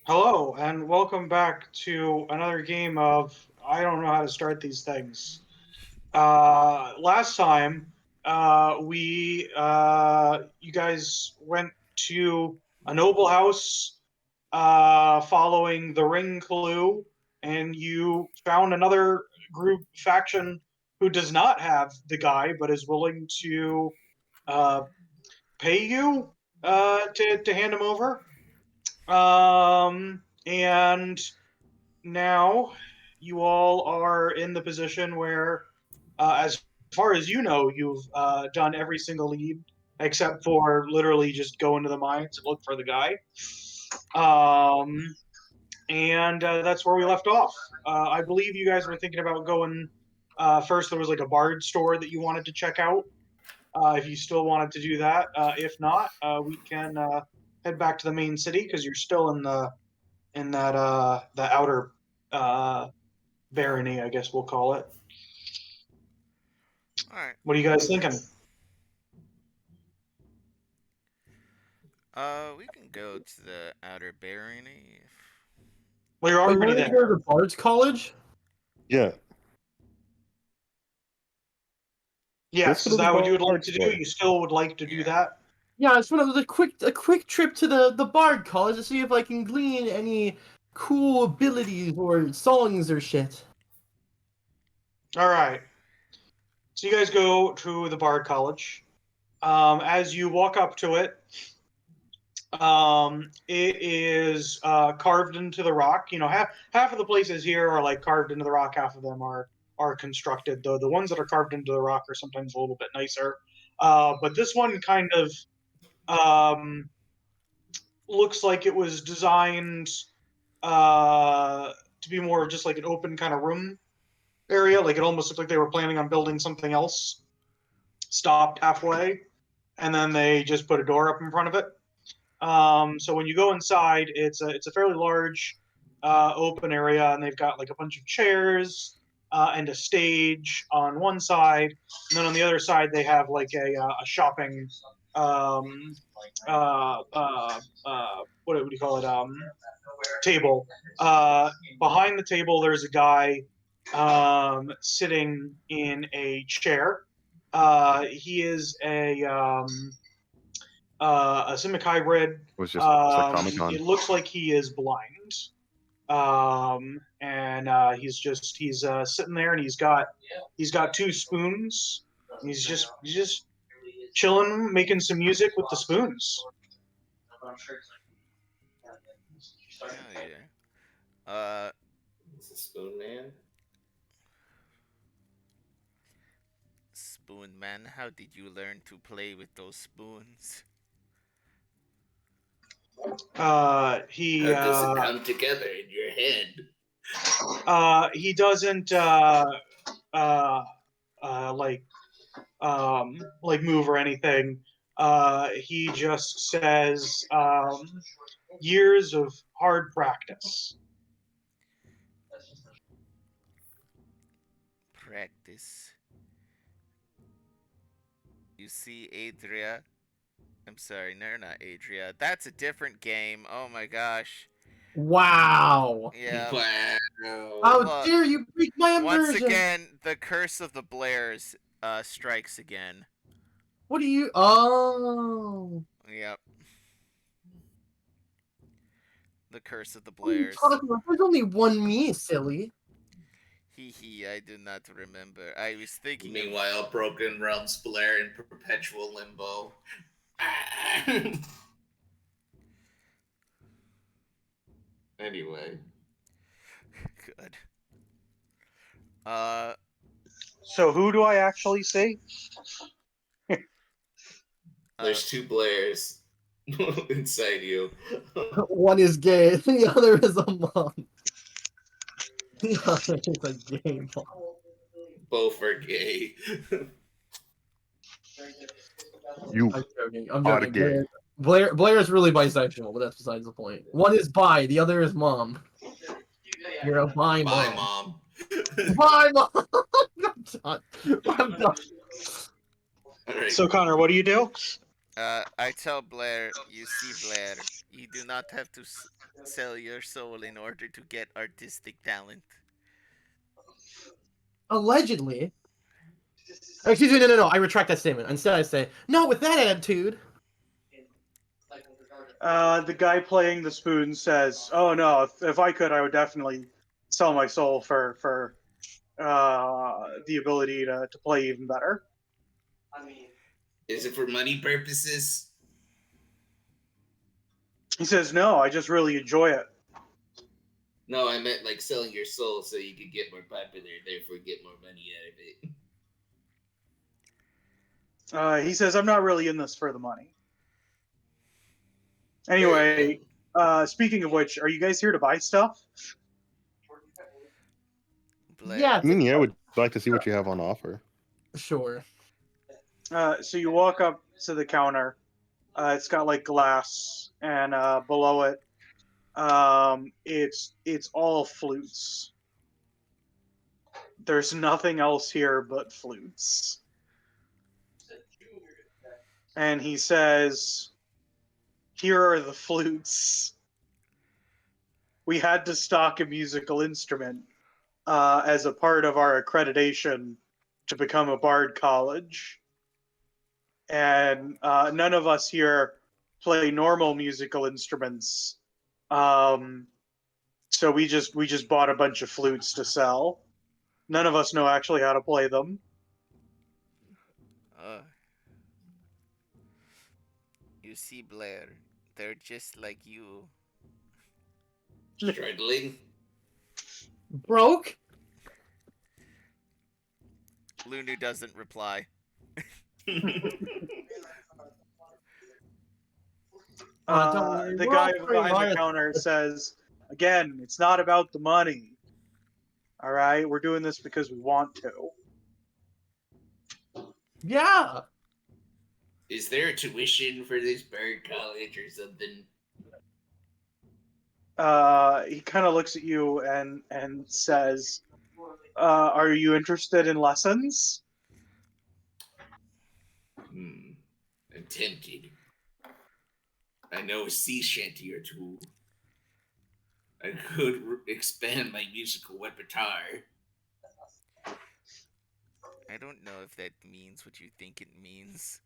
Hello, and welcome back to another game of I don't know how to start these things. Last time, you guys went to a noble house following the ring clue, and you found another group faction who does not have the guy but is willing to uh, pay you to hand him over. And now you all are in the position where, as far as you know, you've done every single lead except for literally just go into the mines and look for the guy. Um, and that's where we left off. I believe you guys were thinking about going. First, there was like a bard store that you wanted to check out. If you still wanted to do that, if not, we can head back to the main city because you're still in that outer barony, I guess we'll call it. All right. What are you guys thinking? We can go to the outer barony. Well, you're Wait, already weren't we there. go to Bard's College? Yeah. Yes, is that what you would like to do? You still would like to do that? Yeah, I just want a quick trip to the Bard College to see if I can glean any cool abilities or songs or shit. All right. So you guys go to the Bard College. As you walk up to it, it is carved into the rock. You know, half of the places here are like carved into the rock. Half of them are constructed. Though the ones that are carved into the rock are sometimes a little bit nicer. But this one kind of looks like it was designed to be more of just like an open kind of room area. Like it almost looked like they were planning on building something else, stopped halfway, and then they just put a door up in front of it. So when you go inside, it's a fairly large open area, and they've got like a bunch of chairs and a stage on one side, and then on the other side they have like a shopping what do you call it table. Behind the table, there's a guy sitting in a chair. He is a Simic hybrid. Was just like Comic-Con. It looks like he is blind. And he's sitting there, and he's got two spoons. He's just chilling, making some music with the spoons. Hell yeah. It's a spoon man. Spoon man, how did you learn to play with those spoons? He How does it come together in your head? he doesn't like move or anything. He just says years of hard practice. Practice. You see, Adria. I'm sorry, no, not Adria. That's a different game. Oh my gosh. Wow! Yeah. Wow. How dare you break my immersion! Once again, the curse of the Blairs strikes again. What are you? Oh. Yep. The curse of the What are you Blairs. talking about? There's only one me, silly. Hee, I do not remember. I was thinking. Meanwhile, Broken Realms Blair in perpetual limbo. Anyway. Good. So who do I actually see? There's two Blairs inside you. One is gay, the other is a mom. The other is a gay mom. Both are gay. You I'm joking. I'm are joking. gay. Blair is really bisexual, but that's besides the point. One is bi, the other is mom. You're a bi Bye, mom. Mom. Bye, mom. I'm done. I'm done. Right. So Connor, what do you do? I tell Blair, you see, Blair, you do not have to sell your soul in order to get artistic talent. Allegedly. Excuse me, no. I retract that statement. Instead, I say, not with that attitude. The guy playing the spoon says, "Oh no, if I could, I would definitely sell my soul for the ability to play even better." Is it for money purposes? He says, "No, I just really enjoy it." No, I meant like selling your soul so you could get more popular, therefore get more money out of it. He says, "I'm not really in this for the money." Very Anyway, speaking of which, are you guys here to buy stuff? Blair. Yeah, I mean, yeah, I would like to see what you have on offer. sure. So you walk up to the counter. It's got like glass, and below it, it's all flutes. There's nothing else here but flutes. And he says, "Here are the flutes. We had to stock a musical instrument as a part of our accreditation to become a bard college. And none of us here play normal musical instruments. So we just bought a bunch of flutes to sell. None of us know actually how to play them." Uh, you see, Blair, they're just like you. Struggling. Broke? Lunu doesn't reply. Don't worry, The we're all guy pretty behind the modest. counter says, "Again, it's not about the money. All right, we're doing this because we want to." Yeah. Is there a tuition for this bird college or something? He kind of looks at you and says, "Are you interested in lessons?" I'm tempted. I know a sea shanty or two. I could expand my musical repertoire. I don't know if that means what you think it means.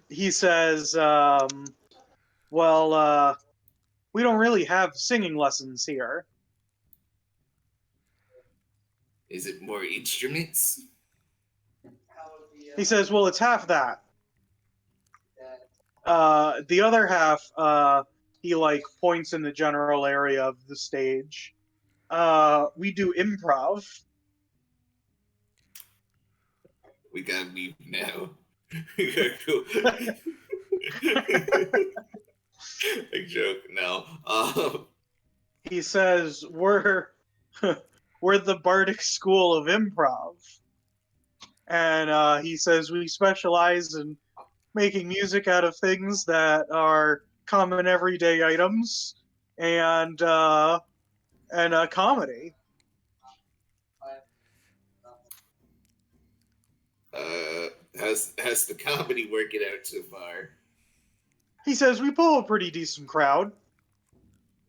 He says, "Well, we don't really have singing lessons here." Is it more instruments? He says, "Well, it's half that. The other half, he like points in the general area of the stage. We do improv." We gotta leave now. We gotta go. I joke. No. He says, "We're we're the Bardic School of Improv," and he says, "We specialize in making music out of things that are common everyday items and comedy." How's the comedy working out so far? He says, "We pull a pretty decent crowd.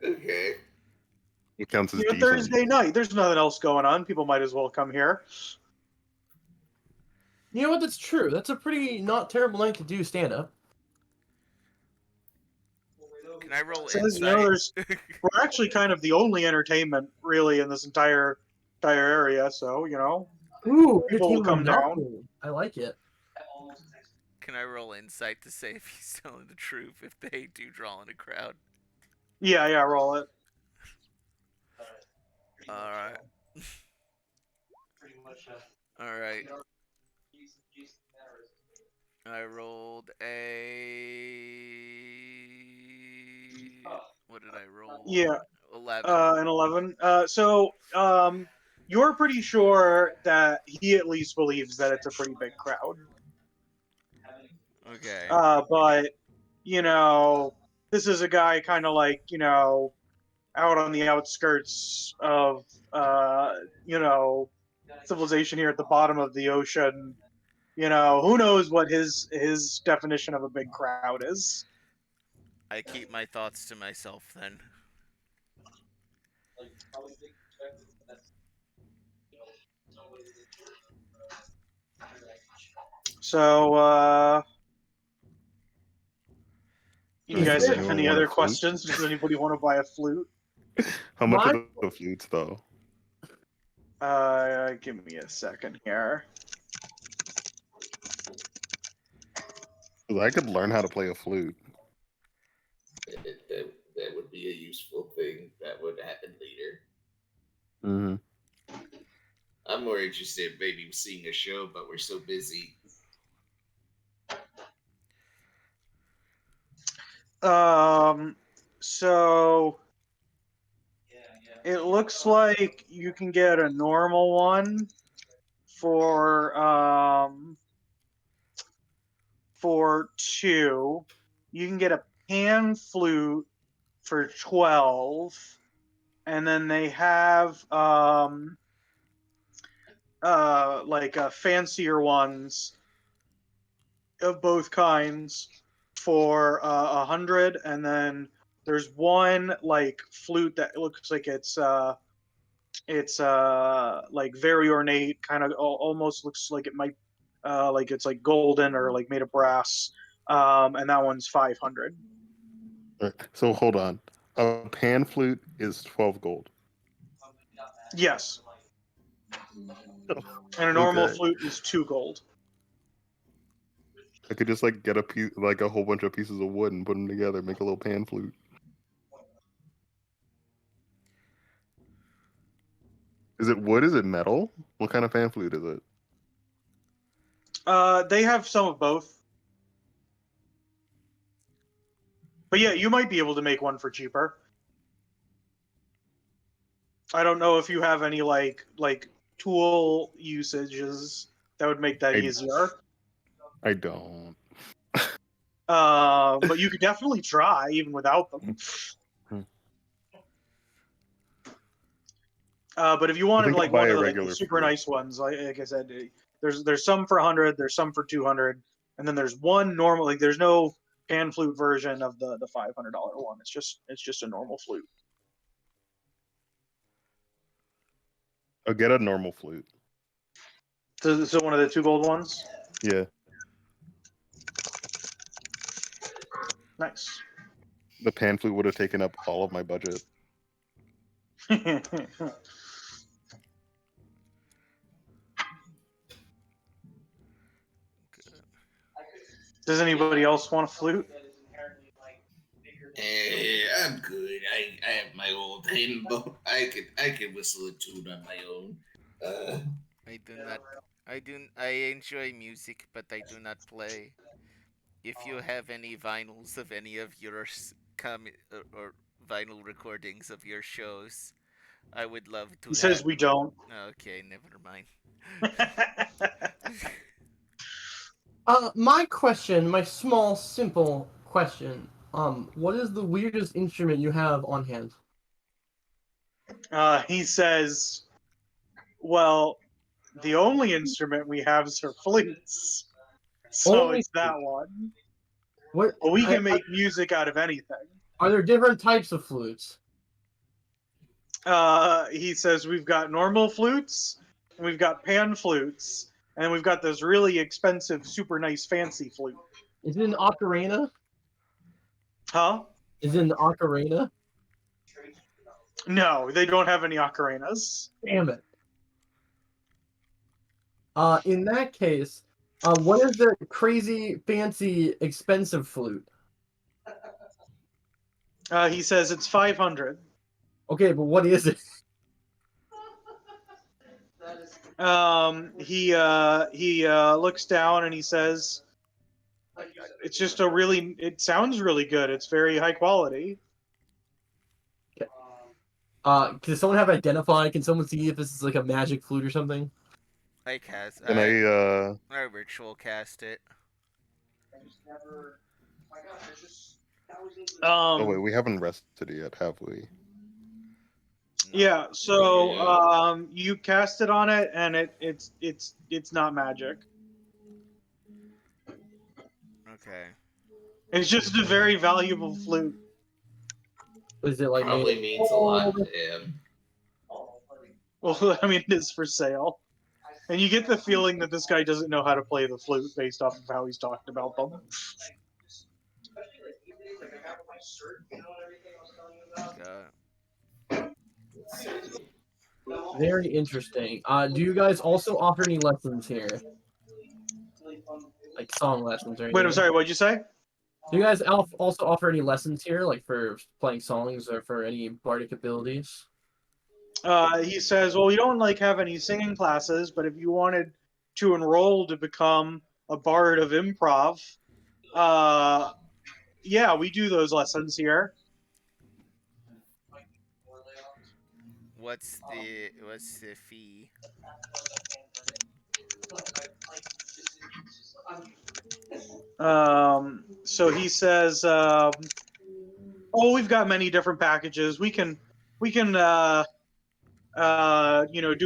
Okay. It counts as You know, decent. Thursday night, there's nothing else going on. People might as well come here." You know what? That's true. That's a pretty not terrible night to do stand up. Can I roll Says, "You know, insight? we're actually kind of the only entertainment really in this entire area, so you know, Ooh, people will entertainment come down." monopoly. I like it. Can I roll insight to say if he's telling the truth if they do draw in a crowd? Yeah, roll it. Alright. Alright. I rolled a... What did I roll? Yeah, 11. an 11. You're pretty sure that he at least believes that it's a pretty big crowd. Okay. But you know, this is a guy kind of like, you know, out on the outskirts of you know, civilization here at the bottom of the ocean. You know, who knows what his definition of a big crowd is? I keep my thoughts to myself then. So, you I Is guys there- think have anyone any want a other flute? questions? Does anybody want to buy a flute? How much My- are the flutes though? Give me a second here. 'Cause I could learn how to play a flute. That would be a useful thing that would happen later. Mm-hmm. I'm more interested in maybe seeing a show, but we're so busy. So it looks like you can get a normal one for 2. You can get a pan flute for 12, and then they have fancier ones of both kinds for 100, and then there's one like flute that looks like it's like very ornate, kind of almost looks like it might like it's like golden or like made of brass, and that one's 500. So hold on. A pan flute is 12 gold. Yes, and a normal Okay. flute is 2 gold. I could just like get a whole bunch of pieces of wood and put them together, make a little pan flute. Is it wood? Is it metal? What kind of pan flute is it? They have some of both. But yeah, you might be able to make one for cheaper. I don't know if you have any like tool usages that would make that easier. I don't. But you could definitely try even without them. But if you wanted think I'll like one buy of a the regular super flute. nice ones, like I said, there's some for 100, there's some for 200, and then there's one normal. Like there's no pan flute version of the $500 one. It's just a normal flute. I'll get a normal flute. So one of the 2 gold ones. Yeah. Nice. The pan flute would have taken up all of my budget. Does anybody else want a flute? I'm good. I have my old hymnal. I can whistle a tune on my own. I do not. I enjoy music, but I do not play. If you have any vinyls of any of your or vinyl recordings of your shows, I would love to He have. says we don't. Okay, never mind. My question, my small, simple question. What is the weirdest instrument you have on hand? He says, well, the only instrument we have is our flutes. So Only it's that one. What? But we can make music out of anything. Are there different types of flutes? He says we've got normal flutes, we've got pan flutes, and we've got this really expensive, super nice, fancy flute. Is it an ocarina? Huh? Is it an ocarina? No, they don't have any ocarinas. Damn it. In that case, what is the crazy, fancy, expensive flute? He says it's 500. Okay, but what is it? He looks down and he says, "It's just it sounds really good. It's very high quality." Can someone have identify? Can someone see if this is like a magic flute or something? I cast. Can I I ritual cast it. oh wait, we haven't rested yet, have we? No. Yeah, so Yeah. you cast it on it, and it's not magic. Okay. It's just a very valuable flute. Is it like Probably made? means a lot to him. Well, I mean, it is for sale. And you get the feeling that this guy doesn't know how to play the flute based off of how he's talked about them. Let's see. Very interesting. Do you guys also offer any lessons here? Like song lessons or anything? Wait, I'm sorry, what'd you say? Do you guys also offer any lessons here, like for playing songs or for any bardic abilities? He says, well, we don't like have any singing classes, but if you wanted to enroll to become a bard of improv, yeah, we do those lessons here. What's the fee? So he says, oh, we've got many different packages. We can do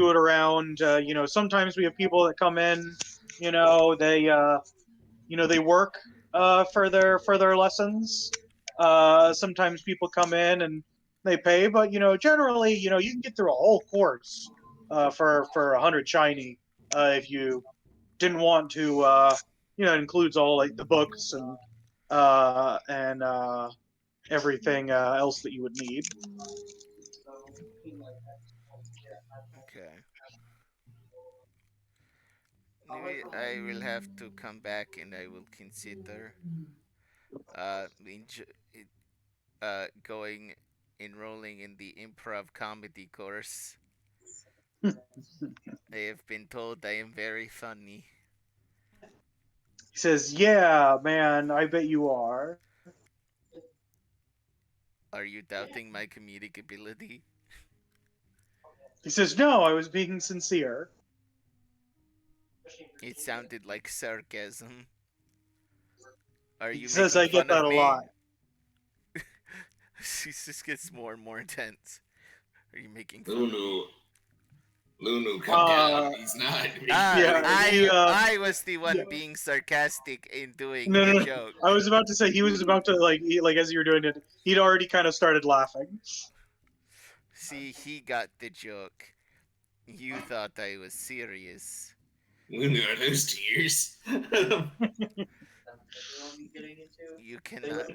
it around, sometimes we have people that come in, they work for their lessons. Sometimes people come in and they pay, but generally, you can get through a whole course for 100 shiny if you didn't want to. It includes all like the books and everything else that you would need. Okay. Maybe I will have to come back and I will consider going enrolling in the improv comedy course. I have been told I am very funny. He says, "Yeah, man, I bet you are." Are you doubting my comedic ability? He says, "No, I was being sincere." It sounded like sarcasm. Are He you says, making "I get fun of that a me? lot." This just gets more and more intense. Are you making fun of me? Lunu, come down. He's not. Yeah, I was the one being sarcastic in doing no, the no, no. joke. I was about to say he was about to as you were doing it, he'd already kind of started laughing. See, he got the joke. You thought I was serious. Lunu, are those tears? You cannot.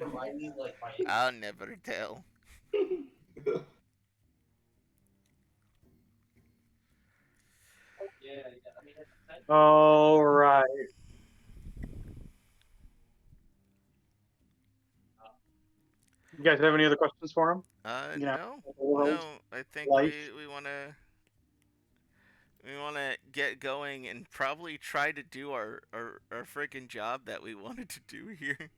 I'll never tell. All right. You guys have any other questions for him? No. I think life. we wanna get going and probably try to do our freaking job that we wanted to do here.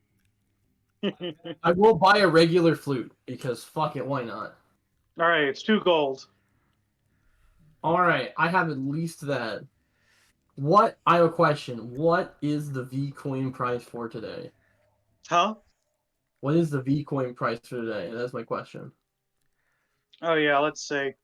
I will buy a regular flute because fuck it, why not? All right, it's 2 gold. All right, I have at least that. I have a question. What is the V coin price for today? Huh? What is the V coin price for today? That's my question. Oh yeah, let's see.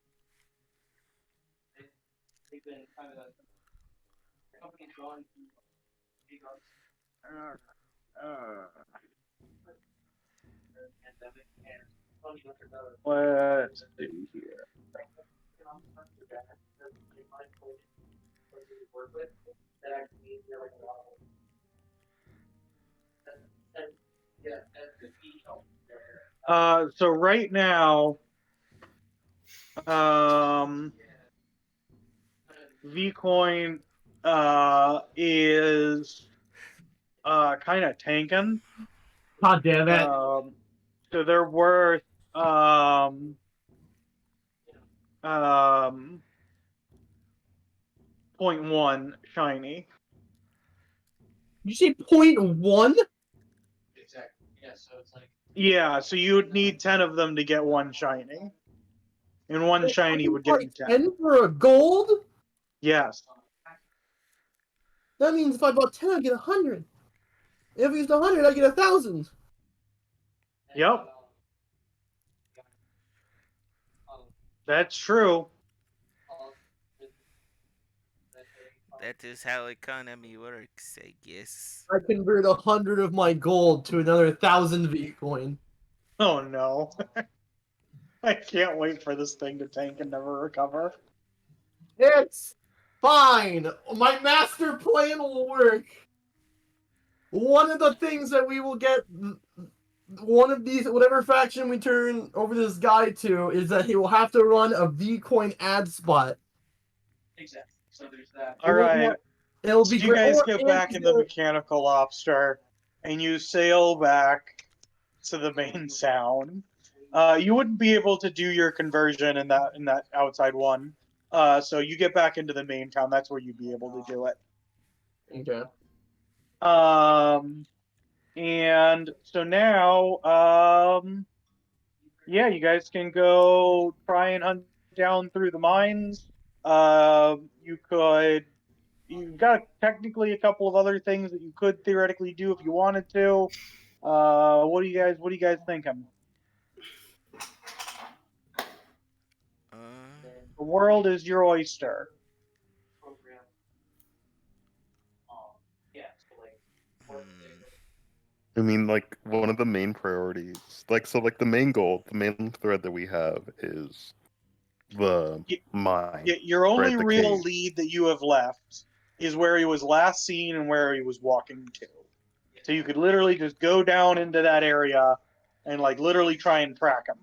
Let's see here. So right now, Vcoin is kind of tanking. God damn it. So they're worth um 0.1 shiny. You say 0.1? Yeah, so you would need 10 of them to get 1 shiny. And 1 shiny would get you 10. 10 for a gold? Yes. That means if I bought 10, I get 100. If I used 100, I get 1,000. Yep. That's true. That is how economy works, I guess. I convert 100 of my gold to another 1,000 Bitcoin. Oh no. I can't wait for this thing to tank and never recover. It's fine. My master plan will work. One of the things that we will get, one of these, whatever faction we turn over this guy to, is that he will have to run a Vcoin ad spot. Exactly. So there's that. Alright. It'll So be you great. guys Or- get and back in the the- mechanical lobster and you sail back to the main sound. You wouldn't be able to do your conversion in that outside one. So you get back into the main town. That's where you'd be able to do it. Okay. And so now, yeah, you guys can go try and hunt down through the mines. You've got technically a couple of other things that you could theoretically do if you wanted to. What do you guys thinking? Uh, The world is your oyster. Program. Yeah. So like. hmm. I mean, like one of the main priorities, like the main goal, the main thread that we have is the Y- mine. Your only the real cave. lead that you have left is where he was last seen and where he was walking to. So you could literally just go down into that area and like literally try and track him.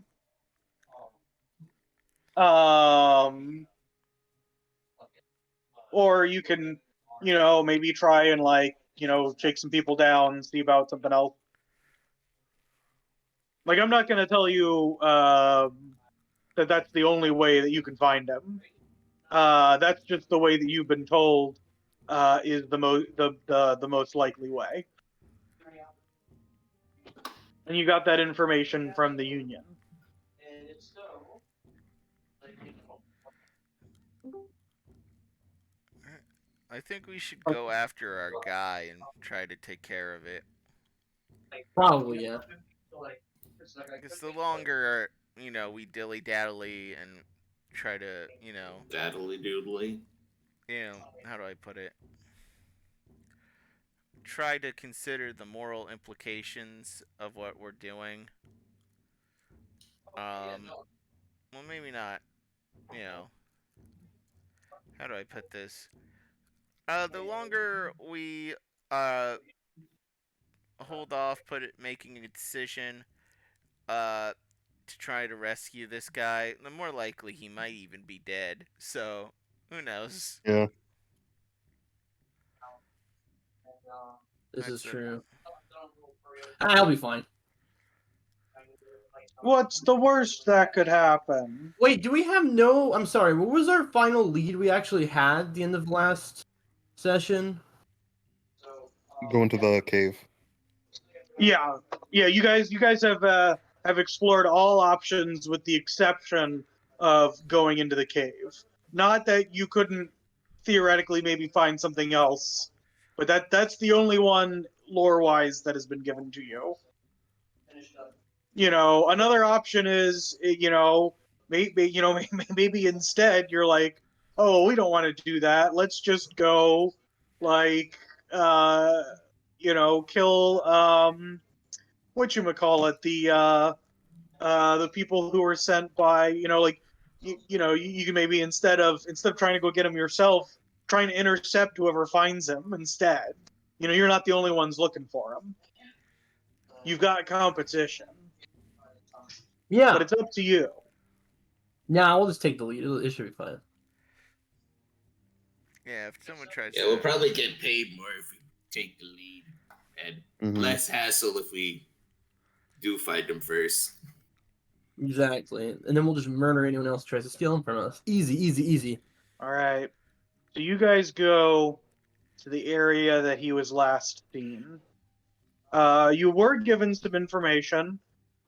Or you can, maybe try and like, shake some people down and see about something else. Like I'm not gonna tell you that that's the only way that you can find him. That's just the way that you've been told is the most likely way. And you got that information from the Union. And if so, like, I think we should go after our guy and try to take care of it. Probably, yeah. So like, it's like Because the longer, we dilly dally and try to, Daddly doodly. how do I put it? Try to consider the moral implications of what we're doing. Well, maybe not. How do I put this? The longer we hold off, making a decision, to try to rescue this guy, the more likely he might even be dead. So, who knows? Yeah. This is That's true. I'll be fine. What's the worst that could happen? Wait, do we have no... I'm sorry, what was our final lead we actually had at the end of the last session? Go into the cave. Yeah, you guys have explored all options with the exception of going into the cave. Not that you couldn't theoretically maybe find something else, but that's the only one lore wise that has been given to you. Another option is maybe instead you're like, oh, we don't want to do that. Let's just go like kill whatchamacallit, the people who were sent by, you can maybe instead of trying to go get him yourself, trying to intercept whoever finds him instead. You're not the only ones looking for him. You've got competition. Yeah. But it's up to you. Nah, we'll just take the lead. It should be fine. Yeah, if someone tries Yeah, to... we'll probably get paid more if we take the lead, and less hassle if we do fight them first. Exactly. And then we'll just murder anyone else who tries to steal him from us. Easy, easy, easy. All right. So you guys go to the area that he was last seen. You were given some information.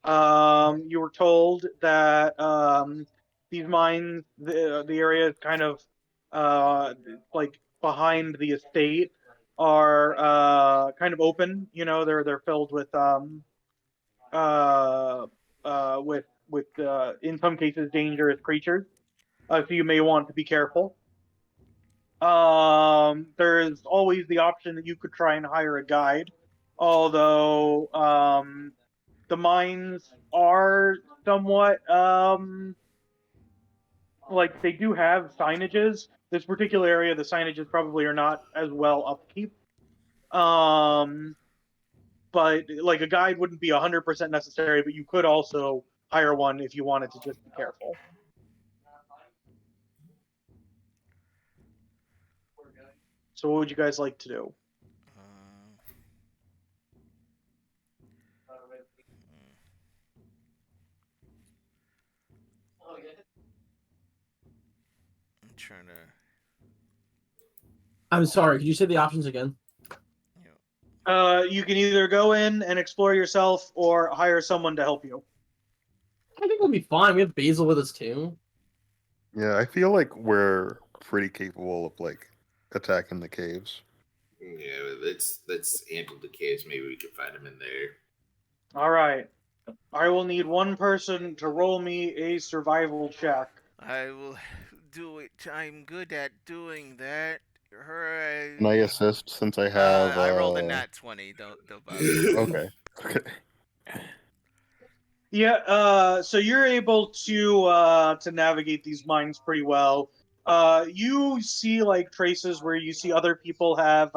You were told that these mines, the area is kind of like behind the estate, are kind of open. They're filled with in some cases dangerous creatures. So you may want to be careful. There's always the option that you could try and hire a guide, although the mines are somewhat like they do have signages. This particular area, the signages probably are not as well upkeep. But like a guide wouldn't be 100% necessary, but you could also hire one if you wanted to just be careful. So what would you guys like to do? I'm trying to. I'm sorry. Could you say the options again? You can either go in and explore yourself or hire someone to help you. I think we'll be fine. We have Basil with us too. Yeah, I feel like we're pretty capable of like attacking the caves. Yeah, let's handle the caves. Maybe we can find them in there. All right. I will need one person to roll me a survival check. I will do it. I'm good at doing that. Hooray. Can I assist since I have? I rolled a nat 20. Don't bother. Okay. Okay. Yeah, so you're able to navigate these mines pretty well. You see like traces where you see other people have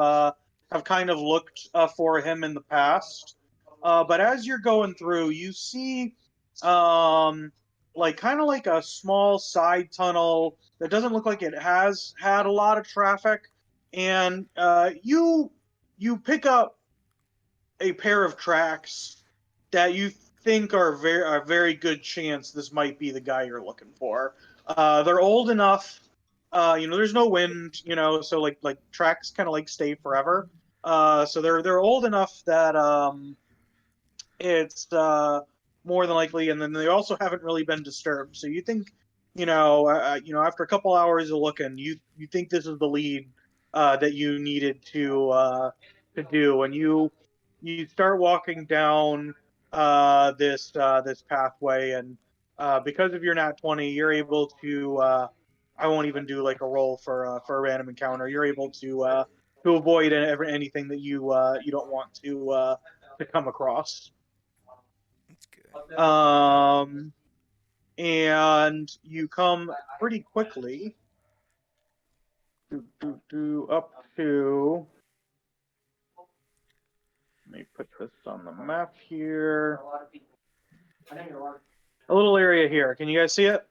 kind of looked for him in the past. But as you're going through, you see like kind of like a small side tunnel that doesn't look like it has had a lot of traffic, and you pick up a pair of tracks that you think are a very good chance this might be the guy you're looking for. They're old enough, there's no wind, so like tracks kind of like stay forever. So they're old enough that it's more than likely, and then they also haven't really been disturbed. So you think, after a couple hours of looking, you think this is the lead that you needed to do, and you start walking down this pathway, and because of your nat 20, you're able to. I won't even do like a roll for a random encounter. You're able to avoid anything that you don't want to come across. That's good. And you come pretty quickly up to. Let me put this on the map here. A little area here. Can you guys see it?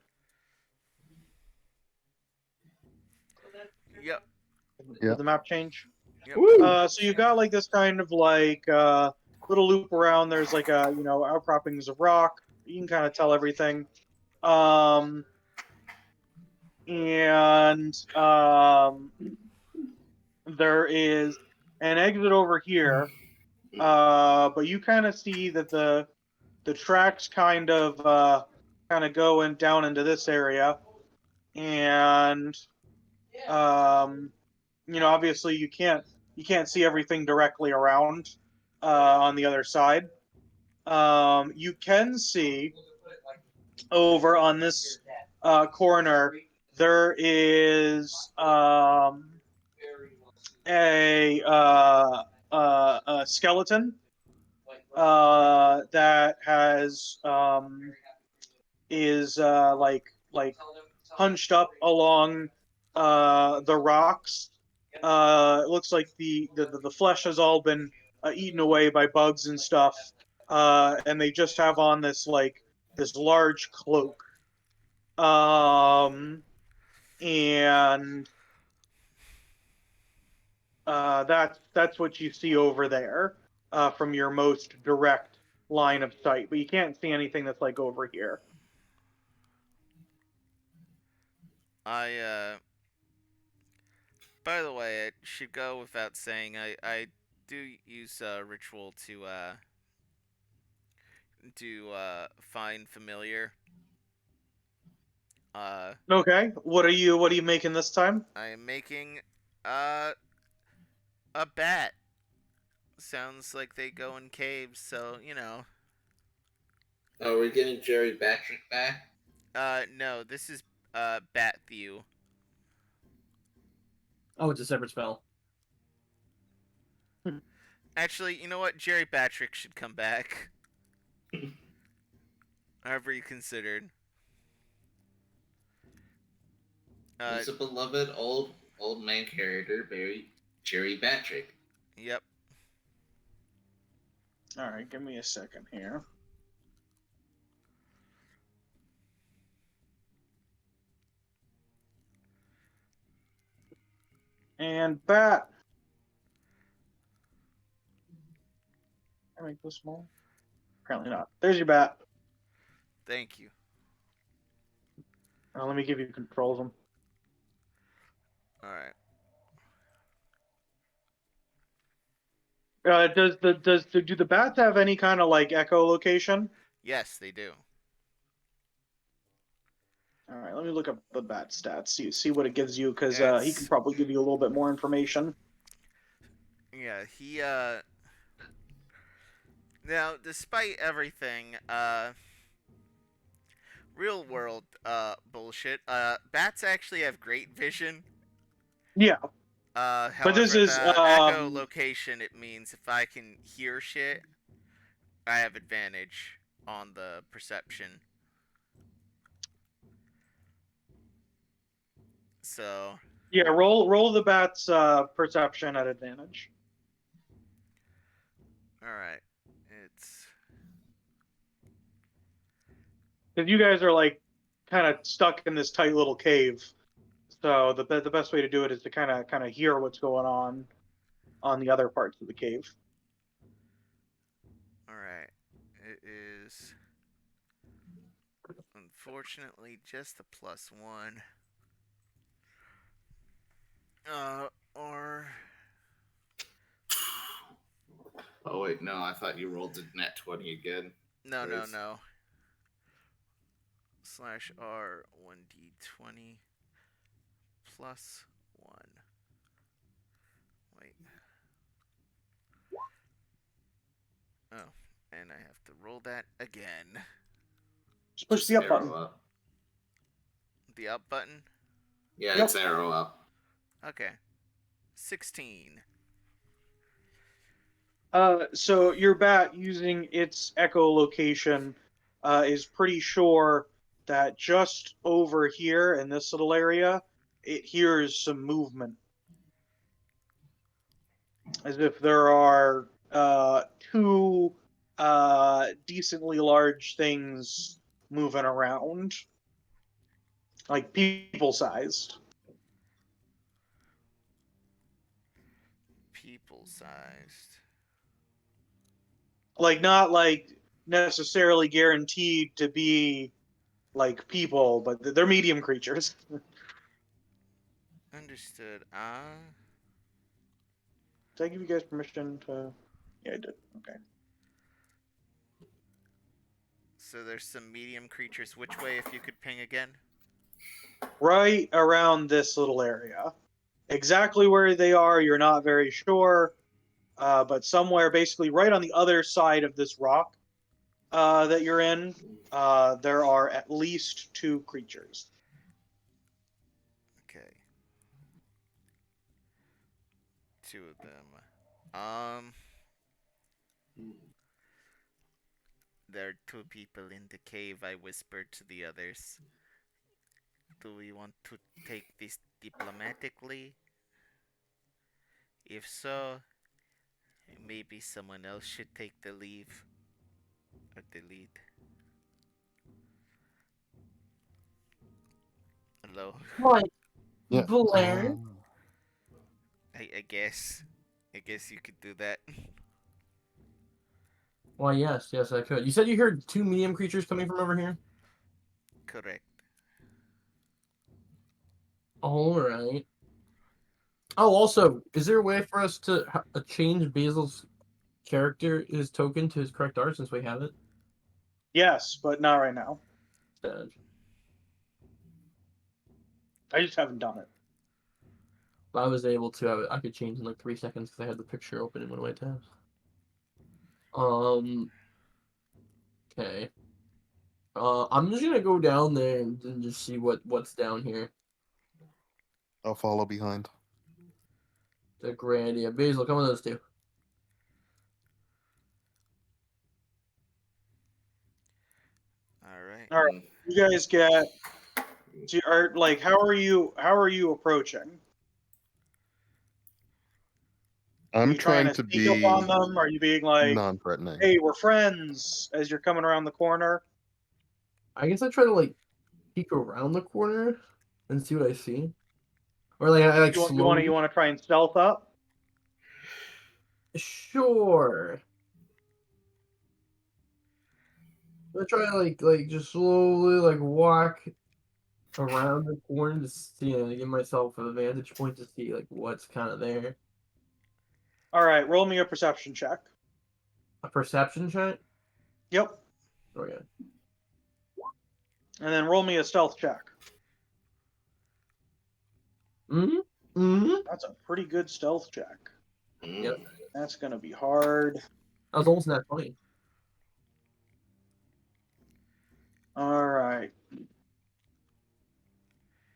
Yep. Did the map change? Yep. So you've got like this kind of like little loop around. There's like outcroppings of rock. You can kind of tell everything. And there is an exit over here, but you kind of see that the tracks kind of go down into this area, and obviously you can't see everything directly around on the other side. You can see over on this corner there is a skeleton that has is like hunched up along the rocks. It looks like the flesh has all been eaten away by bugs and stuff, and they just have on this large cloak. And that's what you see over there from your most direct line of sight, but you can't see anything that's like over here. By the way, it should go without saying, I do use ritual to find familiar. Okay, what are you making this time? I am making a bat. Sounds like they go in caves, so Oh, we're getting Jerry Patrick back. No, this is bat view. Oh, it's a separate spell. Actually, you know what? Jerry Patrick should come back. However you considered. It's a beloved old man character, Jerry Patrick. Yep. All right, give me a second here. And bat. Can I make this small? Apparently not. There's your bat. Thank you. Let me give you control of them. All right. Do the bats have any kind of like echolocation? Yes, they do. All right, let me look up the bat stats. See what it gives you, because he It's- can probably give you a little bit more information. Yeah, he now, despite everything, real world bullshit, bats actually have great vision. Yeah, However, but this is the echolocation, it means if I can hear shit, I have advantage on the perception. So, yeah. Roll the bat's perception at advantage. all right, it's Because you guys are like kind of stuck in this tight little cave. So the best way to do it is to kind of hear what's going on the other parts of the cave. all right. It is unfortunately just a +1. Or Oh wait, no, I thought you rolled a net 20 again. no. First. /R 1d20 +1. Wait. Oh, and I have to roll that again. Just push the up arrow button. up. The up button? Yeah, Yep. it's arrow up. Okay. 16. So your bat, using its echolocation, is pretty sure that just over here in this little area, it hears some movement, as if there are two decently large things moving around, like people-sized. People-sized. Like not like necessarily guaranteed to be like people, but they're medium creatures. Understood. Did I give you guys permission to? Yeah, I did. Okay. So there's some medium creatures. Which way, if you could ping again? Right around this little area. Exactly where they are, you're not very sure, but somewhere basically right on the other side of this rock that you're in, there are at least two creatures. Okay. Two of them. There are two people in the cave, I whispered to the others. Do we want to take this diplomatically? If so, maybe someone else should take the lead. Or the lead. Hello? Right, Yeah. Blair. I guess. I guess you could do that. Why, yes, I could. You said you heard two medium creatures coming from over here? Correct. Alright. Oh, also, is there a way for us to change Basil's character, his token, to his correct art since we have it? Yes, but not right now. Sad. I just haven't done it. If I was able to, I could change in like 3 seconds because I had the picture open in one of my tabs. Okay. I'm just gonna go down there and just see what's down here. I'll follow behind. a great idea. Basil, come on those two. All right. All right, you guys get. Are like, how are you approaching? Are I'm you trying trying to to sneak up on be them? Are you being like, non-threatening. "Hey, we're friends," as you're coming around the corner? I guess I try to like peek around the corner and see what I see, or like I like You slowly. want to try and stealth up? Sure. I try to like just slowly like walk around the corner to see and give myself a vantage point to see like what's kind of there. All right, roll me a perception check. A perception check. Yep, Okay. and then roll me a stealth check. That's a pretty good stealth check. Yep. That's gonna be hard. I was almost not funny. All right.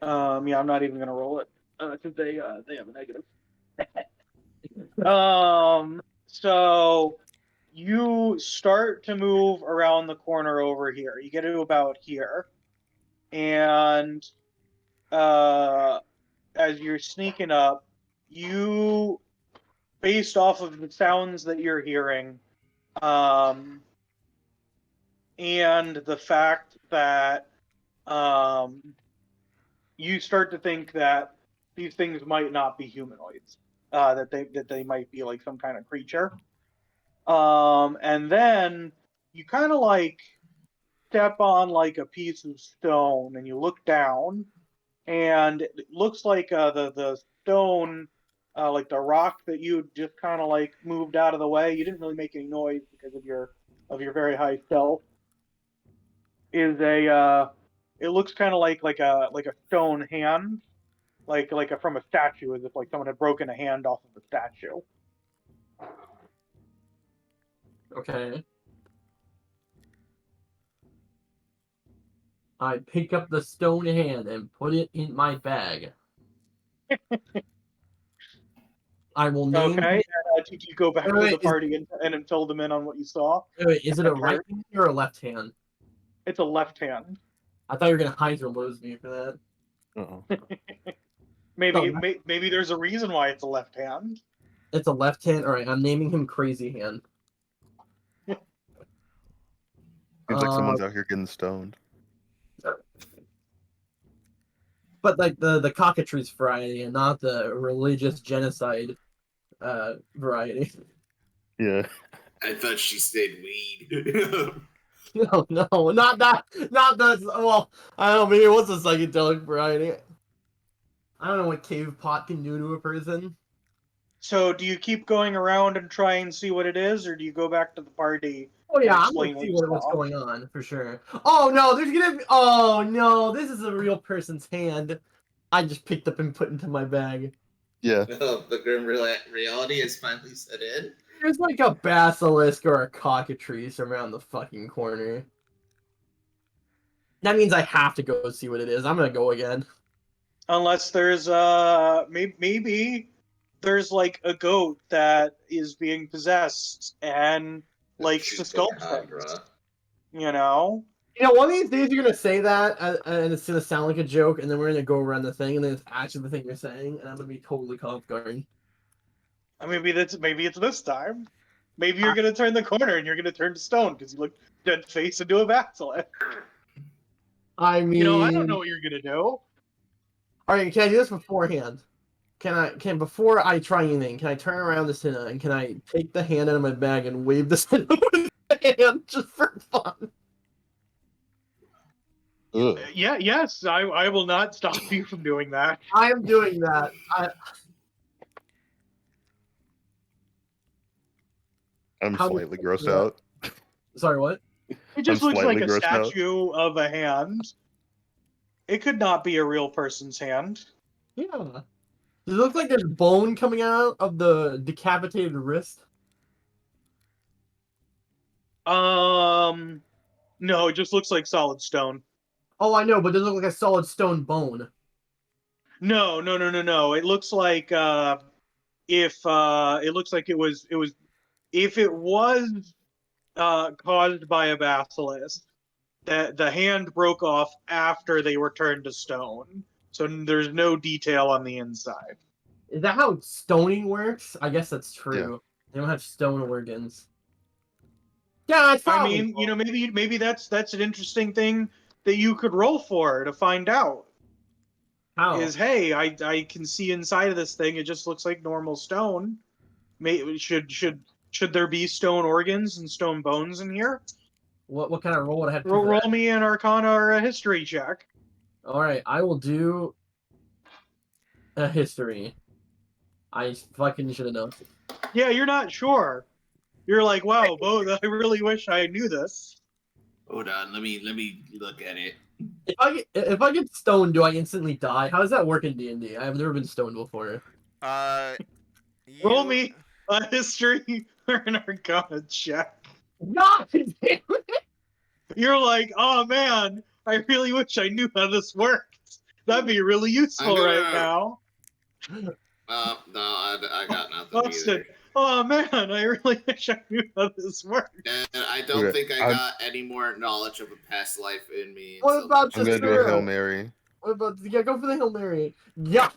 Yeah, I'm not even gonna roll it because they have a negative. So you start to move around the corner over here. You get to about here, and as you're sneaking up, you, based off of the sounds that you're hearing, and the fact that you start to think that these things might not be humanoids, that they might be like some kind of creature. And then you kind of like step on like a piece of stone, and you look down, and it looks like the stone, like the rock that you just kind of like moved out of the way. You didn't really make any noise because of your very high stealth. Is a it looks kind of like a stone hand, from a statue, as if like someone had broken a hand off of the statue. Okay. I pick up the stone hand and put it in my bag. I will name. Okay. Did you go back to Wait, the party and fill them in on what you saw? Wait, is it a right hand or a left hand? It's a left hand. I thought you were gonna Hydra lose me for that. Uh-oh. Maybe there's a reason why it's a left hand. It's a left hand. All right, I'm naming him Crazy Hand. Seems like someone's out here getting stoned. But like the cockatrice variety and not the religious genocide variety. Yeah. I thought she said weed. No, not that. Not that. Well, I don't know. Maybe it was a psychedelic variety. I don't know what cave pot can do to a person. So, do you keep going around and try and see what it is, or do you go back to the party? Oh yeah, I'm explain gonna see what you what's saw? going on for sure. Oh no, there's gonna be. Oh no, this is a real person's hand. I just picked up and put into my bag. Yeah. The grim reality has finally set in. There's like a basilisk or a cockatrice around the fucking corner. That means I have to go see what it is. I'm gonna go again. Unless there's maybe there's like a goat that is being possessed and likes to sculpt things. You know? You know, one of these days you're gonna say that, and it's gonna sound like a joke, and then we're gonna go around the thing, and then it's actually the thing you're saying, and I'm gonna be totally caught off guard. Maybe it's this time. Maybe you're gonna turn the corner and you're gonna turn to stone because you look dead face into a basilisk. I mean, You know, I don't know what you're gonna do. All right, can I do this beforehand? Before I try anything, can I turn around the Cinna and can I take the hand out of my bag and wave the Cinna with the hand just for fun? Ugh. Yeah, yes, I will not stop you from doing that. I am doing that. I'm How slightly would- grossed yeah. out. Sorry, what? It just I'm looks like slightly a grossed out. statue of a hand. It could not be a real person's hand. Yeah. Does it look like there's bone coming out of the decapitated wrist? No, it just looks like solid stone. Oh, I know, but does it look like a solid stone bone? No. It looks like if it looks like it was if it was caused by a basilisk, that the hand broke off after they were turned to stone. So there's no detail on the inside. Is that how stoning works? I guess that's true. Yeah. They don't have stone organs. Yeah, it's I probably mean, maybe that's an interesting thing that you could roll for to find out. how. Is hey, I can see inside of this thing. It just looks like normal stone. Should there be stone organs and stone bones in here? What kind of roll would I have to do for Roll that? me an Arcana or a history check. All right, I will do a history. I fucking should have known. Yeah, you're not sure. You're like, wow, both. I really wish I knew this. Hold on, let me look at it. If I get stoned, do I instantly die? How does that work in D&D? I've never been stoned before. Roll me a history or an Arcana check. God damn it! You're like, oh man, I really wish I knew how this worked. That'd be really useful right now. No, I got nothing Austin, either. oh man, I really wish I knew how this worked. And I don't Okay, think I got any more knowledge of a past life in me. What until about I'm gonna do a Hail Mary. What about go for the Hail Mary? Yeah.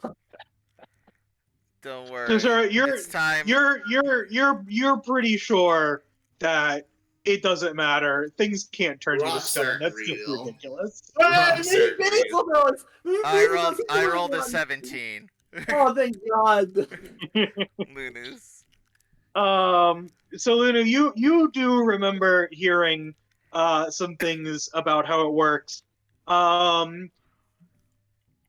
Don't worry. So It's time. you're pretty sure that it doesn't matter. Things can't turn you to Rocks stone. aren't That's just real. ridiculous. I rolled a 17. Oh, thank God. Lunus. So Luna, you do remember hearing some things about how it works.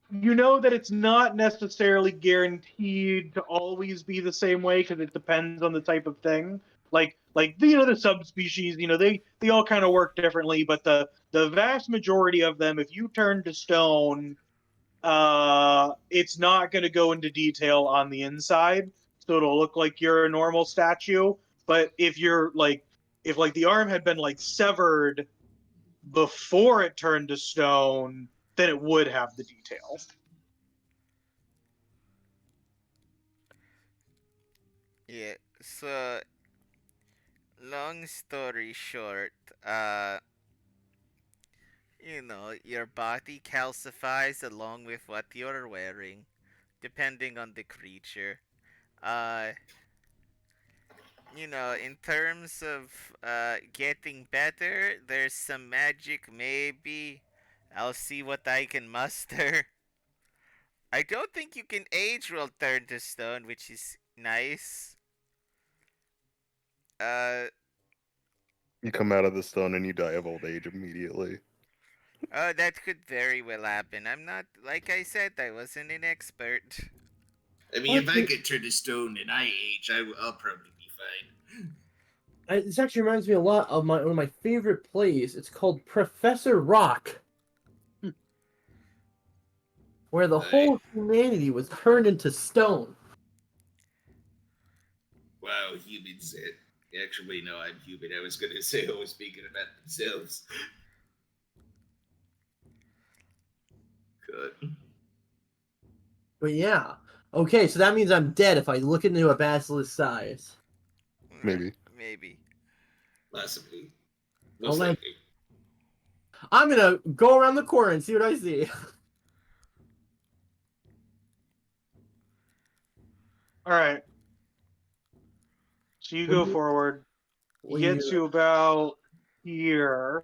You know that it's not necessarily guaranteed to always be the same way because it depends on the type of thing. Like the subspecies, they all kind of work differently, but the vast majority of them, if you turn to stone, it's not going to go into detail on the inside, so it'll look like you're a normal statue. But if the arm had been like severed before it turned to stone, then it would have the details. Yeah, so long story short, your body calcifies along with what you're wearing, depending on the creature. Uh, in terms of getting better, there's some magic maybe. I'll see what I can muster. I don't think you can age while turned to stone, which is nice. You come out of the stone and you die of old age immediately. That could very well happen. I'm not, like I said, I wasn't an expert. I mean, if I get turned to stone and I age, I'll probably be fine. This actually reminds me a lot of one of my favorite plays. It's called Professor Rock, where the whole humanity was turned into stone. Wow, humans. Actually, no, I'm human. I was gonna say I was speaking about themselves. Good. But yeah. Okay, so that means I'm dead if I look into a basilisk size. Maybe. Maybe. Possibly. I'll Most let- likely. I'm gonna go around the corner and see what I see. All right. So you go forward. You Will get you- to about here,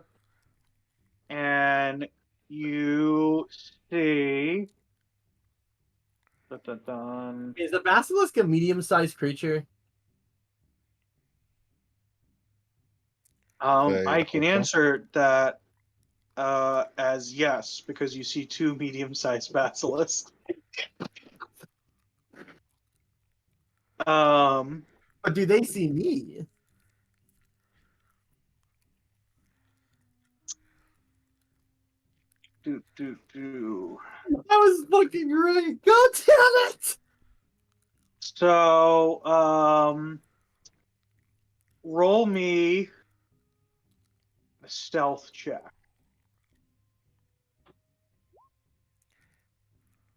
and you see. Dun-dun-dun. Is the basilisk a medium-sized creature? I can answer that as yes, because you see two medium-sized basilisks. But do they see me? That was fucking great. God damn it! So, roll me a stealth check.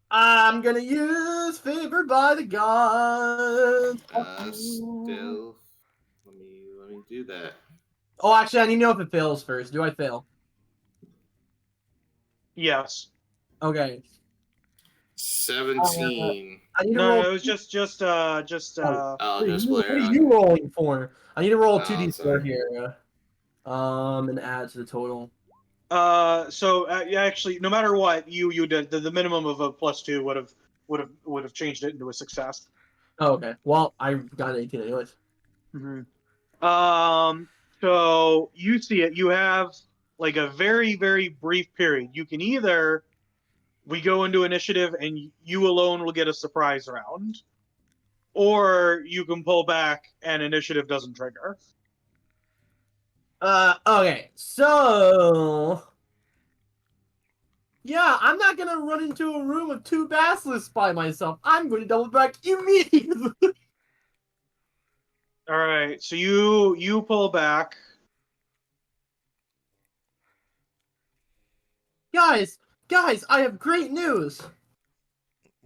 I'm gonna use favored by the gods. Still, let me do that. Oh, actually, I need to know if it fails first. Do I fail? Yes. Okay. 17. I need to No, roll. no, it was just Oh, just What Blair are on. you rolling for? I need to roll Oh, 2d4 sorry. here. And add to the total. Yeah, actually, no matter what, you did the minimum of a +2 would have changed it into a success. Oh, okay. Well, I got 18 anyways. So you see it. You have like a very, very brief period. You can either we go into initiative and you alone will get a surprise round, or you can pull back and initiative doesn't trigger. Okay. So, yeah, I'm not gonna run into a room of 2 basilisks by myself. I'm gonna double back immediately. All right. So you pull back. Guys, I have great news.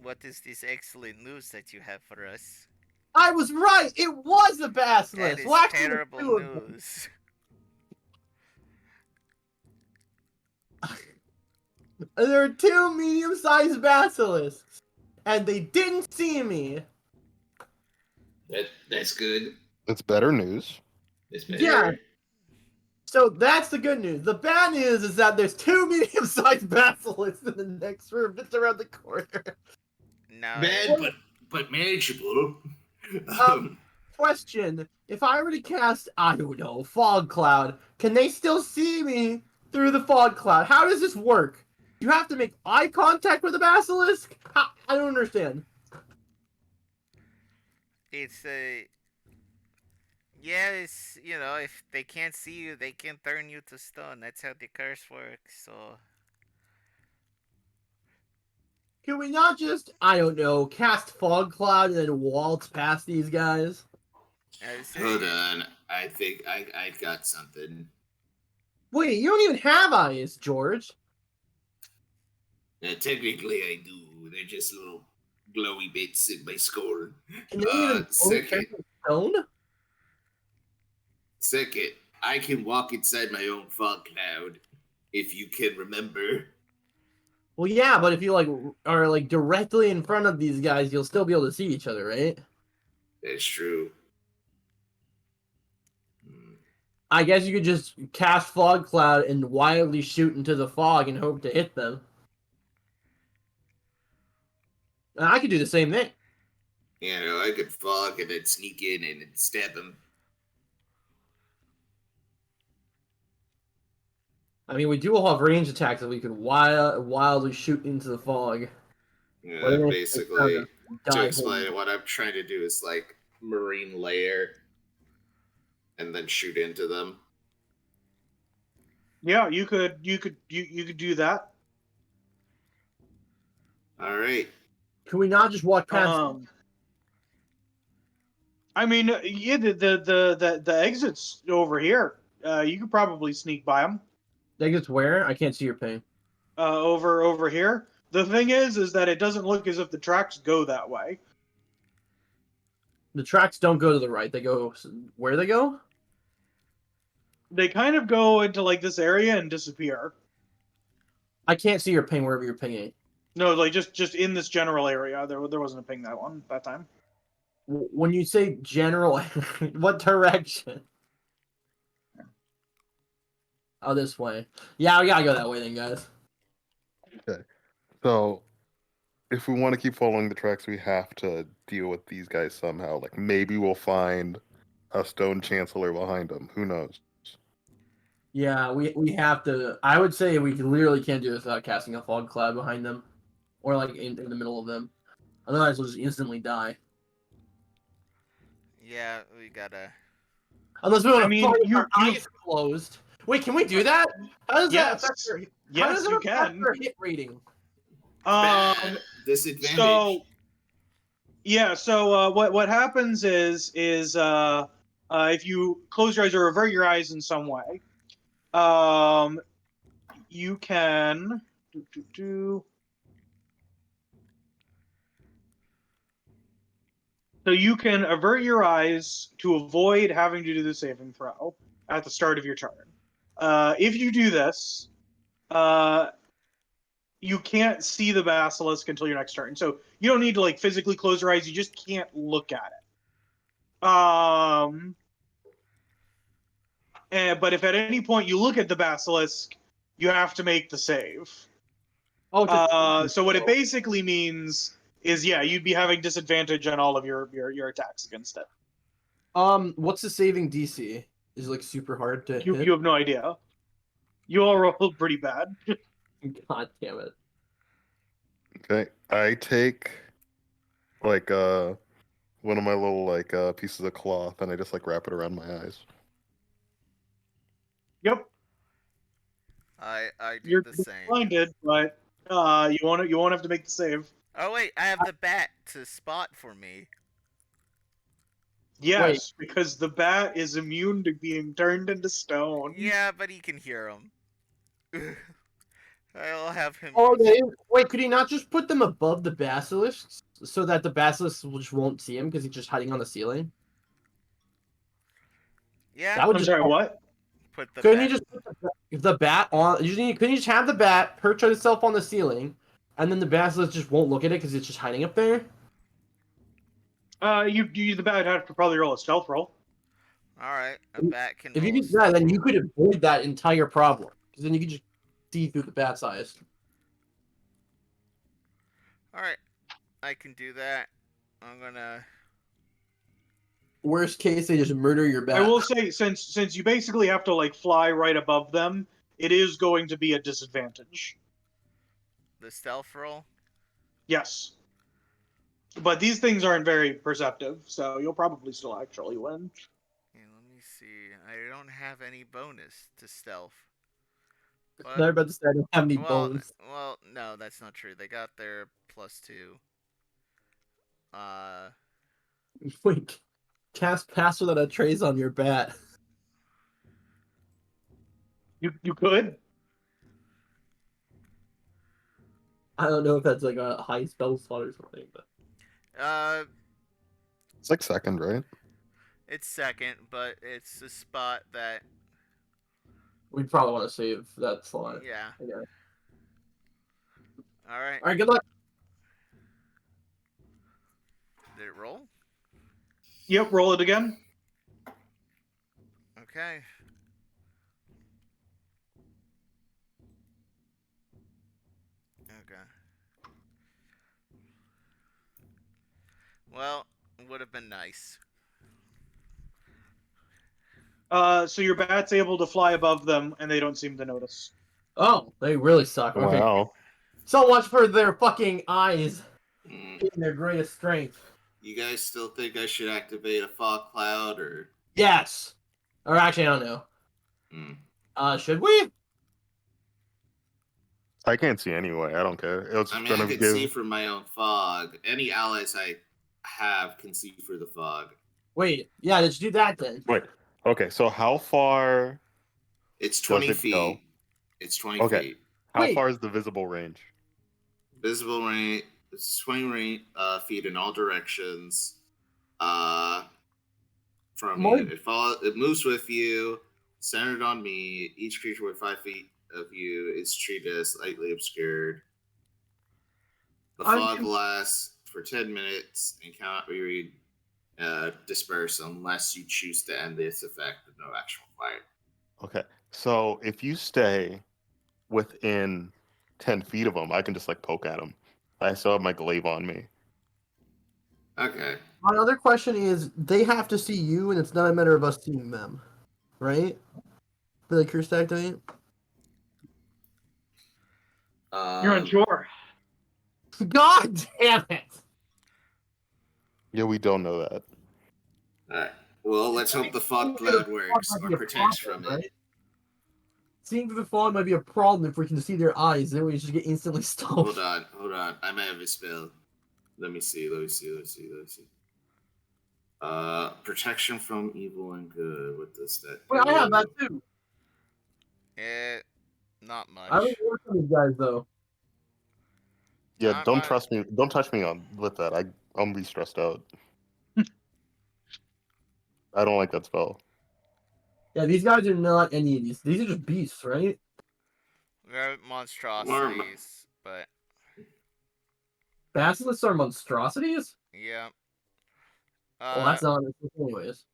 What is this excellent news that you have for us? I was right. It was a That basilisk. is Well, actually, there's terrible 2 of them. news. There are 2 medium-sized basilisks, and they didn't see me. That's good. It's better news. That's better. Yeah. So that's the good news. The bad news is that there's 2 medium-sized basilisks in the next room, just around the corner. Now, Bad, but manageable. Question: if I were to cast, I don't know, fog cloud, can they still see me through the fog cloud? How does this work? You have to make eye contact with the basilisk? I don't understand. it's a. Yeah, it's, if they can't see you, they can turn you to stone. That's how the curse works. So Can we not just, I don't know, cast fog cloud and then waltz past these guys? I say, Hold on. I think I got something. Wait, you don't even have eyes, George. Technically, I do. They're just little glowy bits in my skull. Can they even Second, stone? I can walk inside my own fog cloud, if you can remember. Well, yeah, but if you are directly in front of these guys, you'll still be able to see each other, right? That's true. I guess you could just cast fog cloud and wildly shoot into the fog and hope to hit them. And I could do the same thing. I could fog and then sneak in and stab them. I mean, we do all have range attacks that we could wildly shoot into the fog. Yeah, basically, to explain home. what I'm trying to do is like marine layer and then shoot into them. Yeah, you could do that. All right. Can we not just walk past? I mean, yeah, the exits over here. You could probably sneak by them. Exits where? I can't see your ping. Over here. The thing is that it doesn't look as if the tracks go that way. The tracks don't go to the right. They go where they go? They kind of go into like this area and disappear. I can't see your ping wherever you're pinging. No, like just in this general area. There wasn't a ping that time. When you say general, what direction? Oh, this way. Yeah, we gotta go that way then, guys. Okay. So, if we want to keep following the tracks, we have to deal with these guys somehow. Like, maybe we'll find a stone chancellor behind them. Who knows? Yeah, we have to. I would say we literally can't do this without casting a fog cloud behind them. Or, like, in the middle of them. Otherwise, we'll just instantly die. yeah, we gotta. Unless we want to fight with our you- eyes closed. Wait, can we do that? How does that Yes. affect our, how Yes, does that you affect can. our hit rating? Bad disadvantage. So yeah, so what happens is if you close your eyes or avert your eyes in some way, you can So you can avert your eyes to avoid having to do the saving throw at the start of your turn. If you do this, you can't see the basilisk until your next turn. So you don't need to like physically close your eyes. You just can't look at it. But if at any point you look at the basilisk, you have to make the save. Oh, So what it basically means is, yeah, you'd be having disadvantage on all of your attacks against it. what's the saving DC? Is it like super hard to hit? You have no idea. You all rolled pretty bad. God damn it. Okay, I take like one of my little like pieces of cloth and I just like wrap it around my eyes. Yep, I do you're the same. blinded, but you won't have to make the save. Oh wait, I have the bat to spot for me. Yes, because the bat is immune to being turned into stone. Yeah, but he can hear him. I'll have him. Oh, wait, could he not just put them above the basilisks so that the basilisks just won't see him because he's just hiding on the ceiling? Yeah. That would I'm just sorry, what? Put the Couldn't bat. you just put the bat on? Couldn't you just have the bat perch itself on the ceiling, and then the basilisk just won't look at it because it's just hiding up there? You the bat have to probably roll a stealth roll. All right, a bat can. If you roll a did that, then stealth you could avoid that entire problem because then you could just see through the bat's eyes. roll. All right, I can do that. I'm gonna. Worst case, they just murder your bat. I will say, since you basically have to like fly right above them, it is going to be a disadvantage. The stealth roll. Yes. But these things aren't very perceptive, so you'll probably still actually win. Yeah, let me see. I don't have any bonus to stealth. I was about to say I don't have any well, bones. well, no, that's not true. They got their +2. Wait, cast pass without a trace on your bat. You could. I don't know if that's like a high spell slot or something, but It's like second, right? it's second, but it's a spot that. we'd probably want to save that slot. Yeah. Okay. All right. All right, good luck. Did it roll? Yep, roll it again. Okay. Okay. Well, it would have been nice. So your bat's able to fly above them, and they don't seem to notice. Oh, they really suck. Okay. Wow. So much for their fucking eyes Mm. being their greatest strength. You guys still think I should activate a fog cloud or? Yes. Or actually, I don't know. Should we? I can't see anyway. I don't care. It's I mean, gonna I can give. see from my own fog. Any allies I have can see through the fog. Wait, yeah, let's do that then. Wait. Okay. So how far? It's 20 it feet. go? It's 20 Okay. feet. How Wait. far is the visible range? Visible range. It's 20 feet in all directions. From More- you, it moves with you, centered on me. Each creature with 5 feet of you is treated as slightly obscured. The fog lasts for 10 minutes and cannot be dispersed unless you choose to end this effect with no action required. Okay. So if you stay within 10 feet of them, I can just like poke at them. I still have my glaive on me. Okay. My other question is, they have to see you, and it's not a matter of us seeing them, right? For the curse to activate? You're unsure. God damn it! Yeah, we don't know that. Alright. Well, let's hope the fog cloud works or protects from it. Seeing through the fog might be a problem if we can see their eyes, then we just get instantly stopped. Hold on. I might have a spell. Let me see. Protection from evil and good. What does that do? Wait, I have that too. Not much. I don't work on these guys though. Yeah, Not don't much. trust me. Don't touch me on with that. I'm be stressed out. I don't like that spell. Yeah, these guys are not any of these. These are just beasts, right? They're monstrosities, but Basilisks are monstrosities? yeah. Well, that's not anyways.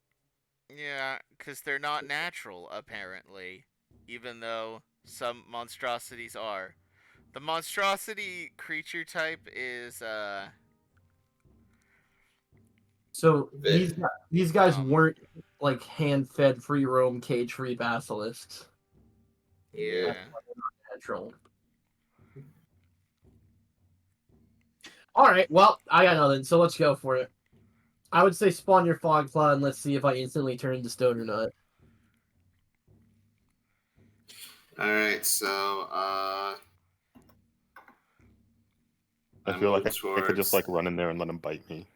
Yeah, because they're not natural, apparently. Even though some monstrosities are. The monstrosity creature type is, So Vid. these guys Um, weren't like hand-fed, free roam, cage-free basilisks. yeah. Natural. All right, well, I got nothing, so let's go for it. I would say spawn your fog cloud and let's see if I instantly turn into stone or not. Alright, so I feel like move I could just like towards- run in there and let them bite me.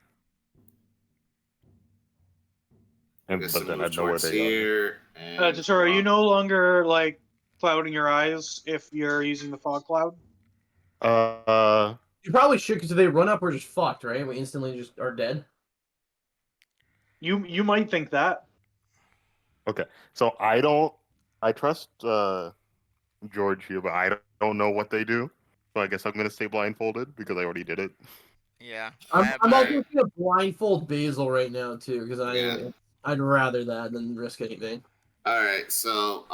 I And, guess but I'll then move I'd know where towards they are. here. And, Tasura, are you no longer like clouding your eyes if you're using the fog cloud? You probably should, because if they run up, we're just fucked, right? We instantly just are dead. You might think that. Okay. So I trust George here, but I don't know what they do. So I guess I'm gonna stay blindfolded because I already did it. Yeah. I'm but also gonna blindfold Basil right now too, because Yeah. I'd rather that than risk anything. Alright, so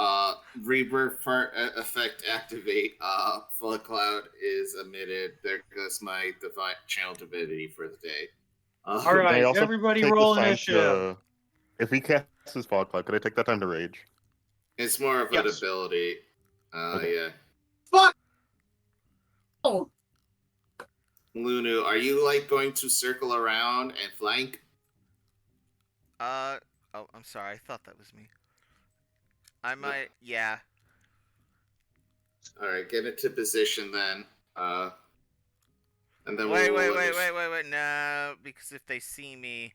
rebirth effect activate. Flood cloud is emitted. There goes my divine channel divinity for the day. All Can I right, also everybody take roll this time initiative. if he casts his fog cloud, could I take that time to rage? It's more of an Yes. ability. Okay. Yeah. Fuck! Oh, Lunu, are you like going to circle around and flank? oh, I'm sorry. I thought that was me. I might, yeah. Alright, get into position then. And then Wait. we'll No, because if they see me,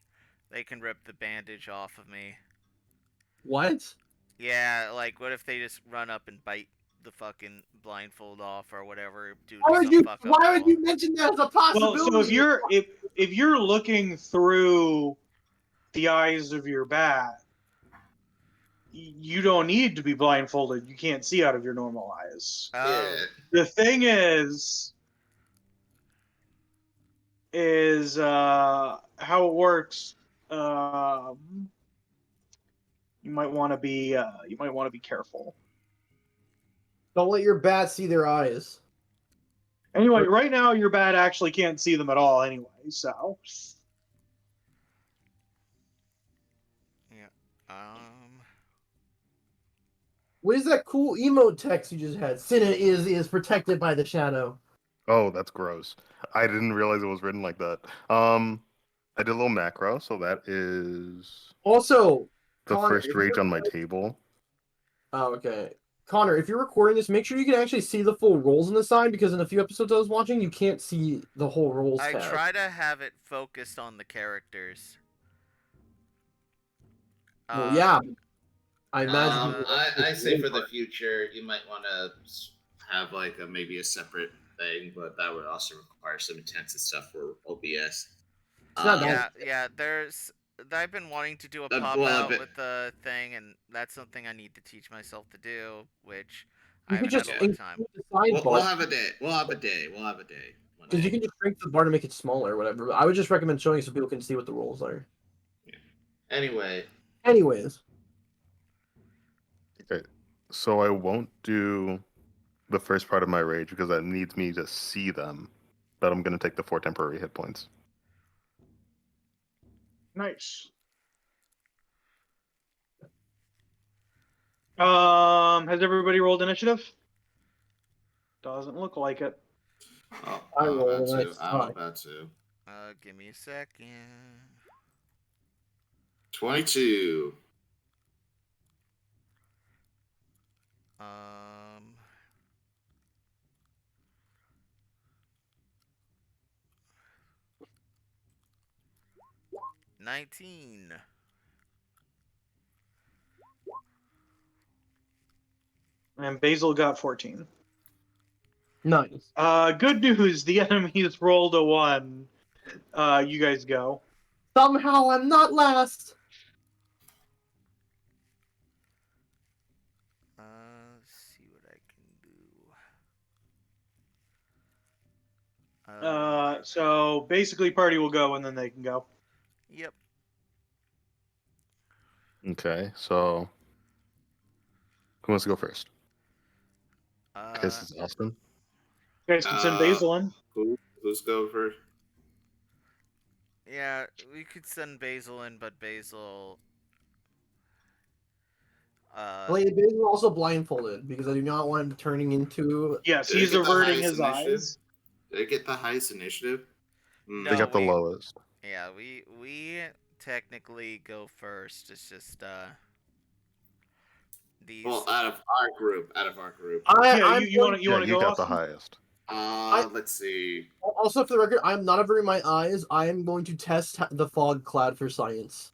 they can rip the bandage off of me. what? Yeah, like, what if they just run up and bite the fucking blindfold off or whatever? Do Why would some you? fuck up Why to would you 'em? mention that as a Well, possibility? so if you're looking through the eyes of your bat, you don't need to be blindfolded. You can't see out of your normal eyes. Yeah. The thing is how it works. You might want to be careful. Don't let your bat see their eyes. Anyway, right now your bat actually can't see them at all. Anyway, so Yeah. What is that cool emote text you just had? Cinna is protected by the shadow. Oh, that's gross. I didn't realize it was written like that. I did a little macro, so that is Also, the Connor, first rage on my table. Oh, okay. Connor, if you're recording this, make sure you can actually see the full rolls on the side, because in a few episodes I was watching, you can't see the whole rolls I tab. try to have it focused on the characters. Well, yeah. I imagine. I say for the future, you might want to have like maybe a separate thing, but that would also require some intensive stuff for OBS. not that- Yeah. I've been wanting to do a Well, pop a out bit- with the thing, and that's something I need to teach myself to do, which You I could haven't just had a lot of time. include the sidebar. We'll have a day. We'll have a day. We'll have a day. One Because day. you can just shrink the bar to make it smaller or whatever. But I would just recommend showing it so people can see what the rolls are. Anyway, Anyways, Okay, so I won't do the first part of my rage because that needs me to see them. But I'm gonna take the 4 temporary hit points. nice. Has everybody rolled initiative? Doesn't look like it. I I'm rolled about and I to. I'm suck. about to. Give me a second. 22. Um. $19. And Basil got 14. Nice. Good news. The enemies rolled a 1. You guys go. Somehow I'm not last. So basically, party will go, and then they can go. Yep. Okay, so who wants to go first? I guess it's Austin. You guys can send Basil in. Who's go first? Yeah, we could send Basil in, but Basil. Wait, Basil is also blindfolded because I do not want him turning into. Yes, Did I he's get the averting highest his initiative? eyes. Did I get the highest initiative? No, They got the we- lowest. Yeah, we technically go first. It's just these. Well, out of our group. Yeah, you want to Yeah, go, you got the Austin? highest. Let's see. Also, for the record, I'm not averting my eyes. I am going to test the fog cloud for science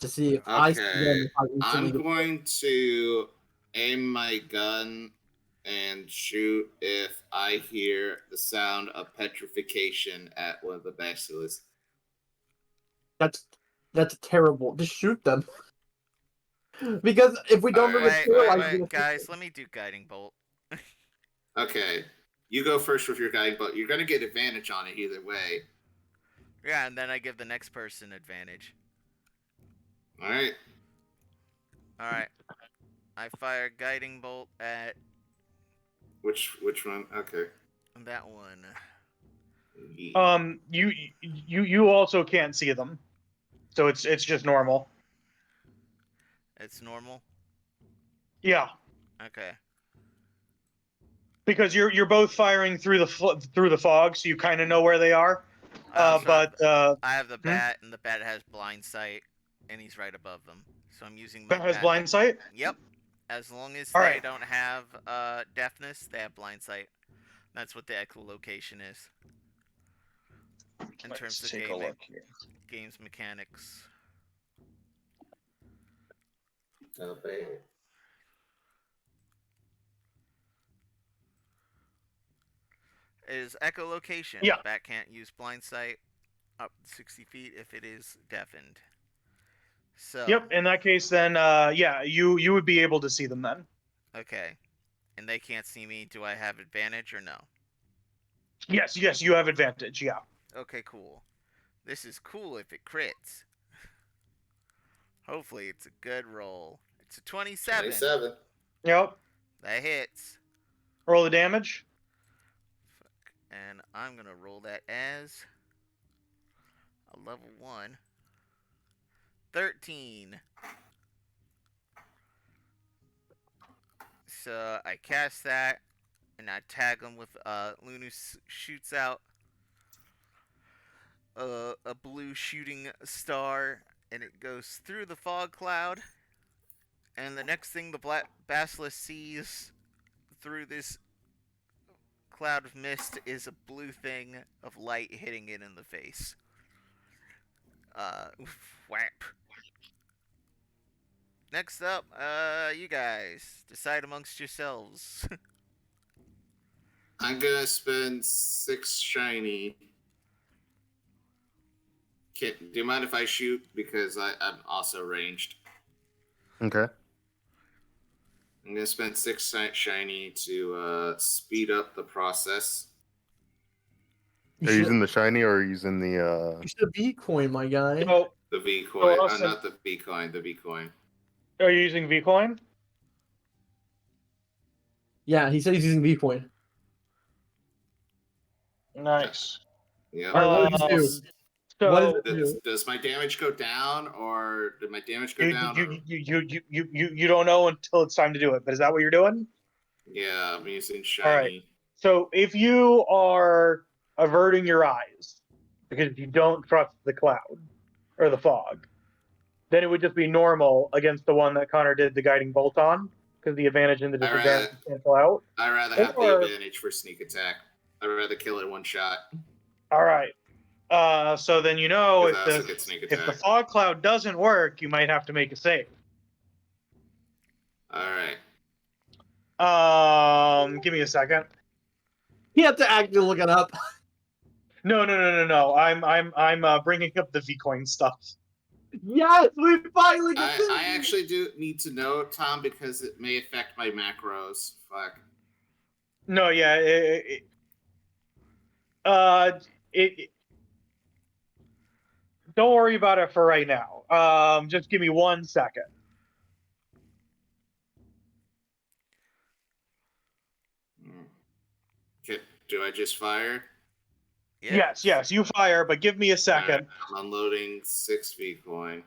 to see if I see Okay, them. I instantly I'm going to aim my gun and shoot if I hear the sound of petrification at one of the basilisks. That's terrible. Just shoot them. Because if we don't bring Wait, a wait, paralyzer, wait, guys, let me do guiding bolt. Okay, you go first with your guiding bolt. You're gonna get advantage on it either way. Yeah, and then I give the next person advantage. All right. All right. I fire guiding bolt at Which one? Okay. that one. You also can't see them, so it's just normal. It's normal. Yeah, Okay. because you're both firing through the fog, so you kind of know where they are. So I have the hmm? bat, and the bat has blind sight, and he's right above them. So I'm using my That has bat. blind sight. Yep. As long as All they right. don't have deafness, they have blind sight. That's what the echolocation is. In terms of take a look here. games mechanics. Is echolocation. Yeah. Bat can't use blind sight up 60 feet if it is deafened. So. Yep. In that case, then yeah, you would be able to see them then. Okay. And they can't see me. Do I have advantage or no? Yes, you have advantage. Yeah. Okay, cool. This is cool if it crits. Hopefully it's a good roll. It's a 27. 27. Yep. That hits. Roll the damage. Fuck. And I'm going to roll that as a level 1. 13. So I cast that, and I tag him with Lunu shoots out a blue shooting star, and it goes through the fog cloud. And the next thing the basilisk sees through this cloud of mist is a blue thing of light hitting it in the face. Whap. Next up, you guys decide amongst yourselves. I'm gonna spend 6 shiny. Do you mind if I shoot? Because I'm also ranged. Okay. I'm gonna spend 6 shiny to speed up the process. Are you using the shiny or are you using the You should V coin, my guy. So, The V coin, Austin- not the V coin. The V coin. are you using V-coin? Yeah, he said he's using V coin. Nice. Yeah. Alright, what does it do? So What does it do? Does my damage go down, or did my damage go down? you don't know until it's time to do it. But is that what you're doing? Yeah, I'm using shiny. All right. So if you are averting your eyes because you don't trust the cloud or the fog, then it would just be normal against the one that Connar did the guiding bolt on, because the advantage and the disadvantage cancel out. I'd rather have the Or- advantage for sneak attack. I'd rather kill it in one shot. All right. So then you know Because I also get sneak if the attack. fog cloud doesn't work, you might have to make a save. Alright. Give me a second. You have to actually look it up. No. I'm bringing up the V-coin stuff. Yes, we finally get this. I actually do need to know, Tom, because it may affect my macros. Fuck. No, yeah. It don't worry about it for right now. Just give me 1 second. Okay, do I just fire? Yes, you fire, but give me a second. Alright, I'm unloading 6 V-coin.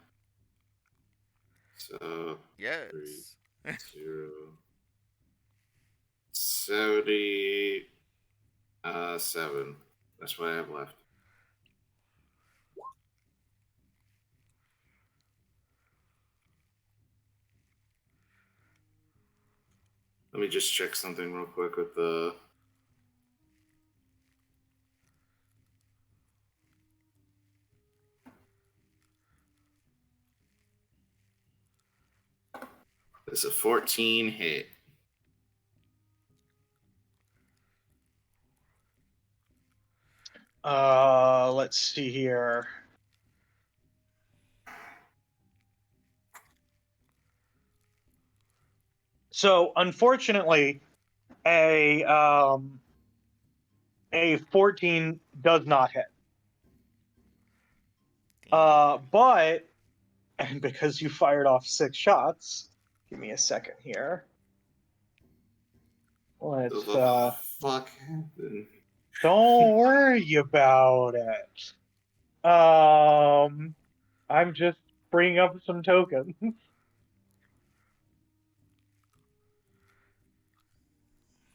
So Yes. 3, 0, 77. That's what I have left. Let me just check something real quick with the. It's a 14 hit. Let's see here. So, unfortunately, a 14 does not hit. But, and because you fired off 6 shots, give me a second here. Let's, What the fuck happened? don't worry about it. I'm just bringing up some tokens.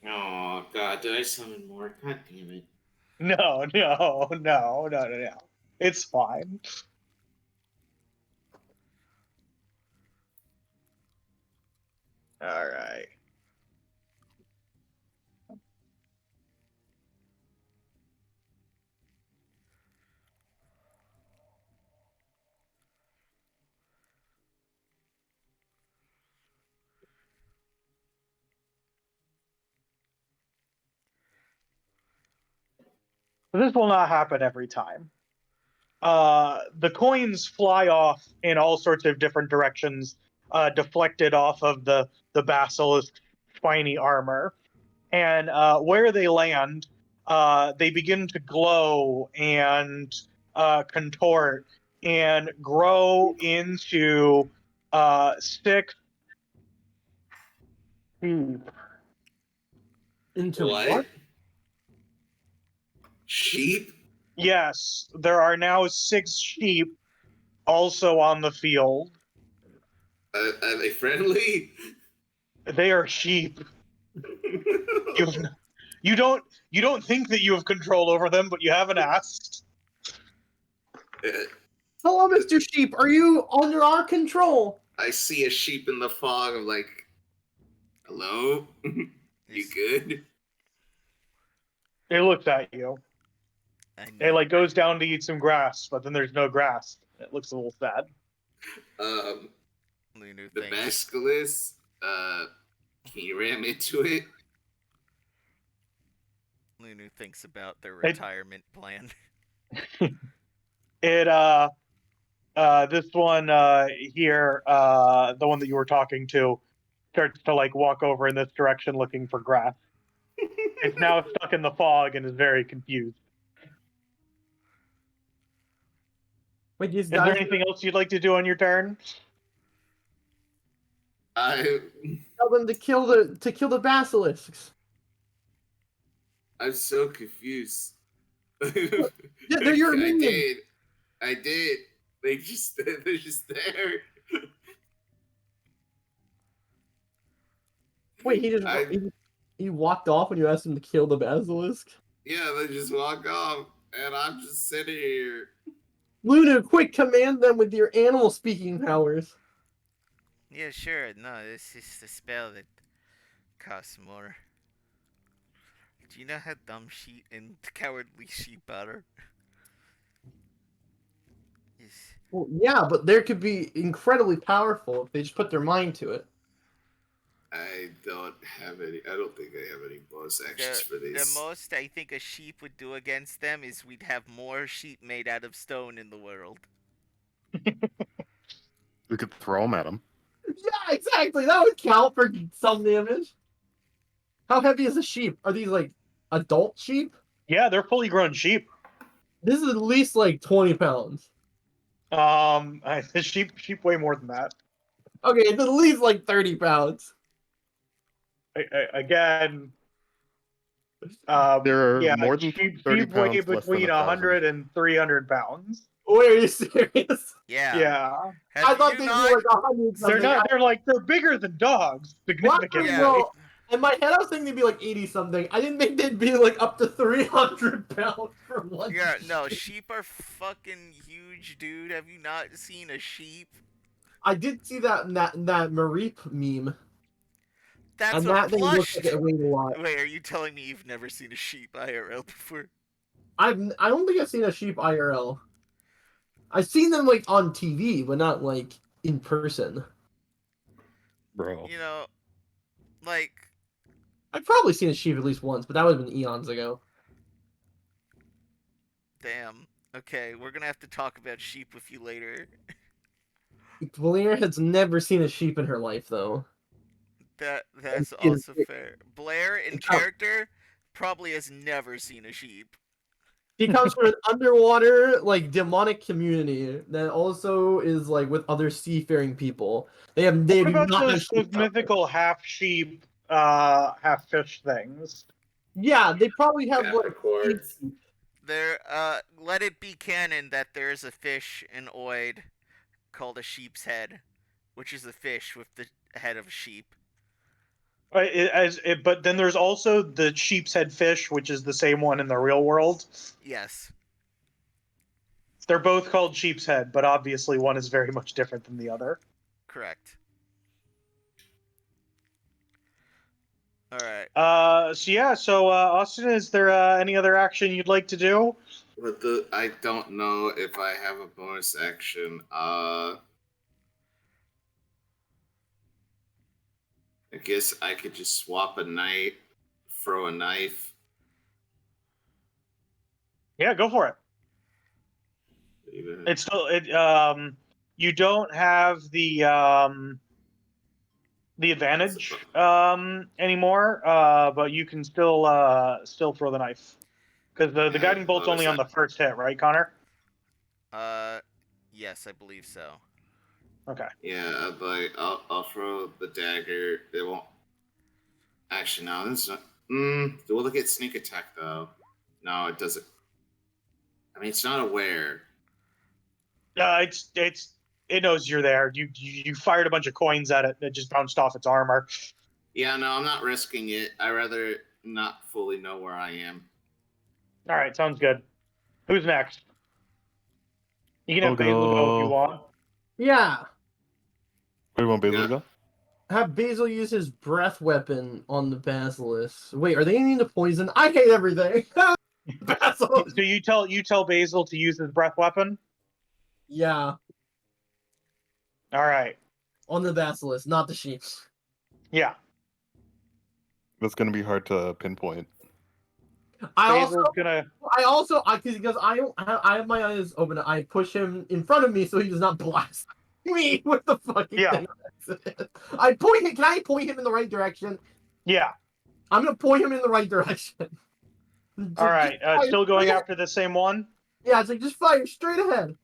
Oh god, did I summon more? God damn it. No. It's fine. All right. This will not happen every time. The coins fly off in all sorts of different directions, deflected off of the basilisk's spiny armor. And where they land, they begin to glow and contort and grow into 6 sheep. Into What? what? Sheep? Yes, there are now 6 sheep also on the field. Are they friendly? They are sheep. You don't think that you have control over them, but you haven't asked. Hello, Mr. Sheep. Are you under our control? I see a sheep in the fog. I'm like, hello? You good? It looks at you. It like goes down to eat some grass, but then there's no grass. It looks a little sad. Lunu The thinks. basilisk, can you ram into it? Lunu thinks about their retirement plan. It this one here, the one that you were talking to, starts to like walk over in this direction looking for grass. It's now stuck in the fog and is very confused. Wait, these Is guys. there anything else you'd like to do on your turn? I'm Tell them to kill the basilisks. so confused. Yeah, they're your I minions. did. They're just there. Wait, he walked off when you asked him to kill the basilisk? Yeah, they just walk off, and I'm just sitting here. Luna, quick, command them with your animal speaking powers. Yeah, sure. No, this is the spell that costs more. Do you know how dumb sheep and cowardly sheep are? Yes. Well, yeah, but they could be incredibly powerful if they just put their mind to it. I don't think I have any bonus actions for The this. most I think a sheep would do against them is we'd have more sheep made out of stone in the world. We could throw them at them. Yeah, exactly. That would count for some damage. How heavy is a sheep? Are these like adult sheep? Yeah, they're fully grown sheep. This is at least like 20 pounds. The sheep weigh more than that. Okay, it's at least like 30 pounds. Again, There are yeah, more than sheep 30 weigh pounds, less than between 1,000. 100 and 300 pounds. Wait, are you serious? Yeah. Yeah, Have I thought you they'd not? be like 100 they're something. not. They're bigger than dogs significantly. Yeah. Well, in my head, I was thinking they'd be like 80 something. I didn't think they'd be like up to 300 pounds for one. Yeah, no, sheep are fucking huge, dude. Have you not seen a sheep? I did see that in that Mareep meme, That's and a that thing looks plush. like it weighed a lot. Wait, are you telling me you've never seen a sheep IRL before? I don't think I've seen a sheep IRL. I've seen them like on TV, but not like in person. Bro. You know, like, I've probably seen a sheep at least once, but that would have been eons ago. damn. Okay, we're gonna have to talk about sheep with you later. Blair has never seen a sheep in her life, though. That's It is- also fair. Blair, in it counts. character, probably has never seen a sheep. She comes from an underwater, like, demonic community that also is, like, with other seafaring people. They What do about not have those sheep. mythical half sheep, half fish things? Yeah, they probably have, like, Capricorns. There, let it be canon that there is a fish in Oid called a sheep's head, which is a fish with the head of a sheep. But then there's also the sheep's head fish, which is the same one in the real world. Yes. They're both called sheep's head, but obviously one is very much different than the other. Correct. Alright. So Austin, is there any other action you'd like to do? But I don't know if I have a bonus action. I guess I could just swap a knight, throw a knife. Yeah, go for it. Even It's still you don't have the advantage anymore, but you can still throw the knife because the Yeah, guiding bolt's only on the first hit, right, Connor? Yes, I believe so. Okay. yeah, but I'll throw the dagger. It won't. Actually, no, that's not. Will it get sneak attack though? No, it doesn't. I mean, it's not aware. It knows you're there. You fired a bunch of coins at it that just bounced off its armor. Yeah, no, I'm not risking it. I rather not fully know where I am. All right, sounds good. Who's next? You can have I'll Basil go if you go. want. Yeah. Where do you want Basil to Yeah. go? Have Basil use his breath weapon on the basilisk. Wait, are they immune to poison? I hate everything. Basil. So you tell Basil to use his breath weapon. Yeah, All right. on the basilisk, not the sheep. Yeah. That's going to be hard to pinpoint. Basil's gonna. Because I have my eyes open. I push him in front of me so he does not blast me with the fucking Yeah. thing. I point him. Can I point him in the right direction? Yeah. I'm gonna point him in the right direction. All right. Fire Still going straight- after the same one. Yeah, it's like just fire straight ahead.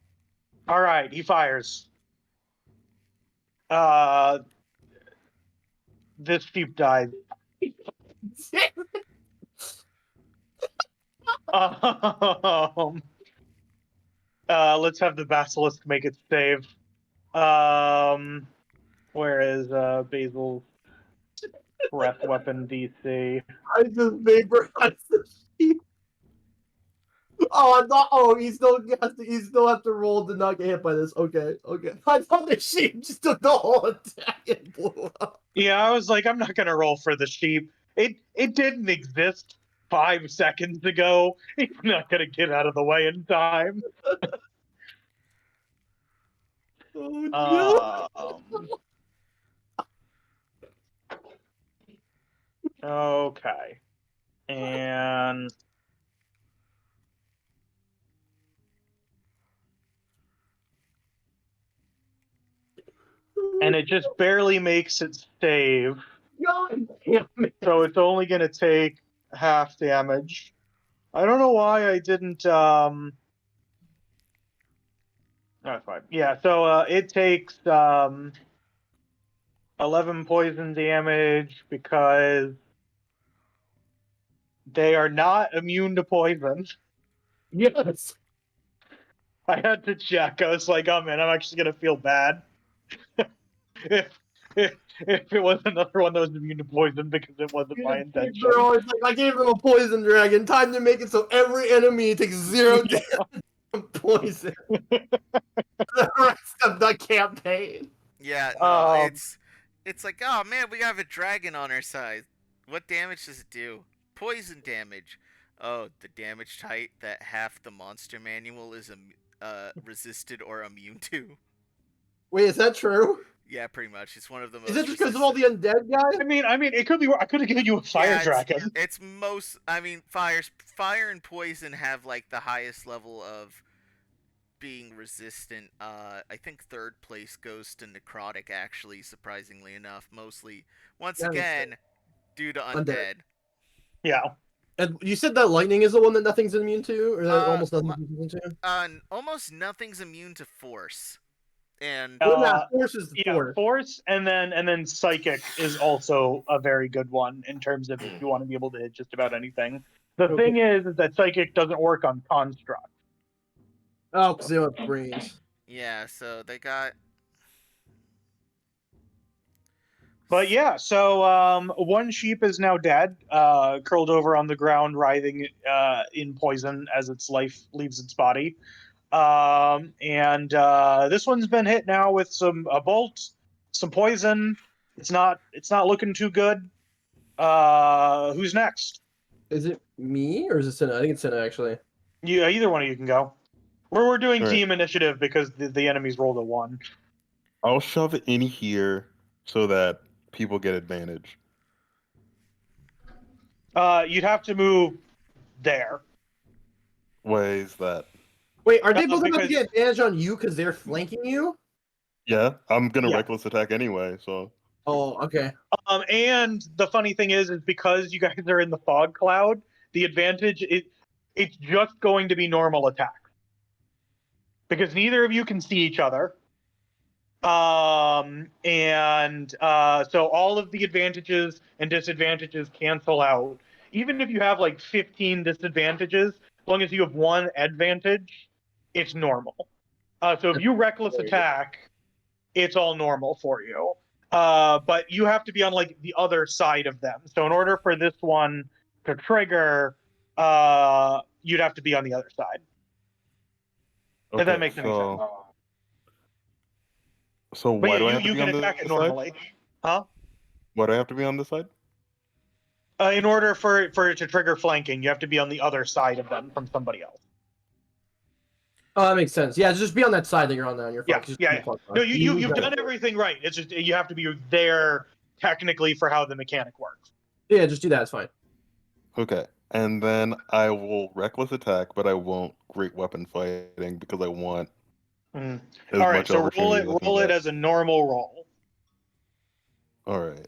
All right. He fires. This sheep died. Let's have the basilisk make its save. Where is Basil's breath weapon DC? I just vaporized the sheep. Oh, I thought. Oh, he still has to roll to not get hit by this. Okay. I thought the sheep just took the whole attack and blew up. Yeah, I was like, I'm not gonna roll for the sheep. It didn't exist 5 seconds ago. He's not gonna get out of the way in time. Oh no! Okay. And it just barely makes its save. God damn it! So it's only gonna take half damage. I don't know why I didn't. That's fine. Yeah, so it takes 11 poison damage because they are not immune to poison. Yes. I had to check. I was like, oh man, I'm actually gonna feel bad if, if it was another one that was immune to poison because it wasn't my intention. They're always like, I gave them a poison dragon. Time to make it so every enemy takes 0 damage from poison. The rest of the campaign. Yeah, no, Um, it's like, oh man, we have a dragon on our side. What damage does it do? Poison damage. Oh, the damage type that half the monster manual is resisted or immune to. Wait, is that true? Yeah, pretty much. It's one of the most. Is it just because of all the undead guys? I mean, it could be. I could have given you a fire dragon. It's most. I mean, fire and poison have like the highest level of being resistant. I think third place goes to necrotic. Actually, surprisingly enough, mostly once again due to undead. Yeah. And you said that lightning is the one that nothing's immune to, or that almost nothing's immune to? Almost nothing's immune to force. And force is the force. Force, and then psychic is also a very good one in terms of if you want to be able to hit just about anything. The thing is that psychic doesn't work on construct. Oh, because they have brains. Yeah, so they got. But yeah, so one sheep is now dead, curled over on the ground, writhing in poison as its life leaves its body. And this one's been hit now with a bolt, some poison. It's not looking too good. Who's next? Is it me or is it Cinna? I think it's Cinna actually. Yeah, either one of you can go. We're doing All right. team initiative because the enemies rolled a 1. I'll shove it in here so that people get advantage. You'd have to move there. Why is that? Wait, are they both about to because- get advantage on you because they're flanking you? Yeah, I'm gonna Yeah. reckless attack anyway, so. Oh, okay. And the funny thing is because you guys are in the fog cloud, the advantage it's just going to be normal attacks because neither of you can see each other. So all of the advantages and disadvantages cancel out. Even if you have like 15 disadvantages, as long as you have 1 advantage, it's normal. So if you reckless attack, it's all normal for you. But you have to be on like the other side of them. So in order for this one to trigger, you'd have to be on the other side. If that makes any sense. So But why do I yeah, have to you be can on attack this it side? normally. Huh? Why do I have to be on this side? In order for it to trigger flanking, you have to be on the other side of them from somebody else. Oh, that makes sense. Yeah, just be on that side that you're on there on your Yeah, flank. Just yeah. be flank. No, you've done everything right. It's just you have to be there technically for how the mechanic works. Yeah, just do that. It's fine. Okay, and then I will reckless attack, but I won't great weapon fighting because I want as All right, much so opportunity as I can roll it get. as a normal roll. All right.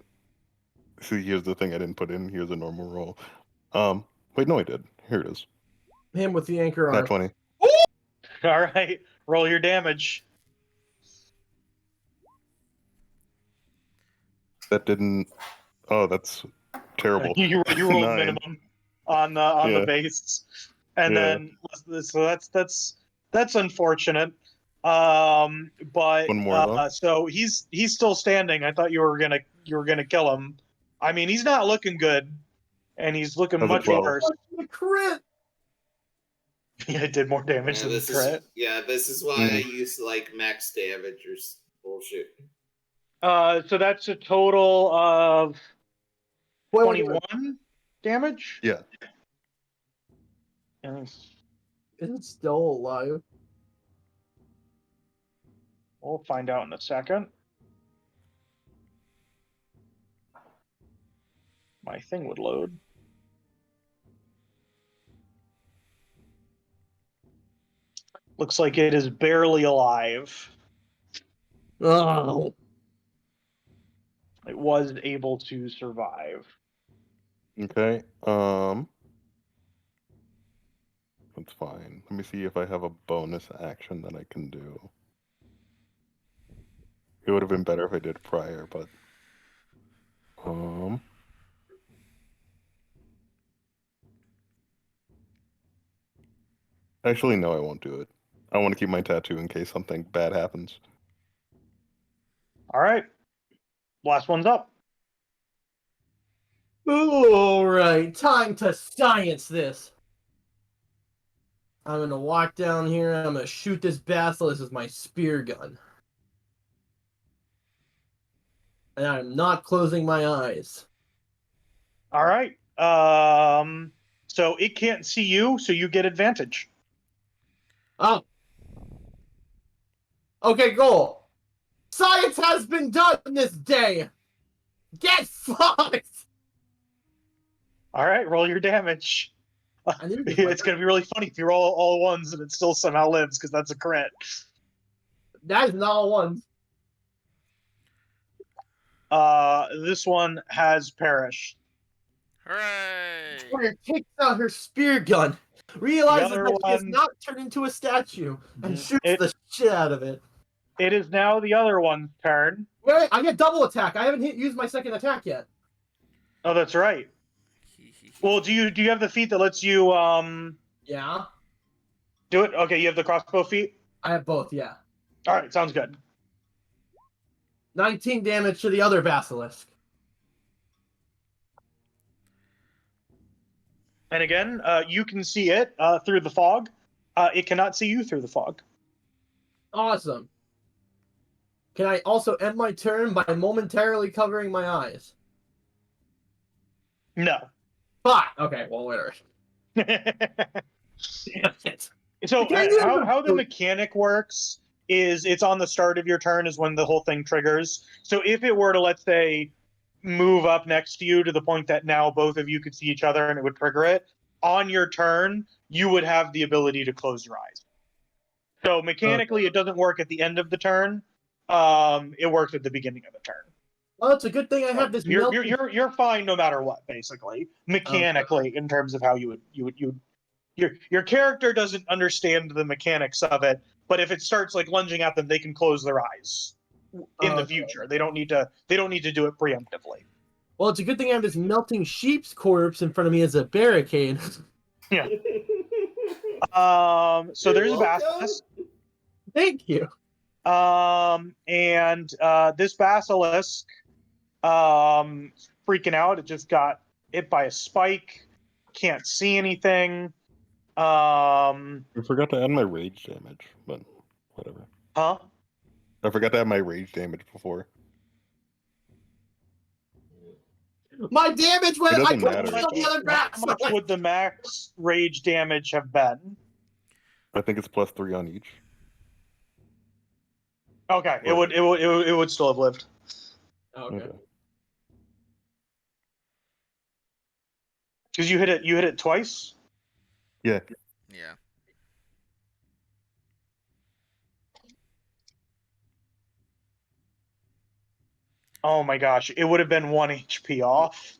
See, here's the thing I didn't put in. Here's a normal roll. Wait, no, I did. Here it is. Him with the anchor Nat arm. 20. All right, roll your damage. That didn't. Oh, that's terrible. You rolled 9. minimum on the Yeah. base, and Yeah. then so that's unfortunate. But One more, though. so he's still standing. I thought you were gonna kill him. I mean, he's not looking good, and he's looking How's it much 12? worse. The crit. Yeah, it did more damage than the crit. This is why I use like max damage or bullshit. So that's a total of 21 damage. Yeah. And Is it still alive? we'll find out in a second. My thing would load. Looks like it is barely alive. Oh. It was able to survive. Okay. That's fine. Let me see if I have a bonus action that I can do. It would have been better if I did prior, but actually no, I won't do it. I want to keep my tattoo in case something bad happens. All right. Last one's up. All right, time to science this. I'm gonna walk down here and I'm gonna shoot this basilisk with my spear gun. And I'm not closing my eyes. All right. So it can't see you, so you get advantage. Oh. Okay, goal. Science has been done this day. Get fucked. All right, roll your damage. I need to It's going to be really funny if you roll all ones and it still somehow lives, because that's a crit. That is not all ones. This one has perished. Hooray! Warrior takes out her spear gun, realizes The other that she has one- not turned into a statue, and shoots It- the shit out of it. It is now the other one's turn. Wait, I get double attack. I haven't used my second attack yet. Oh, that's right. Well, do you have the feat that lets you Yeah, do it? Okay, you have the crossbow feat. I have both. Yeah, All right, sounds good. 19 damage to the other basilisk. And again, you can see it through the fog. It cannot see you through the fog. Awesome. Can I also end my turn by momentarily covering my eyes? No. Fuck. Okay, well, whatever. Damn it. So Can you- how the mechanic works is it's on the start of your turn is when the whole thing triggers. So if it were to, let's say, move up next to you to the point that now both of you could see each other and it would trigger it, on your turn, you would have the ability to close your eyes. So mechanically, it doesn't work at the end of the turn. It works at the beginning of the turn. Well, it's a good thing I have this You're fine no matter what, basically. Mechanically, in terms of how you would your character doesn't understand the mechanics of it, but if it starts like lunging at them, they can close their eyes in the future. They don't need to do it preemptively. Well, it's a good thing I have this melting sheep's corpse in front of me as a barricade. Yeah. So there's a basilisk. Thank you. And this basilisk freaking out. It just got hit by a spike. Can't see anything. I forgot to add my rage damage, but whatever. Huh? I forgot to add my rage damage before. My damage went. It I doesn't couldn't matter. see the other back. How much would the max rage damage have been? I think it's +3 on each. Okay, it would still have lived. Okay. Because you hit it twice. Yeah. Yeah. Oh my gosh, it would have been 1 HP off.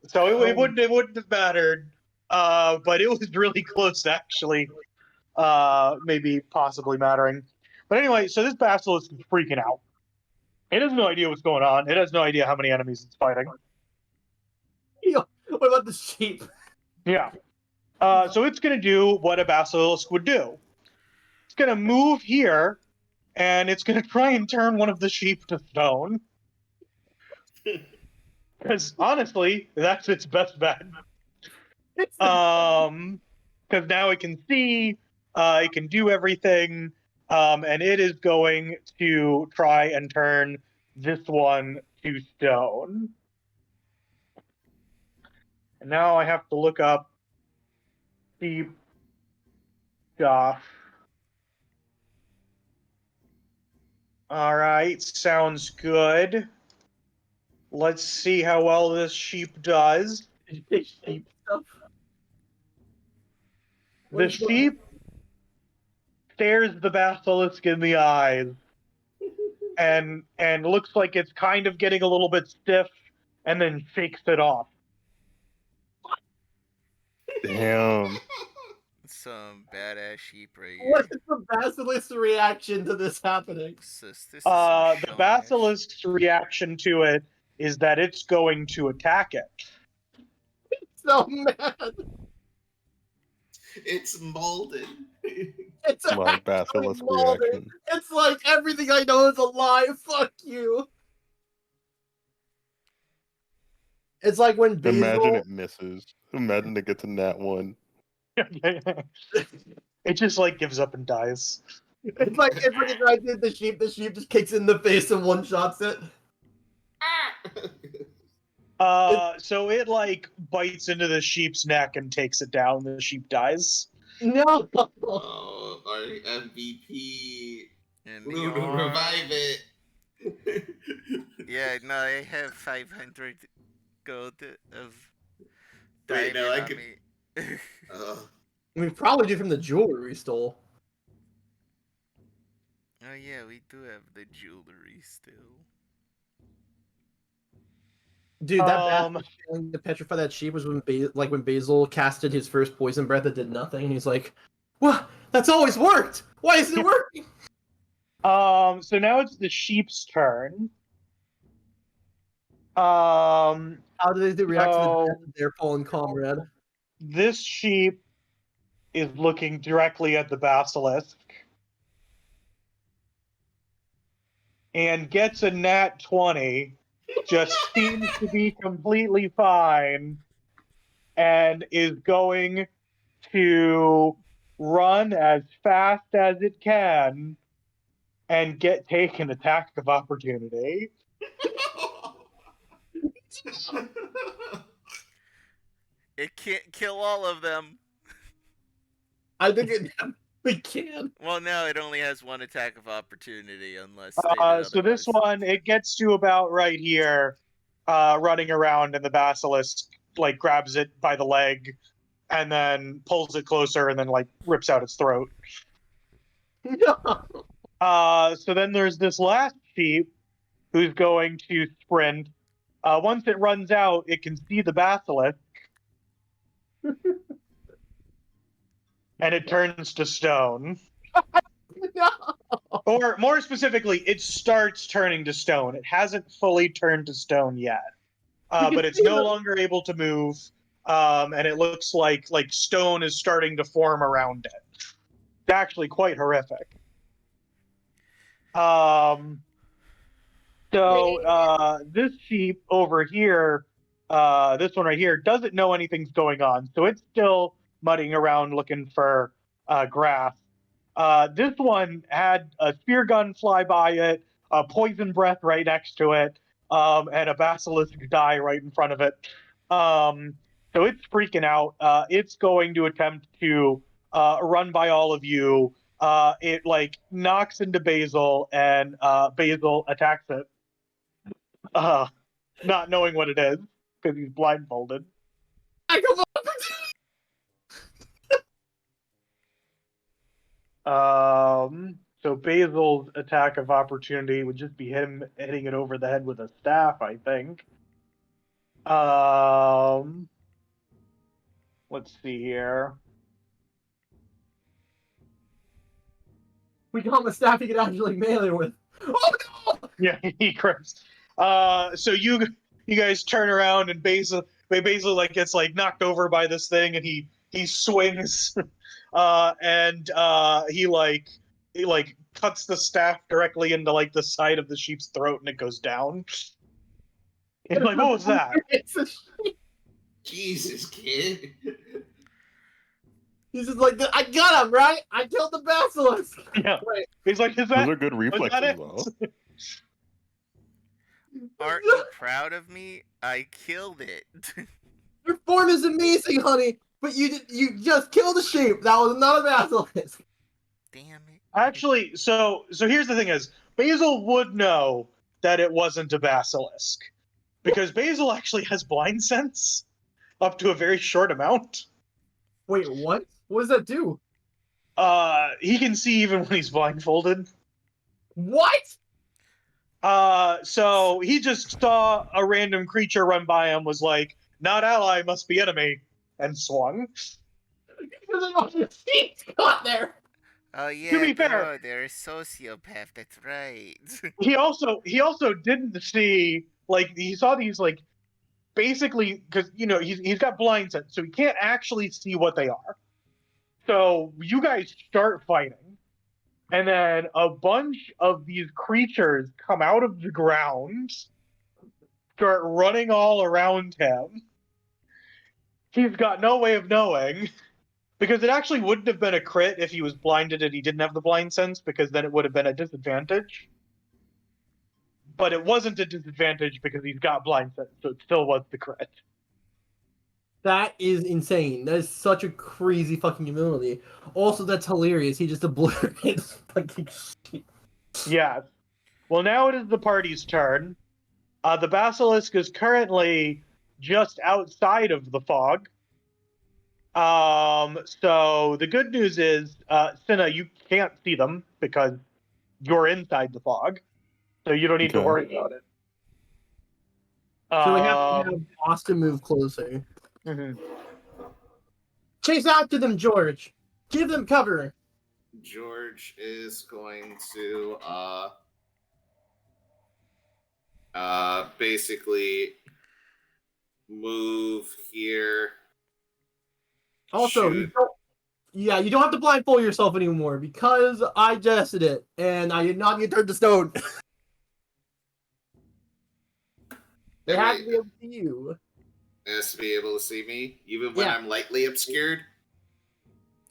So it wouldn't have mattered. But it was really close to actually maybe possibly mattering. But anyway, so this basilisk is freaking out. It has no idea what's going on. It has no idea how many enemies it's fighting. What about the sheep? Yeah. So it's going to do what a basilisk would do. It's going to move here, and it's going to try and turn one of the sheep to stone. Because honestly, that's its best bet. Because now it can see, it can do everything, and it is going to try and turn this one to stone. And now I have to look up the stuff. All right, sounds good. Let's see how well this sheep does. Sheep stuff. The sheep stares the basilisk in the eyes and looks like it's kind of getting a little bit stiff and then shakes it off. Damn. Some badass sheep right here. What is the basilisk's reaction to this happening? This is The some basilisk's reaction to it is that it's going to attack it. So mad. It's molded. It's My actually basilisk molded. reaction. It's like everything I know is a lie. Fuck you. It's like when Basil. Imagine it misses. Imagine it gets a nat 1. It just like gives up and dies. It's like if I did the sheep just kicks in the face and one shots it. So it like bites into the sheep's neck and takes it down. The sheep dies. No. Oh, our MVP. And Lunu, revive it. Yeah, no, I have 500 gold of Wait, diamond no, I on could- me. We probably do from the jewelry we stole. Oh yeah, we do have the jewelry still. Dude, that feeling to petrify that sheep was when when Basil casted his first poison breath that did nothing, and he's like, "Well, that's always worked. Why isn't it working?" So now it's the sheep's turn. How do they react to the So- death of their fallen comrade? This sheep is looking directly at the basilisk and gets a nat 20. Just seems to be completely fine and is going to run as fast as it can and take an attack of opportunity. It can't kill all of them. I think we can. Well, no, it only has one attack of opportunity unless. They did So this otherwise. one, it gets to about right here, running around, and the basilisk like grabs it by the leg, and then pulls it closer, and then like rips out its throat. No. So then there's this last sheep who's going to sprint. Once it runs out, it can see the basilisk, and it turns to stone. No. Or more specifically, it starts turning to stone. It hasn't fully turned to stone yet, but it's no longer able to move, and it looks like stone is starting to form around it. It's actually quite horrific. So this sheep over here, this one right here, doesn't know anything's going on, so it's still mudding around looking for grass. This one had a spear gun fly by it, a poison breath right next to it, and a basilisk die right in front of it. So it's freaking out. It's going to attempt to run by all of you. It like knocks into Basil, and Basil attacks it, not knowing what it is because he's blindfolded. I come up. So Basil's attack of opportunity would just be him hitting it over the head with a staff, I think. Let's see here. We got him a staff he could actually melee with. Oh no! Yeah, he crits. So you guys turn around, and Basil like gets like knocked over by this thing, and he swings, and he cuts the staff directly into like the side of the sheep's throat, and it goes down. It's like, what was that? It's a Jesus, kid. He's just like, I got him, right? I killed the basilisk. Yeah. Wait. He's like, is Those that? are good Was that reflexes, it? though. Aren't you proud of me? I killed it. Your form is amazing, honey, but you just killed a sheep. That was not a basilisk. Damn it. Actually, so here's the thing: is Basil would know that it wasn't a basilisk because Basil actually has blind sense up to a very short amount. Wait, what? What does that do? He can see even when he's blindfolded. What? So he just saw a random creature run by him, was like, not ally, must be enemy, and swung. Because of all the seats got there. Oh yeah, be fair- bro, they're a sociopath. That's right. He also didn't see, like, he saw these, like, basically, because he's got blind sense, so he can't actually see what they are. So you guys start fighting, and then a bunch of these creatures come out of the ground, start running all around him. He's got no way of knowing, because it actually wouldn't have been a crit if he was blinded and he didn't have the blind sense, because then it would have been a disadvantage. But it wasn't a disadvantage because he's got blind sense, so it still was the crit. That is insane. That is such a crazy fucking ability. Also, that's hilarious. He just obliterates fucking shit. Yeah. Well, now it is the party's turn. The basilisk is currently just outside of the fog. So the good news is, Cinna, you can't see them because you're inside the fog, so you don't need to Okay. worry about it. So we have to have Austin move closer. Mhm. Chase after them, George. Give them cover. George is going to basically move here. Also, you don't have to blindfold yourself anymore because I tested it and I did not get turned to stone. They have to be able to see you. Has to be able to see me, even when Yeah. I'm lightly obscured.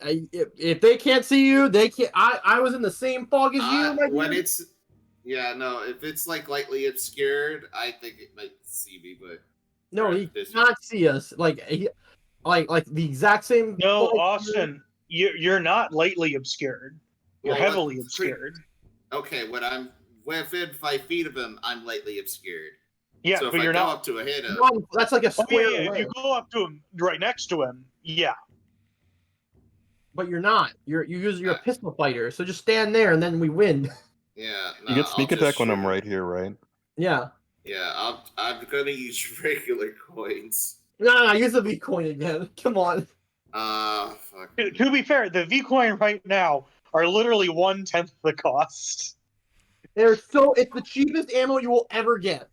If they can't see you, they can't. I was in the same fog as you. My When dude. if it's like lightly obscured, I think it might see me, but No, he this cannot see us. Like the exact same. No, fog Austin, you're not lightly obscured. You're Well, heavily like, obscured. Okay, when I'm within 5 feet of him, I'm lightly obscured. Yeah, So if but I you're go not. up to a hit him, No, that's like a Oh square yeah, if away. you go up to him, right next to him, yeah. But you're not. You're a pistol fighter. So just stand there and then we win. yeah, no, You get sneak I'll just attack when shoot I'm him. right here, right? Yeah. Yeah, I'm gonna use regular coins. No, use the V coin again. Come on. Fuck. To be fair, the V coin right now are literally 1/10 the cost. It's the cheapest ammo you will ever get.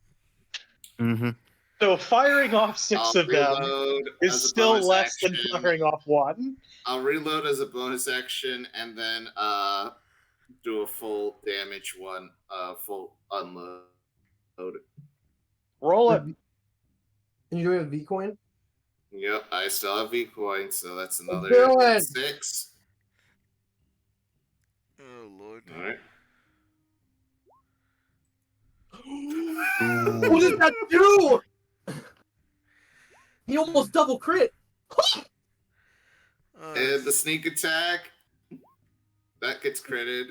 Mm-hmm. So firing off 6 I'll of them reload is as a still bonus less than action. firing off 1. I'll reload as a bonus action and then do a full damage one, full unload. Roll it. And you do have V coin? Yep, I still have V coins, so that's another do it. 6. Oh lord. All right. What did that do? He almost double crit. Oh, And the sneak attack that gets critted.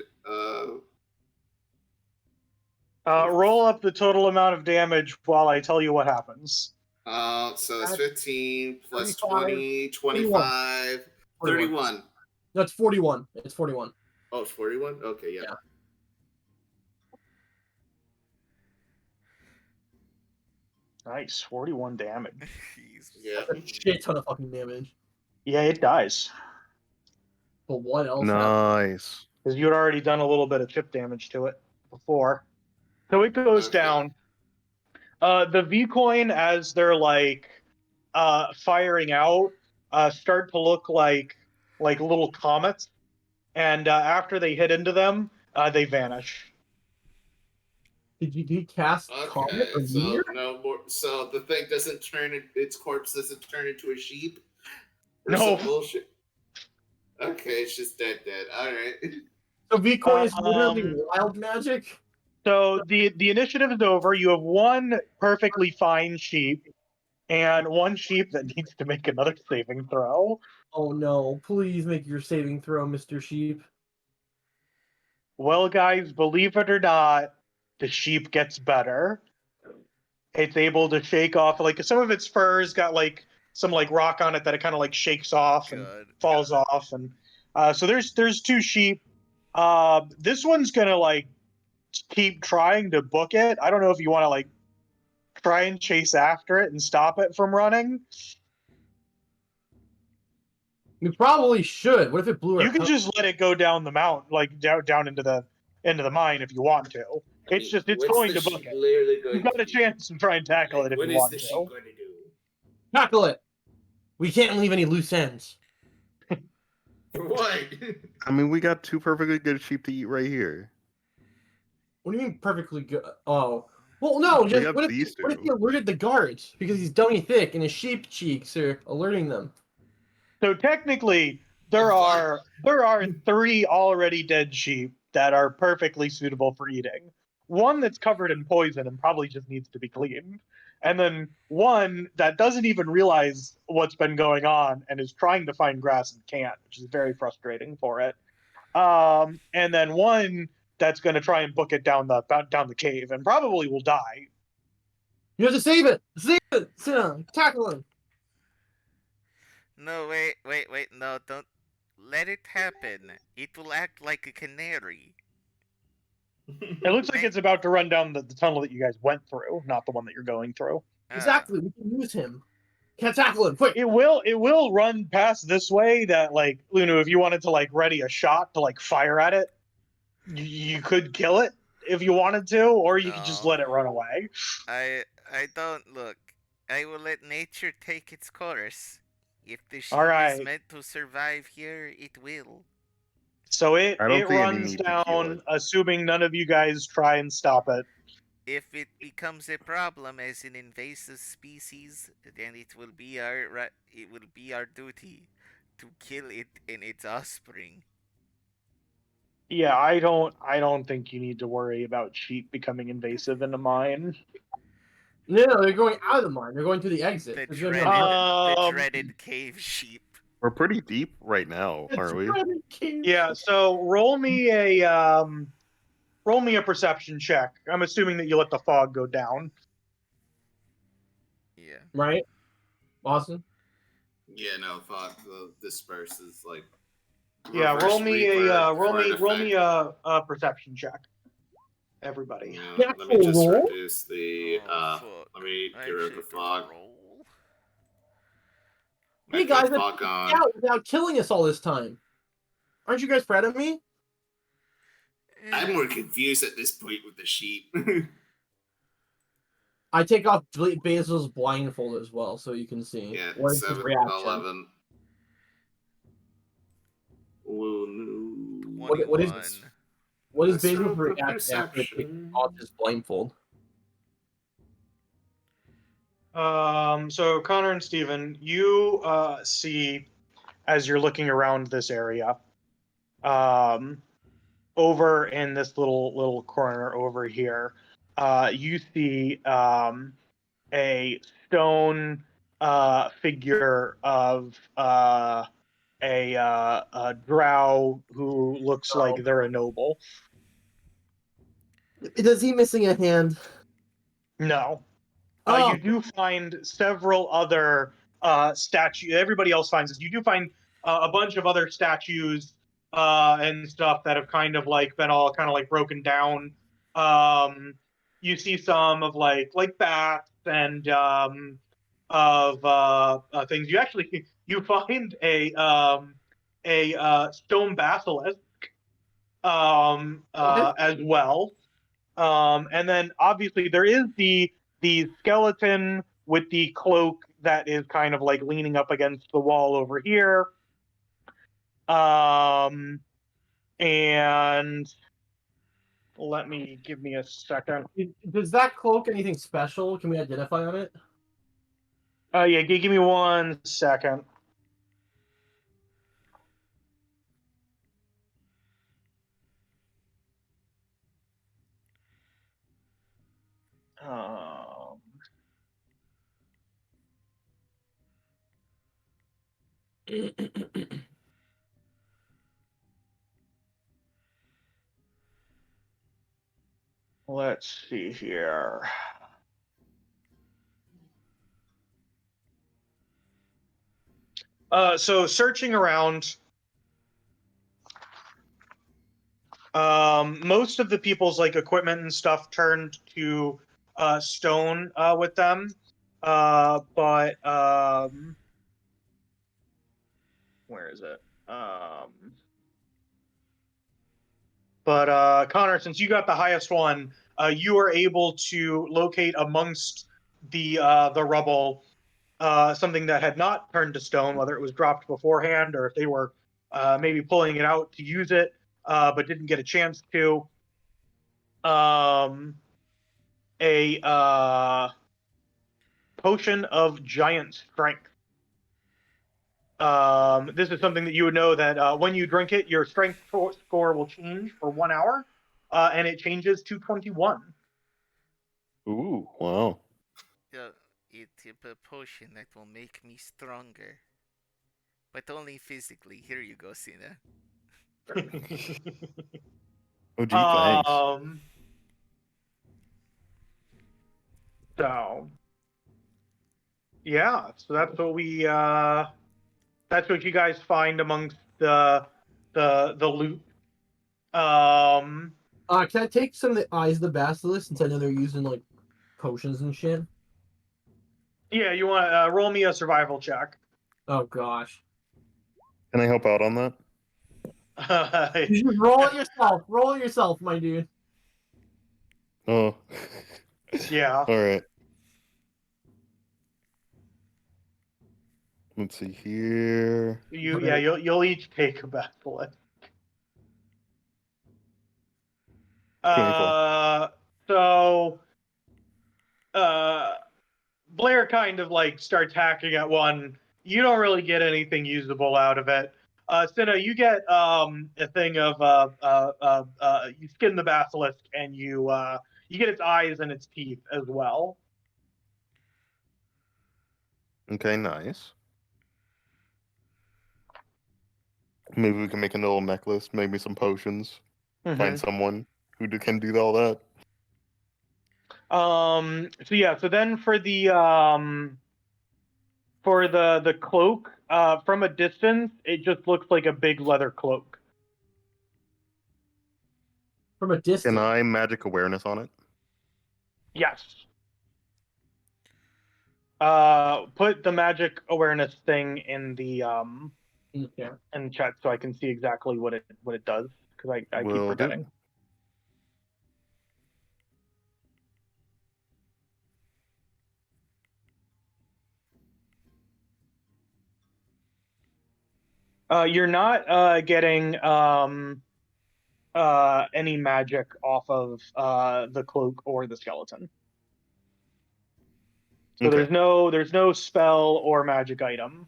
Roll up the total amount of damage while I tell you what happens. So that's 15 plus 35, 20, 25, 31. That's 41. It's 41. Oh, it's 41? Okay, yeah. Yeah. Nice, 41 damage. jeez. Yeah. That's a shit ton of fucking damage. Yeah, it dies. But what else? Nice. Because you had already done a little bit of chip damage to it before. So it goes Okay. down. The V coin, as they're firing out, start to look like little comets, and after they hit into them, they vanish. Did you cast Comet Okay, or so Meteor? no more. So the thing doesn't its corpse doesn't turn into a sheep? Or No. some bullshit? Okay, it's just dead. All right. So V coin is literally Um, wild magic. So the initiative is over. You have one perfectly fine sheep, and one sheep that needs to make another saving throw. Oh no! Please make your saving throw, Mr. Sheep. Well, guys, believe it or not, the sheep gets better. It's able to shake off, some of its fur's got some rock on it that it kind of shakes off and God. falls off, and so there's 2 sheep. This one's gonna keep trying to book it. I don't know if you want to try and chase after it and stop it from running. We probably should. What if it blew our You can tunnel? just let it go down the mountain, like down into the mine if you want to. It's what's going the to book sheep it. literally going You've got to a do? chance to try and tackle it if What you is want the to. sheep going to do? Tackle it. We can't leave any loose ends. For what? I mean, we got 2 perfectly good sheep to eat right here. What do you mean perfectly good? Oh. Well, no, We just got what if these he two. alerted the guards because he's dummy thick and his sheep cheeks are alerting them? So technically, there are 3 already dead sheep that are perfectly suitable for eating. One that's covered in poison and probably just needs to be cleaned. And then one that doesn't even realize what's been going on and is trying to find grass and can't, which is very frustrating for it. And then one that's going to try and book it down the cave and probably will die. You have to save it. Save it. Cinna, tackle him. No, wait. No, don't let it happen. It will act like a canary. It looks like it's about to run down the tunnel that you guys went through, not the one that you're going through. Exactly. We can use him. Can't tackle him. Quick. It will run past this way. That like Lunu, if you wanted to like ready a shot to like fire at it, you could kill it if you wanted to, or you could just No. let it run away. I don't look. I will let nature take its course. If the sheep All is right. meant to survive here, it will. So it I don't see any runs need to kill down, it. assuming none of you guys try and stop it. If it becomes a problem as an invasive species, then it will be our duty to kill it and its offspring. Yeah, I don't think you need to worry about sheep becoming invasive in a mine. No, they're going out of the mine. They're going to the exit. The There's gonna be dreaded, a the Um, dreaded cave sheep. We're pretty deep right now, aren't we? Yeah, so roll me a perception check. I'm assuming that you let the fog go down. Yeah. Right? Awesome. Yeah, no, fog disperses like. Yeah, reverse roll me reverb roll for an me roll me effect. a perception check. Everybody. Yeah, let me just roll? reduce the. Oh, fuck. Let me I get rid of the should've fog. rolled. Hey Put guys, fog on. out without killing us all this time. Aren't you guys proud of me? I'm more confused at this point with the sheep. I take off Basil's blindfold as well, so you can see. Yeah, What is his 7, reaction? 11. Ooh, no. What is 21. What is Let's Basil's roll for reaction after taking off his blindfold? So Connor and Steven, you see as you're looking around this area, over in this little corner over here, you see a stone figure of a drow who looks like they're a noble. Is he missing a hand? No. Oh, You do find several other statues. Everybody else finds this. You do find a bunch of other statues and stuff that have kind of like been all kind of like broken down. You see some of like bats and of things. You actually you find a stone basilisk as well. And then obviously there is the skeleton with the cloak that is kind of like leaning up against the wall over here. And give me a second. does that cloak anything special? Can we identify on it? Yeah, give me 1 second. Um, let's see here. So searching around, most of the people's like equipment and stuff turned to stone with them, but where is it? But Connor, since you got the highest one, you are able to locate amongst the rubble something that had not turned to stone, whether it was dropped beforehand or if they were maybe pulling it out to use it, but didn't get a chance to. A potion of giant strength. This is something that you would know that when you drink it, your strength score will change for 1 hour, and it changes to 21. Ooh, wow. It's a potion that will make me stronger. But only physically. Here you go, Cinna. Oh, gee, thanks. So yeah, so that's what you guys find amongst the loot. Can I take some of the eyes of the basilisk since I know they're using like potions and shit? Yeah, you want to roll me a survival check. Oh gosh. Can I help out on that? You should roll it yourself. Roll it yourself, my dude. Oh. Yeah. All right. Let's see here. You'll each take a basilisk. 24. So Blair kind of like starts hacking at one. You don't really get anything usable out of it. Cinna, you get a thing of you skin the basilisk and you get its eyes and its teeth as well. Okay, nice. Maybe we can make a little necklace, maybe some potions. Find someone who can do all that. So then for the cloak, from a distance, it just looks like a big leather cloak. From a distance. Can I magic awareness on it? Yes. Put the magic awareness thing in the in chat so I can see exactly what it does, because I keep forgetting. You're not getting any magic off of the cloak or the skeleton. So Okay. there's no spell or magic item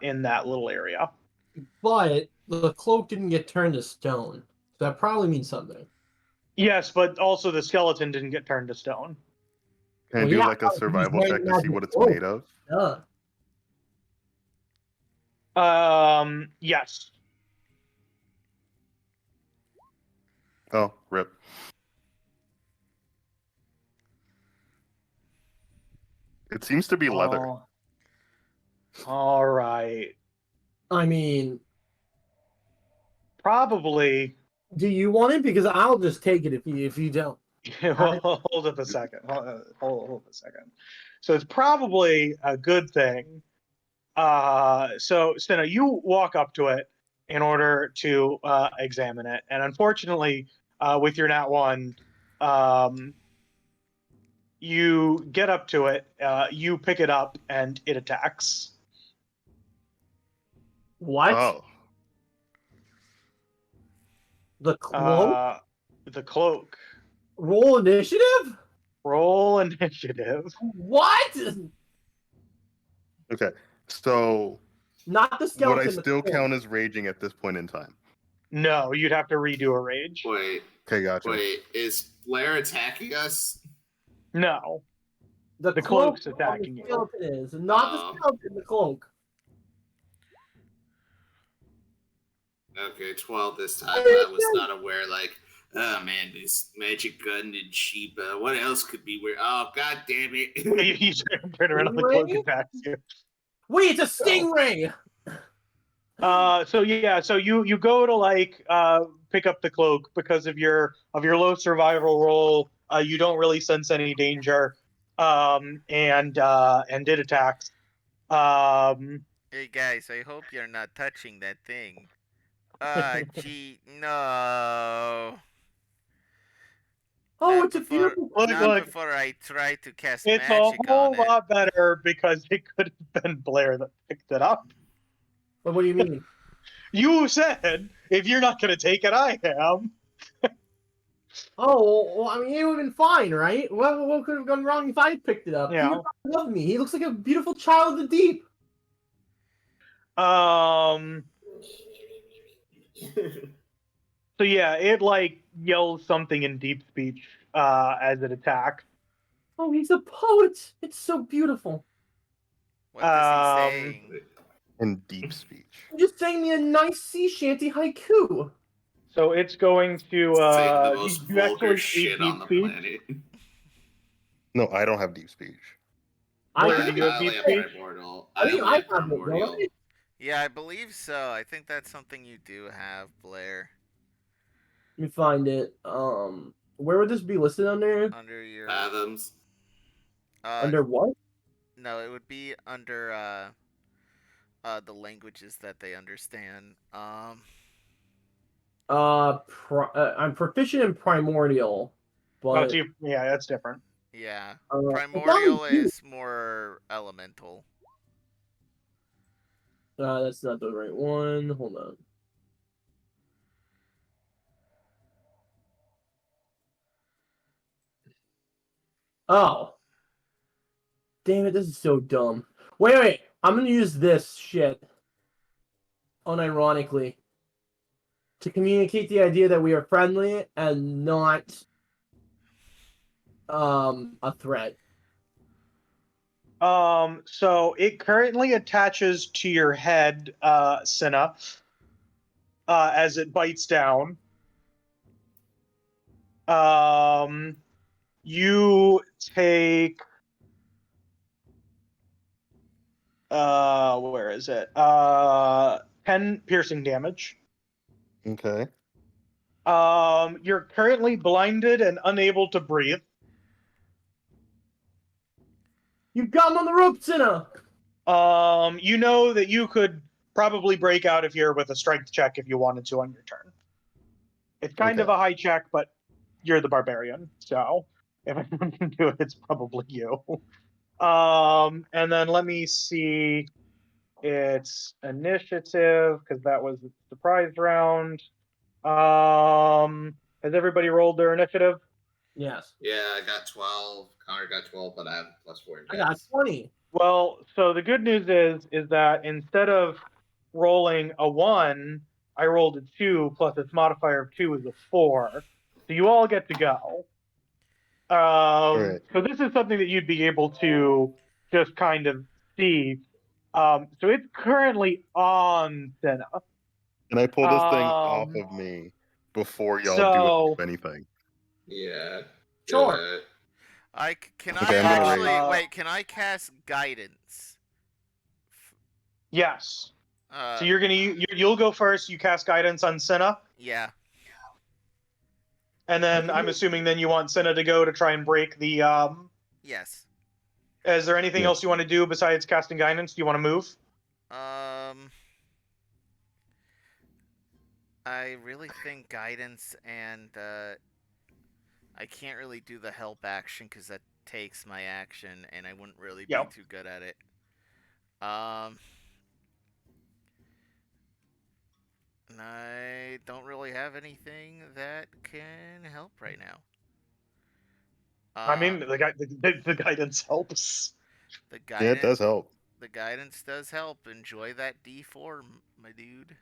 in that little area. But the cloak didn't get turned to stone. So that probably means something. Yes, but also the skeleton didn't get turned to stone. Can I do like a survival check to see what it's made of? Yes. Oh, rip. It seems to be leather. All right. I mean, probably. Do you want it? Because I'll just take it if you don't. Hold up a second. Hold a second. So it's probably a good thing. So Cinna, you walk up to it in order to examine it, and unfortunately, with your nat 1, you get up to it, you pick it up, and it attacks. What? Oh. The cloak? The cloak. Roll initiative? Roll initiative. What? Okay, so not the skeleton. Would I still count as raging at this point in time? No, you'd have to redo a rage. Wait. Okay, gotcha. Wait, is Blair attacking us? No. The cloak's attacking you. The skeleton is. Not the skeleton, the cloak. Okay, 12 this time. I was not aware, like, oh man, this magic gun and sheep. What else could be weird? Oh, god damn it. You turn around, the cloak attacks you. Wait, it's a stingray! So you go to like pick up the cloak because of your low survival roll. You don't really sense any danger, and it attacks. Hey guys, I hope you're not touching that thing. Gee, no. Oh, it's a beautiful Look, Not look, before I try to cast it's a magic on whole it. lot better because it could have been Blair that picked it up. But what do you mean? You said, if you're not going to take it, I am. Oh, well, I mean, it would have been fine, right? What could have gone wrong if I picked it up? He Yeah. would love me. He looks like a beautiful child of the deep. So yeah, it like yells something in deep speech as it attacks. Oh, he's a poet. It's so beautiful. What is he saying? In deep speech. You just sang me a nice sea shanty haiku. So it's going to Saying the do most you vulgar actually speak shit deep on the speech? planet. No, I don't have deep speech. Blair, I do think you have I deep only have speech? primordial. I I think only I have have it, don't primordial. I? Yeah, I believe so. I think that's something you do have, Blair. Let me find it. Where would this be listed under? Under your Fathoms. Under what? no, it would be under the languages that they understand. I'm proficient in primordial, Oh, but so yeah, that's different. Yeah. it's not Primordial deep. is more elemental. That's not the right one. Hold on. Oh, damn it! This is so dumb. Wait. I'm gonna use this shit, unironically, to communicate the idea that we are friendly and not a threat. So it currently attaches to your head, Cinna, as it bites down. You take where is it? 10 piercing damage. Okay. You're currently blinded and unable to breathe. You've got him on the rope, Cinna. You know that you could probably break out of here with a strength check if you wanted to on your turn. It's kind of Okay. a high check, but you're the barbarian, so if anyone can do it, it's probably you. And then let me see. It's initiative because that was the surprise round. Has everybody rolled their initiative? Yes. Yeah, I got 12. Connor got 12, but I have +4 in I got dex. 20. Well, so the good news is that instead of rolling a 1, I rolled a 2 plus its modifier of 2 is a 4. So you all get to go. Right. So this is something that you'd be able to just kind of see. So it's currently on Senna. Can I pull this thing off Um, of me before y'all so do anything? Yeah. Sure. Can Okay, I I'm gonna actually rage. wait? Can I cast guidance? yes. Uh, So you'll go first. You cast guidance on Senna, yeah. and then I'm assuming then you want Senna to go to try and break the. Yes. Is there anything Yeah. else you want to do besides casting guidance? Do you want to move? I really think guidance and I can't really do the help action because that takes my action, and I wouldn't really be Yeah. too good at it. I don't really have anything that can help right now. I mean, the guidance helps. The Yeah, it does help. The guidance does help. Enjoy that D4, my dude.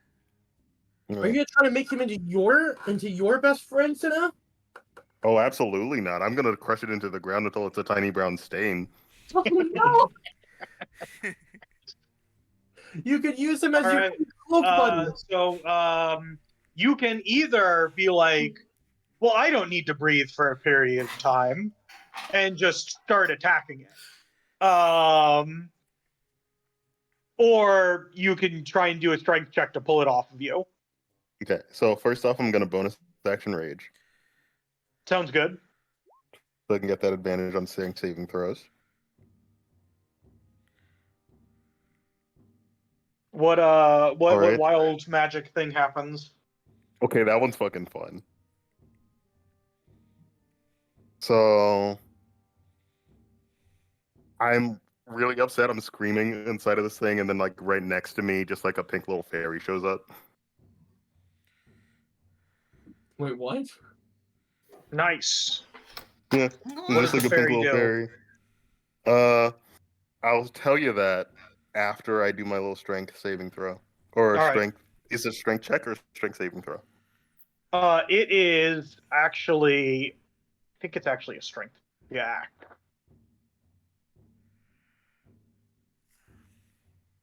Are you gonna try to make him into your best friend, Cinna? Oh, absolutely not. I'm gonna crush it into the ground until it's a tiny brown stain. Oh no! You could use him as All your right. cloak buddy. So you can either be like, well, I don't need to breathe for a period of time, and just start attacking it. Or you can try and do a strength check to pull it off of you. Okay, so first off, I'm gonna bonus action rage, Sounds good. so I can get that advantage on saving throws. What Alright. wild magic thing happens? Okay, that one's fucking fun. So I'm really upset. I'm screaming inside of this thing, and then like right next to me, just like a pink little fairy shows up. Wait, what? Nice. Yeah, What just does like the a pink fairy little do? fairy. I'll tell you that after I do my little strength saving throw, or All right. strength. Is it strength check or strength saving throw? It is actually. I think it's actually a strength. Yeah.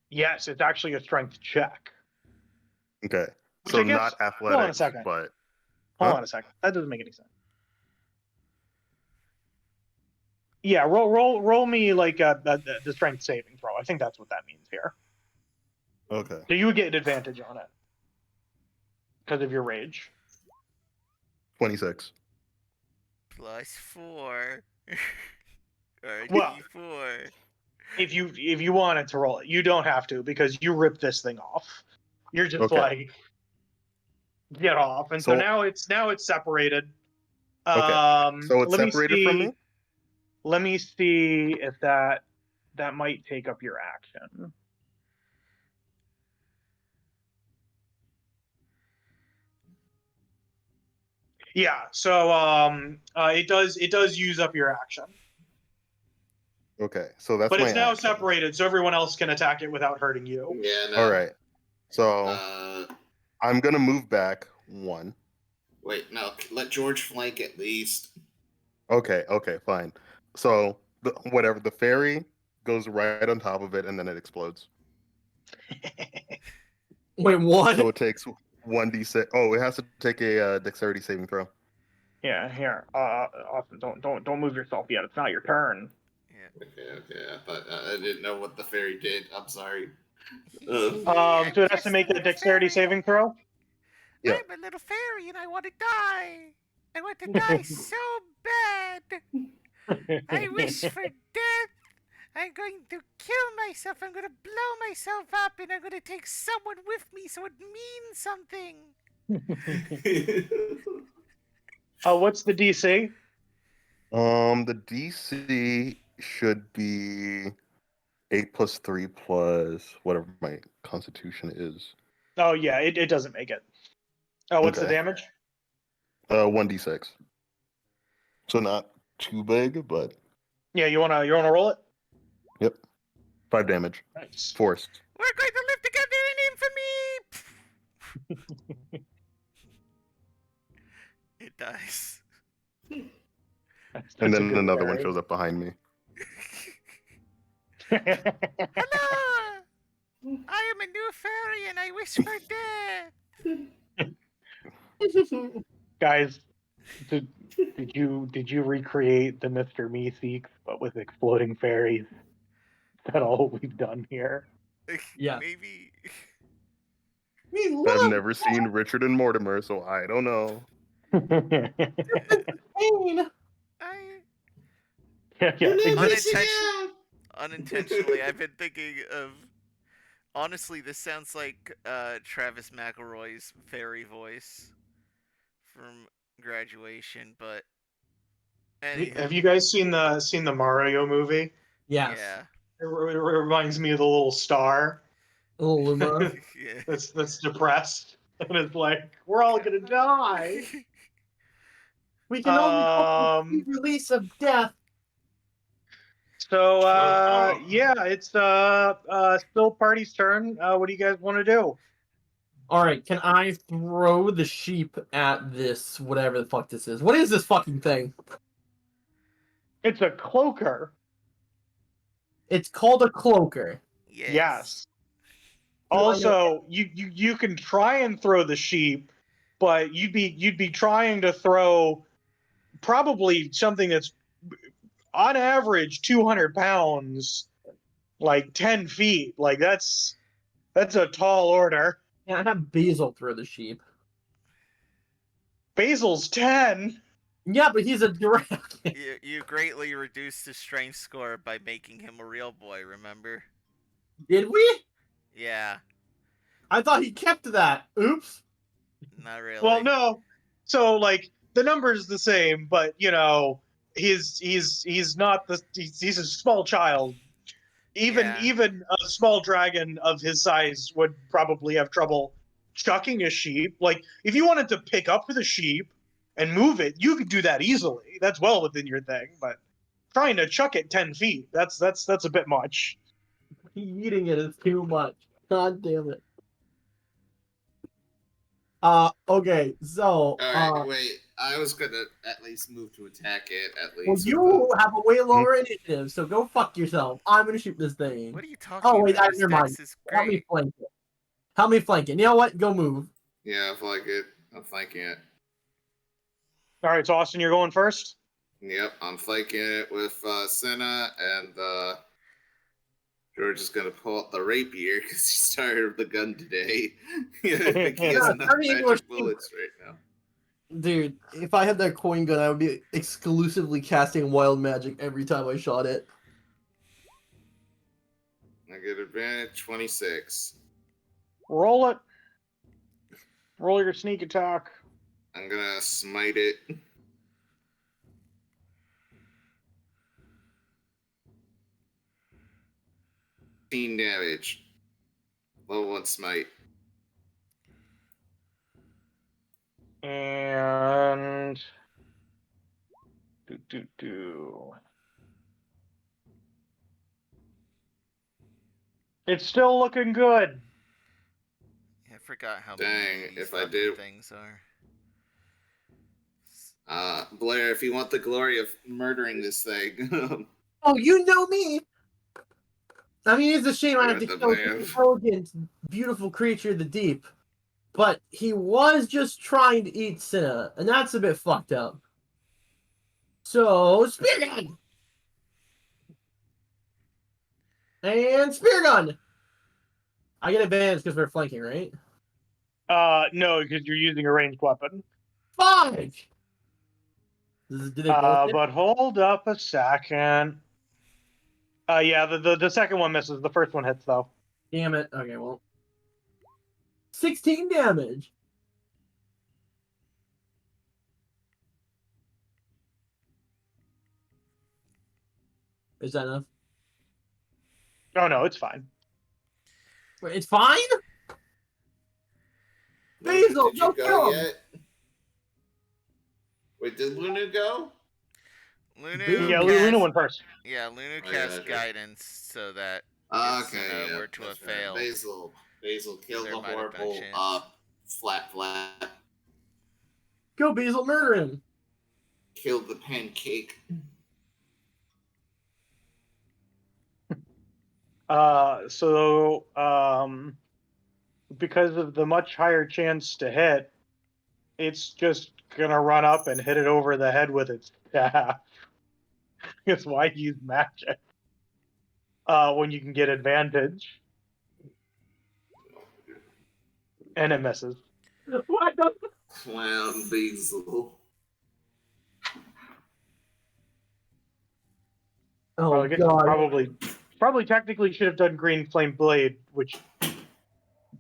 Yes, it's actually a strength check. Okay, Which so I guess- not hold on a athletics, second. but Hold Huh? on a second. That doesn't make any sense. Yeah, roll me like the strength saving throw. I think that's what that means here. okay. So you would get an advantage on it because of your rage. 26. +4. or Well- D4. If you wanted to roll it, you don't have to because you rip this thing off. You're just Okay. like get off, and so So- now it's separated. Okay. So it's let me separated see, from me? Let me see if that might take up your action. Yeah, so it does use up your action, Okay, so that's but my it's now action. separated, so everyone else can attack it without hurting you. Yeah, no. All right. So Uh, I'm gonna move back 1. wait, no. Let George flank at least. Okay, fine. So whatever, the fairy goes right on top of it, and then it explodes. Wait, what? So it takes 1d6. Oh, it has to take a dexterity saving throw. Yeah, here. Austin, don't move yourself yet. It's not your turn. Okay. I thought I didn't know what the fairy did. I'm sorry. So it has to make a dexterity saving throw. Yeah. I'm a little fairy and I want to die. I want to die so bad. I wish for death. I'm going to kill myself. I'm going to blow myself up and I'm going to take someone with me so it means something. What's the DC? The DC should be 8 plus 3 plus whatever my constitution is. Oh yeah, it doesn't make it. Oh, what's the Okay. damage? 1d6. So not too big, but Yeah, you wanna roll it? yep. 5 damage. Nice. We're Forced. going to live together in infamy. It dies. That's And a then good another one fairy. shows up behind me. Hello! I am a new fairy and I wish for death. Guys, did you recreate the Mr. Meeseeks but with exploding fairies? Is that all we've done here? Yeah. Maybe. We I've love never seen Richard and Mortimer, so I don't know. pain. I Exactly. unintentionally I've been thinking of honestly this sounds like Travis McElroy's fairy voice from Graduation, but anyhow. Have you guys seen the Mario movie? Yes. Yeah. It reminds me of the little star A little Lumina. Yeah. that's depressed and it's like we're all gonna die. We can only hope for the release of death. So yeah, it's still party's turn. What do you guys want to do? All right, can I throw the sheep at this whatever the fuck this is? What is this fucking thing? It's a cloaker. It's called a cloaker. Yes. Do I know- Also, you can try and throw the sheep, but you'd be trying to throw probably something that's on average 200 pounds, like 10 feet. Like that's a tall order. Yeah, I have Basil throw the sheep. Basil's 10. Yeah, but he's a dragon. You greatly reduced his strength score by making him a real boy, remember? Did we? Yeah. I thought he kept that. Oops. Not really. Well, no. So like the number's the same, but you know, he's not he's a small child. Even a small dragon of his size would probably have trouble chucking a sheep. Like if you wanted to pick up the sheep and move it, you could do that easily. That's well within your thing, but trying to chuck it 10 feet, that's a bit much. Eating it is too much. God damn it. Okay, so All right, wait. I was gonna at least move to attack it. At well, least. you have a way lower initiative, so go fuck yourself. I'm gonna shoot this thing. What are you talking Oh wait, about? This never mind. dex is Help me great. flank it. Help me flank it. You know what? Go move. Yeah, I flank it. I'm flanking it. All right, so Austin, you're going first. Yep, I'm flanking it with Cinna, and George is gonna pull out the rapier because he's tired of the gun today. He has enough magic bullets right now. Dude, if I had that coin gun, I would be exclusively casting wild magic every time I shot it. I get advantage 26. Roll it. Roll your sneak attack. I'm gonna smite it. Damage. Level 1 smite. And it's still looking good. I forgot how Dang, many of these if I fucking do- things are. Blair, if you want the glory of murdering this thing, Oh, you know me! I mean, it's a shame I have to You're kill the this man. elegant, beautiful creature of the deep. But he was just trying to eat Cinna, and that's a bit fucked up. So, spear gun! And spear gun! I get advantage because we're flanking, right? No, because you're using a ranged weapon. 5! Did they both hit? But hold up a second. Yeah, the second one misses. The first one hits though. Damn it. Okay, well. 16 damage. Is that enough? Oh no, it's fine. Wait, it's fine? Basil, did go you kill go him. yet? Wait, did Lunu go? Lunu Yeah, cast, Luna went first. Yeah, Lunu Oh, cast gotcha. guidance so that Okay, Cinna yeah, were to have that's right. failed. Basil killed There the might have been a horrible chance. flat. Go, Basil, murder him. Killed the pancake. Because of the much higher chance to hit, it's just gonna run up and hit it over the head with its staff. That's why you use magic. When you can get advantage. And it misses. What the? Clown Basil. Oh, I guess God. probably technically should have done green flame blade, which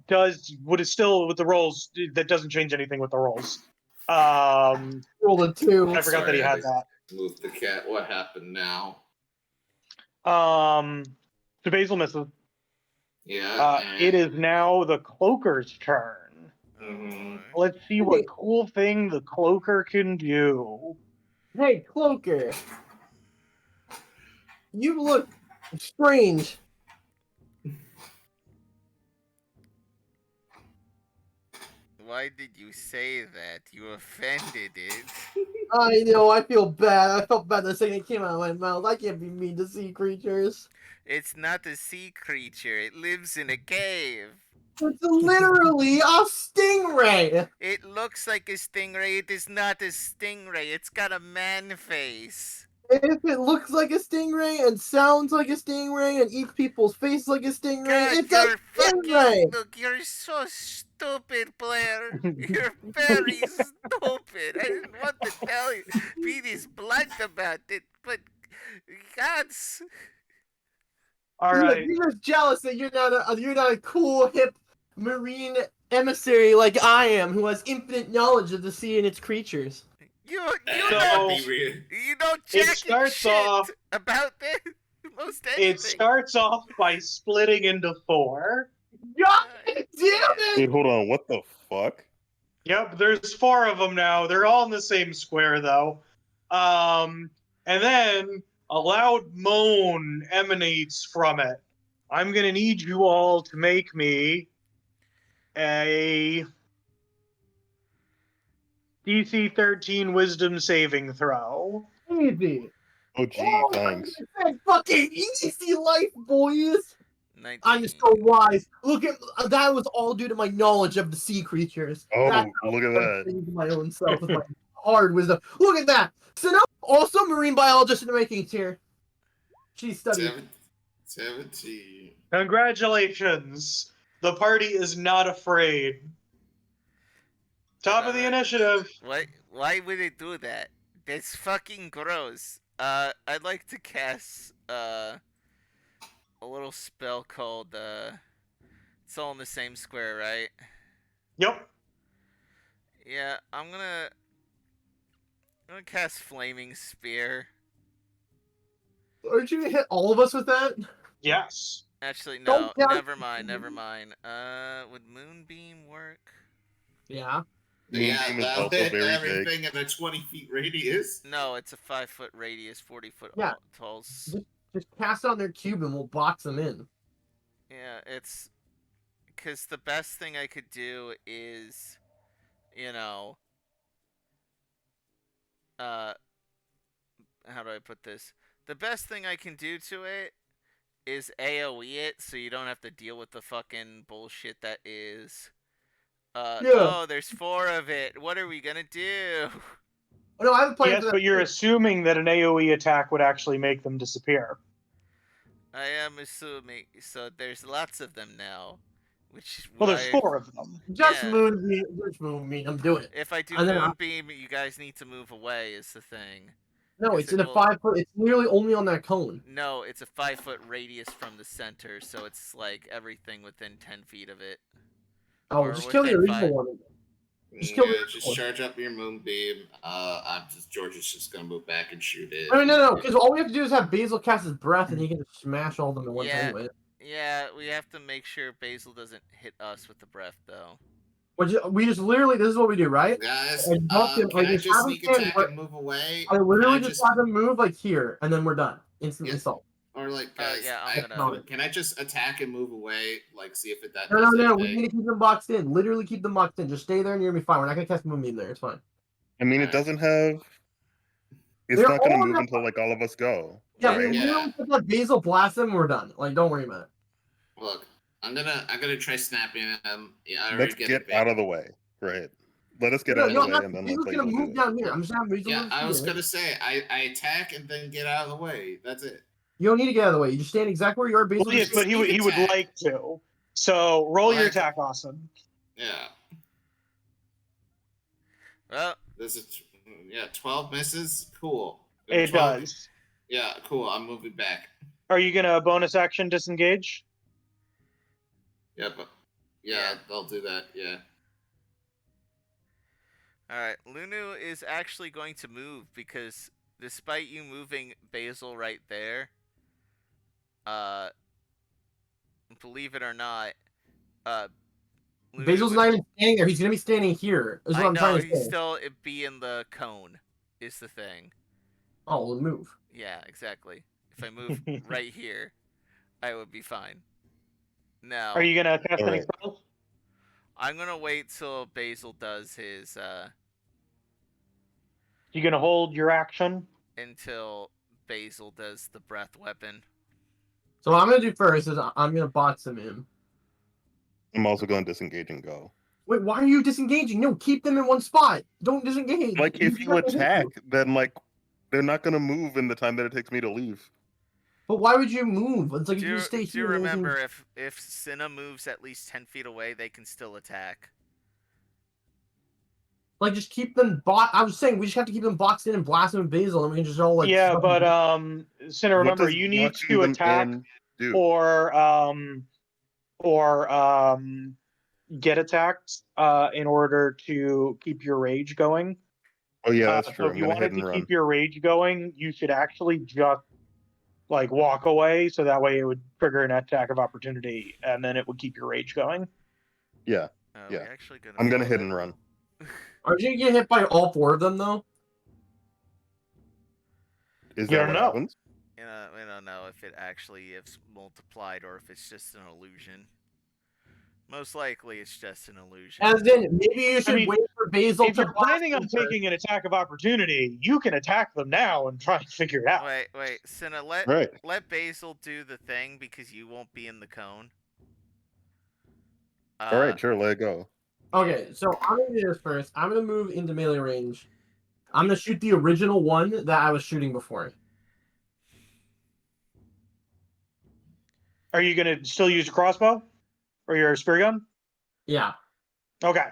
is still with the rolls, that doesn't change anything with the rolls. Roll a 2. I forgot that he had that. Move the cat. What happened now? So Basil misses. Yeah. It is now the cloaker's turn. Mhm. Let's see what cool thing the cloaker can do. Hey, Cloaker. You look strange. Why did you say that? You offended it. I know, I feel bad. I felt bad the second it came out of my mouth. I can't be mean to sea creatures. It's not a sea creature. It lives in a cave. It's literally a stingray! It looks like a stingray. It is not a stingray. It's got a man face. If it looks like a stingray and sounds like a stingray and eats people's face like a stingray, God, it's a you're stingray! Look, you're so stupid, Blair. You're very stupid. I didn't want to tell you, be this blunt about it, but gods. All Look, right. you're just jealous that you're not a cool, hip, marine emissary like I am, who has infinite knowledge of the sea and its creatures. You So- you know jack starts shit off- about this. Most It anything. starts off by splitting into 4. God damn it! Wait, hold on. What the fuck? Yep, there's 4 of them now. They're all in the same square, though. And then a loud moan emanates from it. I'm gonna need you all to make me a DC 13 Wisdom saving throw. Easy. Oh, gee, Oh, thanks. that fucking easy life, boys. 19. I'm so wise. Look at that was all due to my knowledge of the sea creatures. Oh, That's look at I'm that. saying to my own self with my hard wisdom. Look at that. Cinna, also marine biologist in the makings here. She's studying. 17. Congratulations. The party is not afraid. Top of the initiative. Why would it do that? That's fucking gross. I'd like to cast a little spell called it's all in the same square, right? Yep. Yeah, I'm gonna cast Flaming Spear. Aren't you gonna hit all of us with that? Yes. Actually, no, Don't count- never mind. Would Moonbeam work? Yeah. Yeah, Moonbeam is that'll also hit very everything in a 20 feet radius. No, it's a 5-foot radius, 40-foot Yeah. tall. Just cast on their cube and we'll box them in. Yeah, it's because the best thing I could do is, you know, how do I put this? The best thing I can do to it is AoE it, so you don't have to deal with the fucking bullshit that is. Yeah. Oh, there's 4 of it. What are we gonna do? Oh, no, I have a plan Yes, for that. but you're assuming that an AoE attack would actually make them disappear. I am assuming. So there's lots of them now, which is Well, there's why 4 of them. Just Yeah. moonbeam. I'm doing it. if I do And then Moonbeam, you guys need to move away. Is the thing. No, Is it's it in a will- 5 foot. It's nearly only on that cone. No, it's a 5-foot radius from the center, so it's like everything within 10 feet of it. Oh, Or just kill the within original five. one. Just kill Yeah, the- just charge up your moonbeam. George is just gonna move back and shoot it. No, because all we have to do is have Basil cast his breath, and he can just smash all of them at once Yeah. anyway. Yeah, we have to make sure Basil doesn't hit us with the breath, though. We just literally, this is what we do, right? Guys, And knock him- can like, I just just have him sneak stand attack where- and move away? I literally Can I just have him move like here, and then we're done. Instantly Yeah. solved. Or like, guys, yeah, I'm gonna- can I just attack and move away? Like, see if that No, does we anything? need to keep them boxed in. Literally keep them boxed in. Just stay there and you're gonna be fine. We're not gonna cast Moonbeam there. It's fine. I mean, it doesn't have. It's They're not going to all move not- until like all of us go. Yeah, we right? literally just let Basil blast them and we're done. Like, don't worry about it. Look, I'm gonna try snapping them. Yeah, I already Let's get get it. out of the way. Right. Let us get No, out of no, the way, and then Basil's let gonna Basil move do it. down here. I'm just having Basil Yeah, move I was here. gonna say I attack and then get out of the way. That's it. You don't need to get out of the way. You just stand exactly where you are. Basil. Well, yes, just- but he would attack. like to. So roll your Like- attack, Austin. Yeah, Well, this is 12 misses. Cool. It 12 does. Yeah, cool. I'm moving back. Are you gonna bonus action disengage? Yeah, but I'll do that. Yeah. alright. Lunu is actually going to move because despite you moving Basil right there, believe it or not, Lunu Basil's would- not even standing there. He's gonna be standing here. Is what I I'm know, trying to he's say. still be in the cone, is the thing. Oh, we'll move. Yeah, exactly. If I move right here, I would be fine. Now, Are you gonna cast any Alright. spells? I'm gonna wait till Basil does his, You gonna hold your action? until Basil does the breath weapon. So what I'm gonna do first is I'm gonna box him in. I'm also going to disengage and go. Wait, why are you disengaging? No, keep them in one spot. Don't disengage. Like, if you have to hit attack, them. then like they're not going to move in the time that it takes me to leave. But why would you move? It's like Do you you, just stay do you here. and everything- remember if Cinna moves at least 10 feet away, they can still attack? Like, just keep them. I was saying we just have to keep them boxed in and blast them with Basil, and we can just all like. yeah, stuff but them. Cinna, What remember does you need boxing to them attack in do? or get attacked in order to keep your rage going. Oh yeah, that's So true. if I'm you gonna hit wanted and to run. keep your rage going, you should actually just like walk away, so that way it would trigger an attack of opportunity, and then it would keep your rage going. Yeah. Are Yeah. we actually gonna I'm gonna follow hit that and run. rule? Aren't you gonna get hit by all 4 of them though? Is You that don't what know. happens? We don't know if it actually is multiplied or if it's just an illusion. Most likely, it's just an illusion. As in, maybe you should mean, wait for Basil If to you're planning on blast them taking an attack of opportunity, you can attack them now and try and figure it out. Wait, Cinna, Right. let Basil do the thing because you won't be in the cone. All right, sure, let it go. Okay, so I'm gonna do this first. I'm gonna move into melee range. I'm gonna shoot the original one that I was shooting before. Are you going to still use your crossbow or your spear gun? Yeah. Okay.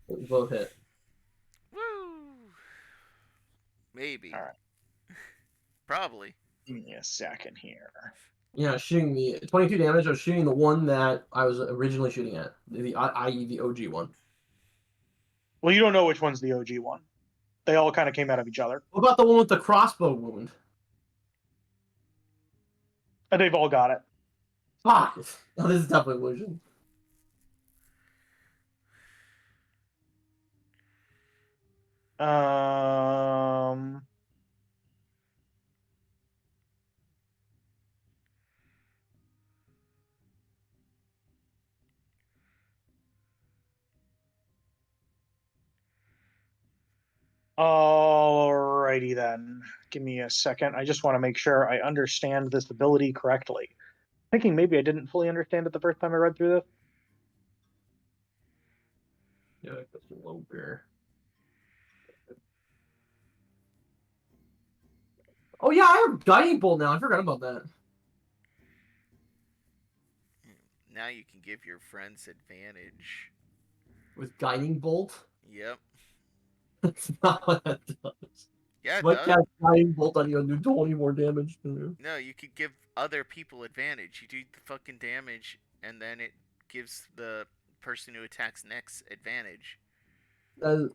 Both hit. Woo! Maybe. All right. Probably. Give me a second here. Yeah, shooting the 22 damage. I was shooting the one that I was originally shooting at, i.e. the OG one. Well, you don't know which one's the OG one. They all kind of came out of each other. What about the one with the crossbow wound? And they've all got it. Fuck! Oh, this is definitely illusion. Alrighty then. Give me a second. I just want to make sure I understand this ability correctly. Thinking maybe I didn't fully understand it the first time I read through this. Yeah, that's a low bear. Oh yeah, I have Guiding Bolt now. I forgot about that. Now you can give your friends advantage. With Guiding Bolt? Yep. That's not what that does. Yeah, it What does. cast Guiding Bolt on you and do 20 more damage to you? No, you could give other people advantage. You do the fucking damage, and then it gives the person who attacks next advantage. Oh.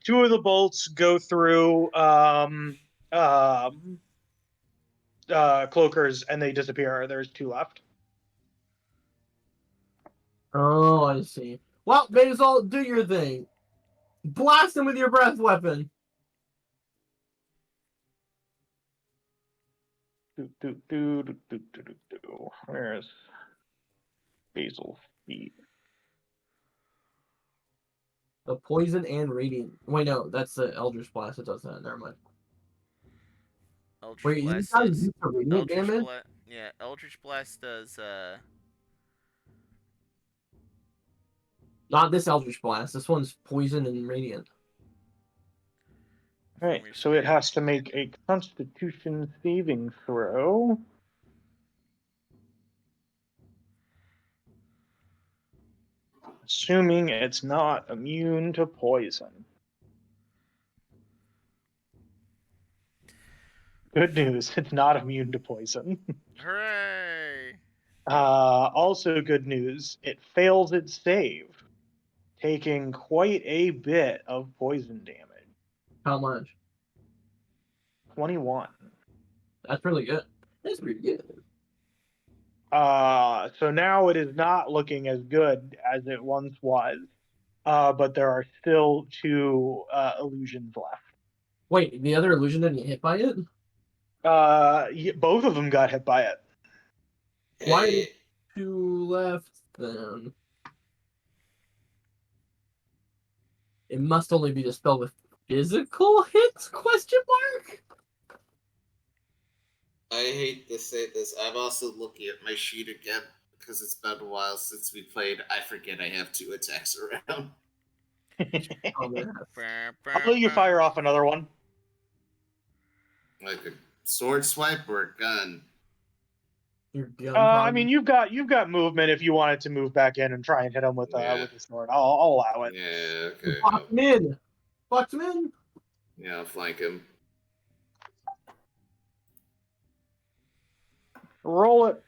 2 of the bolts go through cloakers and they disappear. There's 2 left. Oh, I see. Well, Basil, do your thing. Blast him with your breath weapon. Where's Basil's feet? The poison and radiant. Wait, no, that's the Eldritch Blast that does that. Never mind. Eldritch Wait, you Blast guys does. use the radiant damage? Yeah, Eldritch Blast does. Not this Eldritch Blast. This one's poison and radiant. Alright, so it has to make a Constitution saving throw. Assuming it's not immune to poison. Good news, it's not immune to poison. Hooray! Also good news, it fails its save, taking quite a bit of poison damage. How much? 21. That's really good. That's pretty good. So now it is not looking as good as it once was, but there are still 2 illusions left. Wait, the other illusion didn't get hit by it? Both of them got hit by it. Why are there 2 left then? It must only be dispelled with physical hits? Question mark? I hate to say this. I'm also looking at my sheet again because it's been a while since we played. I forget I have 2 attacks around. Oh, man. I'll let you fire off another one. Like a sword swipe or a gun. Your gun I mean, you've got movement if you wanted to move back in and try and hit him with the sword. I'll allow it. Yeah, okay. Fuck him in! Fuck him in! Yeah, I'll flank him. Roll it.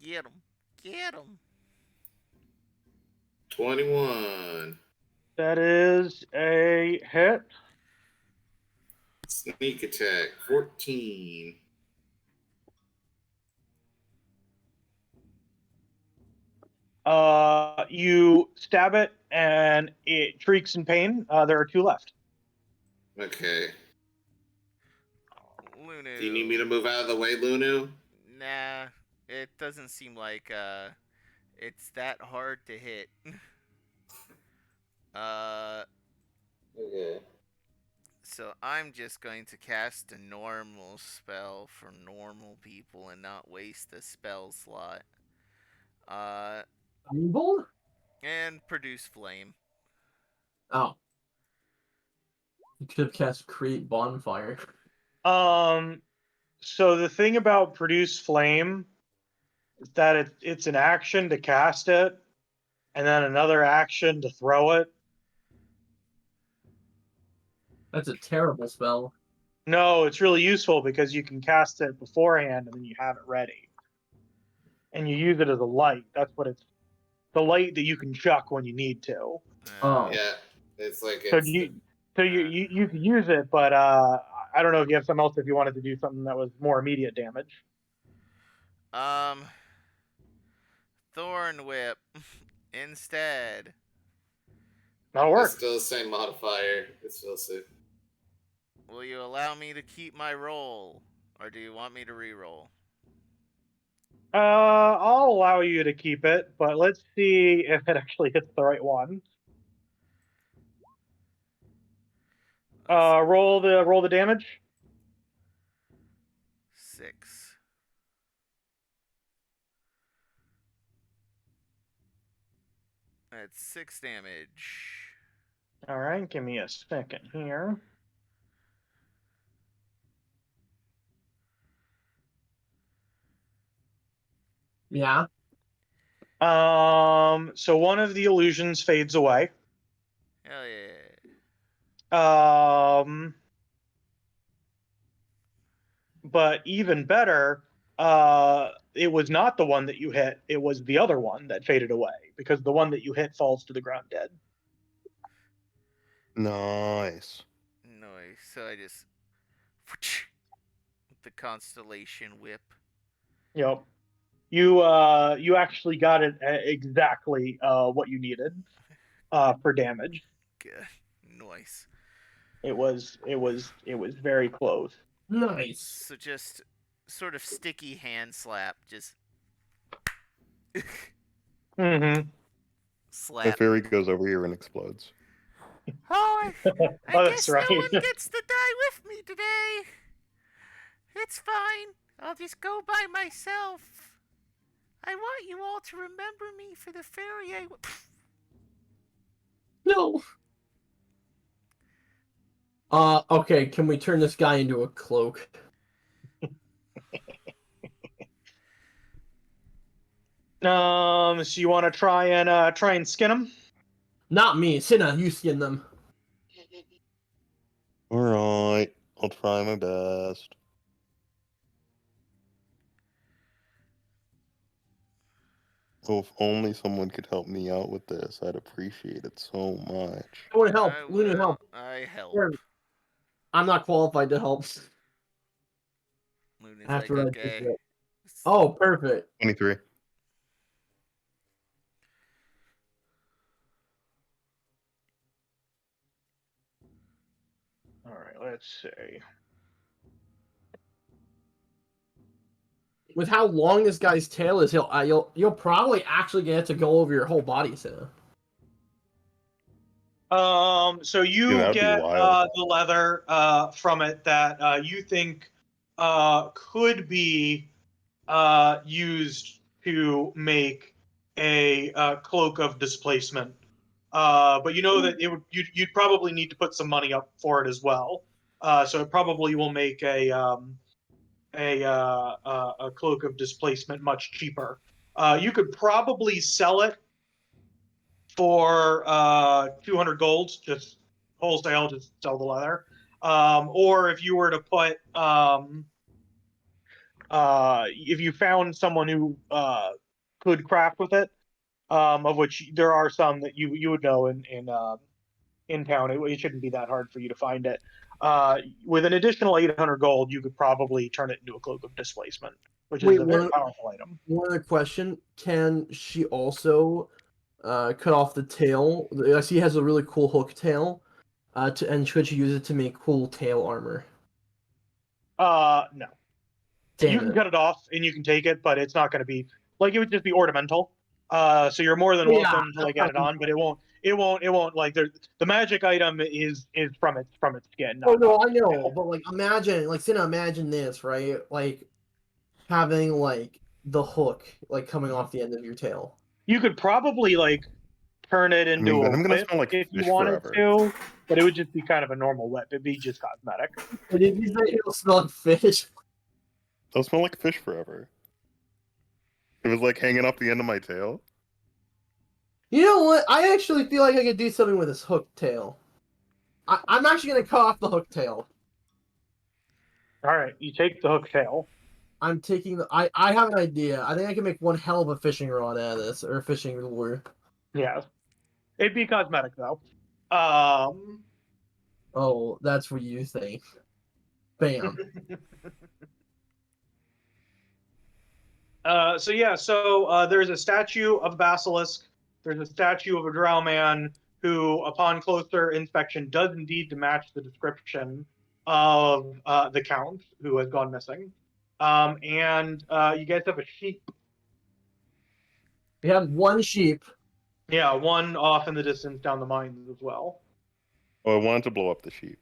Get him. Get him. 21. That is a hit. Sneak attack. 14. You stab it, and it shrieks in pain. There are 2 left. Okay. Lunu. Do you need me to move out of the way, Lunu? Nah, it doesn't seem like it's that hard to hit. Okay. So I'm just going to cast a normal spell for normal people and not waste a spell slot. Evil? And produce flame. Oh. You could have cast create bonfire. So the thing about produce flame is that it's an action to cast it, and then another action to throw it. That's a terrible spell. No, it's really useful because you can cast it beforehand and then you have it ready. And you use it as a light. That's what it's the light that you can chuck when you need to. Oh. Yeah. It's like So it's you can use it, but I don't know if you have something else if you wanted to do something that was more immediate damage. Thorn whip instead. That'll it's work. still the same modifier. It's still safe. Will you allow me to keep my roll, or do you want me to re-roll? I'll allow you to keep it, but let's see if it actually hits the right one. Roll the damage. 6. That's 6 damage. All right, give me a second here. Yeah. So one of the illusions fades away. Hell yeah. But even better, it was not the one that you hit. It was the other one that faded away because the one that you hit falls to the ground dead. Nice. Nice. So I just the constellation whip. Yep. You actually got it exactly what you needed for damage. Good. Nice. It was very close. Nice. So just sort of sticky hand slap, just Mm-hmm. slap. The fairy goes over here and explodes. Oh, I Oh, guess that's right. no one gets to die with me today. It's fine. I'll just go by myself. I want you all to remember me for the fairy I... No. Okay, can we turn this guy into a cloak? So you want to try and skin him? Not me. Cinna, you skin them. Alright, I'll try my best. Oh, if only someone could help me out with this, I'd appreciate it so much. I want to help. I Luna, will. help. I help. Sure. I'm not qualified to help. Luna's After like, I okay. do it. Oh, perfect. 23. All right, let's see. With how long this guy's tail is, you'll probably actually get to go over your whole body, Cinna. So you that'd be get wild. the leather from it that you think could be used to make a cloak of displacement. But you know that you'd probably need to put some money up for it as well. So it probably will make a cloak of displacement much cheaper. You could probably sell it for 200 gold, just wholesale, just sell the leather. Or if you were to put if you found someone who could craft with it, of which there are some that you would know in town, it shouldn't be that hard for you to find it. With an additional 800 gold, you could probably turn it into a cloak of displacement, which is a very powerful item. One other question: can she also cut off the tail? I see it has a really cool hook tail. And could she use it to make cool tail armor? No. Damn You can it. cut it off and you can take it, but it's not going to be like it would just be ornamental. So you're more than welcome to like add it on, but it won't like the magic item is from its skin. Oh no, I know, but like imagine, like Cinna, imagine this, right? Like having like the hook like coming off the end of your tail. You could probably like turn it I mean, into then a I'm gonna whip smell like if you fish wanted forever. to, but it would just be kind of a normal whip. It'd be just cosmetic. Did you say it'll smell like fish? It'll smell like fish forever. It was like hanging off the end of my tail. You know what? I actually feel like I could do something with this hook tail. I'm actually gonna cut off the hook tail. All right, you take the hook tail. I'm taking the. I have an idea. I think I can make one hell of a fishing rod out of this, or a fishing lure. Yeah, it'd be cosmetic though. Oh, that's what you think. Bam. So there's a statue of a basilisk. There's a statue of a drow man who, upon closer inspection, does indeed match the description of the count who has gone missing. And you guys have a sheep. We have one sheep. Yeah, one off in the distance down the mines as well. Oh, I wanted to blow up the sheep.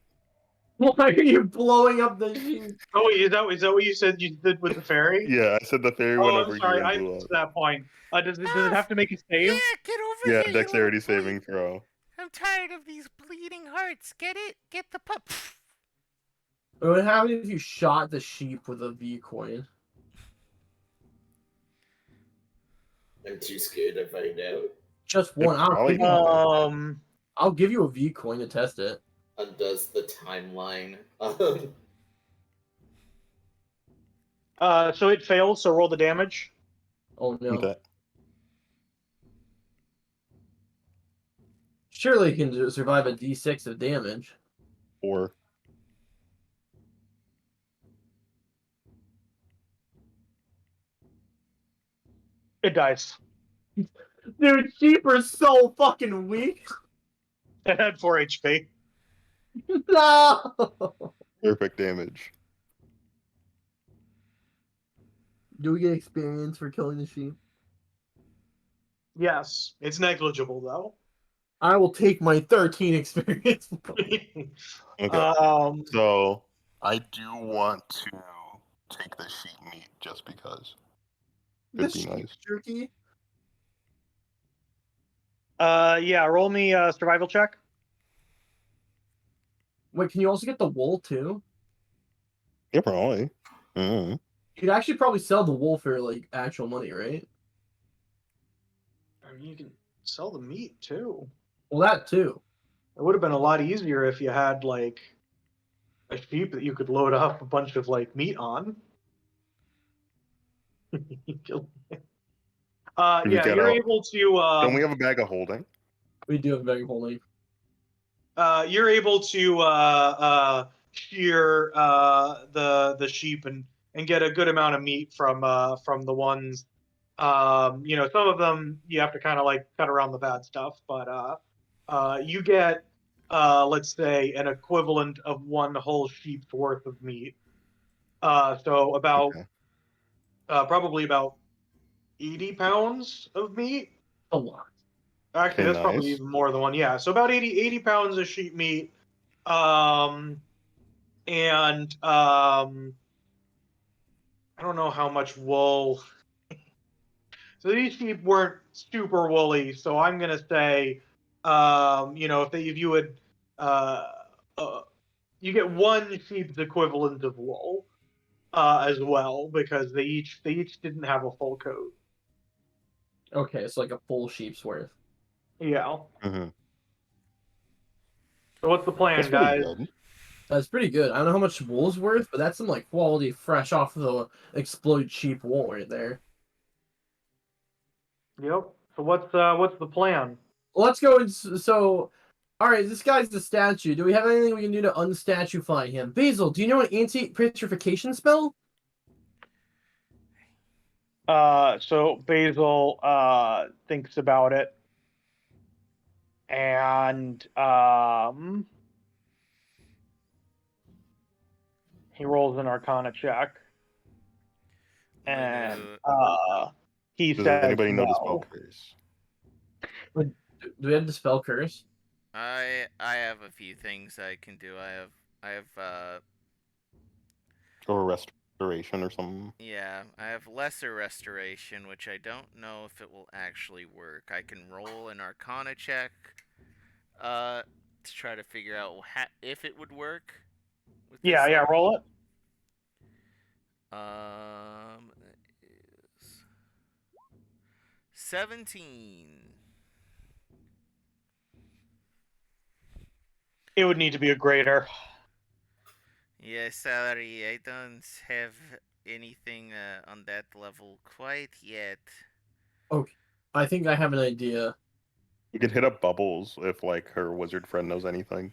Why are you blowing up the sheep? Oh, is that what you said you did with the fairy? Yeah, I said the fairy went Oh, over I'm sorry, here I and blew missed up. that point. Does it have to make a save? Yeah, get over Yeah, here. you dexterity little saving bleed- throw. I'm tired of these bleeding hearts. Get it? Get the pup. What would happen if you shot the sheep with a V coin? I'm too scared to find out. Just one. probably I'll give you a V coin to test it. Undoes the timeline. So it fails. So roll the damage. Oh no. Okay. Surely you can survive a D6 of damage. 4. It dies. Dude, sheep are so fucking weak. It had 4 HP. No. Perfect damage. Do we get experience for killing the sheep? Yes, it's negligible though. I will take my 13 experience. Okay. Um, So I do want to take the sheep meat just because. The Could be sheep nice. jerky. yeah, roll me a survival check. Wait, can you also get the wool too? Yeah, probably. Mm. You could actually probably sell the wool for like actual money, right? I mean, you can sell the meat too. Well, that too. It would have been a lot easier if you had like a sheep that you could load up a bunch of like meat on. Yeah, you're able to. Don't we have a bag of holding? We do have a bag of holding. You're able to shear the sheep and get a good amount of meat from the ones. You know, some of them you have to kind of like cut around the bad stuff, but you get let's say an equivalent of one whole sheep's worth of meat. So about Okay. probably about 80 pounds of meat. A lot. Actually, Okay, that's probably nice. even more than one. Yeah, so about 80 pounds of sheep meat. And I don't know how much wool. So these sheep weren't super woolly, so I'm gonna say, you know, if you would, uh, you get one sheep's equivalent of wool, as well, because they each didn't have a full coat. Okay, it's like a full sheep's worth. Yeah. Mm-hmm. So what's the plan, That's pretty guys? good. That's pretty good. I don't know how much wool's worth, but that's some like quality, fresh off the explode cheap wool right there. Yep. So what's the plan? Let's go. So, all right, this guy's the statue. Do we have anything we can do to unstatuefy him? Basil, do you know an anti-petrification spell? So Basil thinks about it, and he rolls an Arcana check, and he Does says anybody know the no. spell curse? Do we have dispel curse? I have a few things I can do. I have Or restoration or something? yeah, I have lesser restoration, which I don't know if it will actually work. I can roll an Arcana check to try to figure out if it would work. With this Yeah, roll it. That is 17. It would need to be a greater. Yeah, sorry, I don't have anything on that level quite yet. Okay, I think I have an idea. You could hit up Bubbles if like her wizard friend knows anything.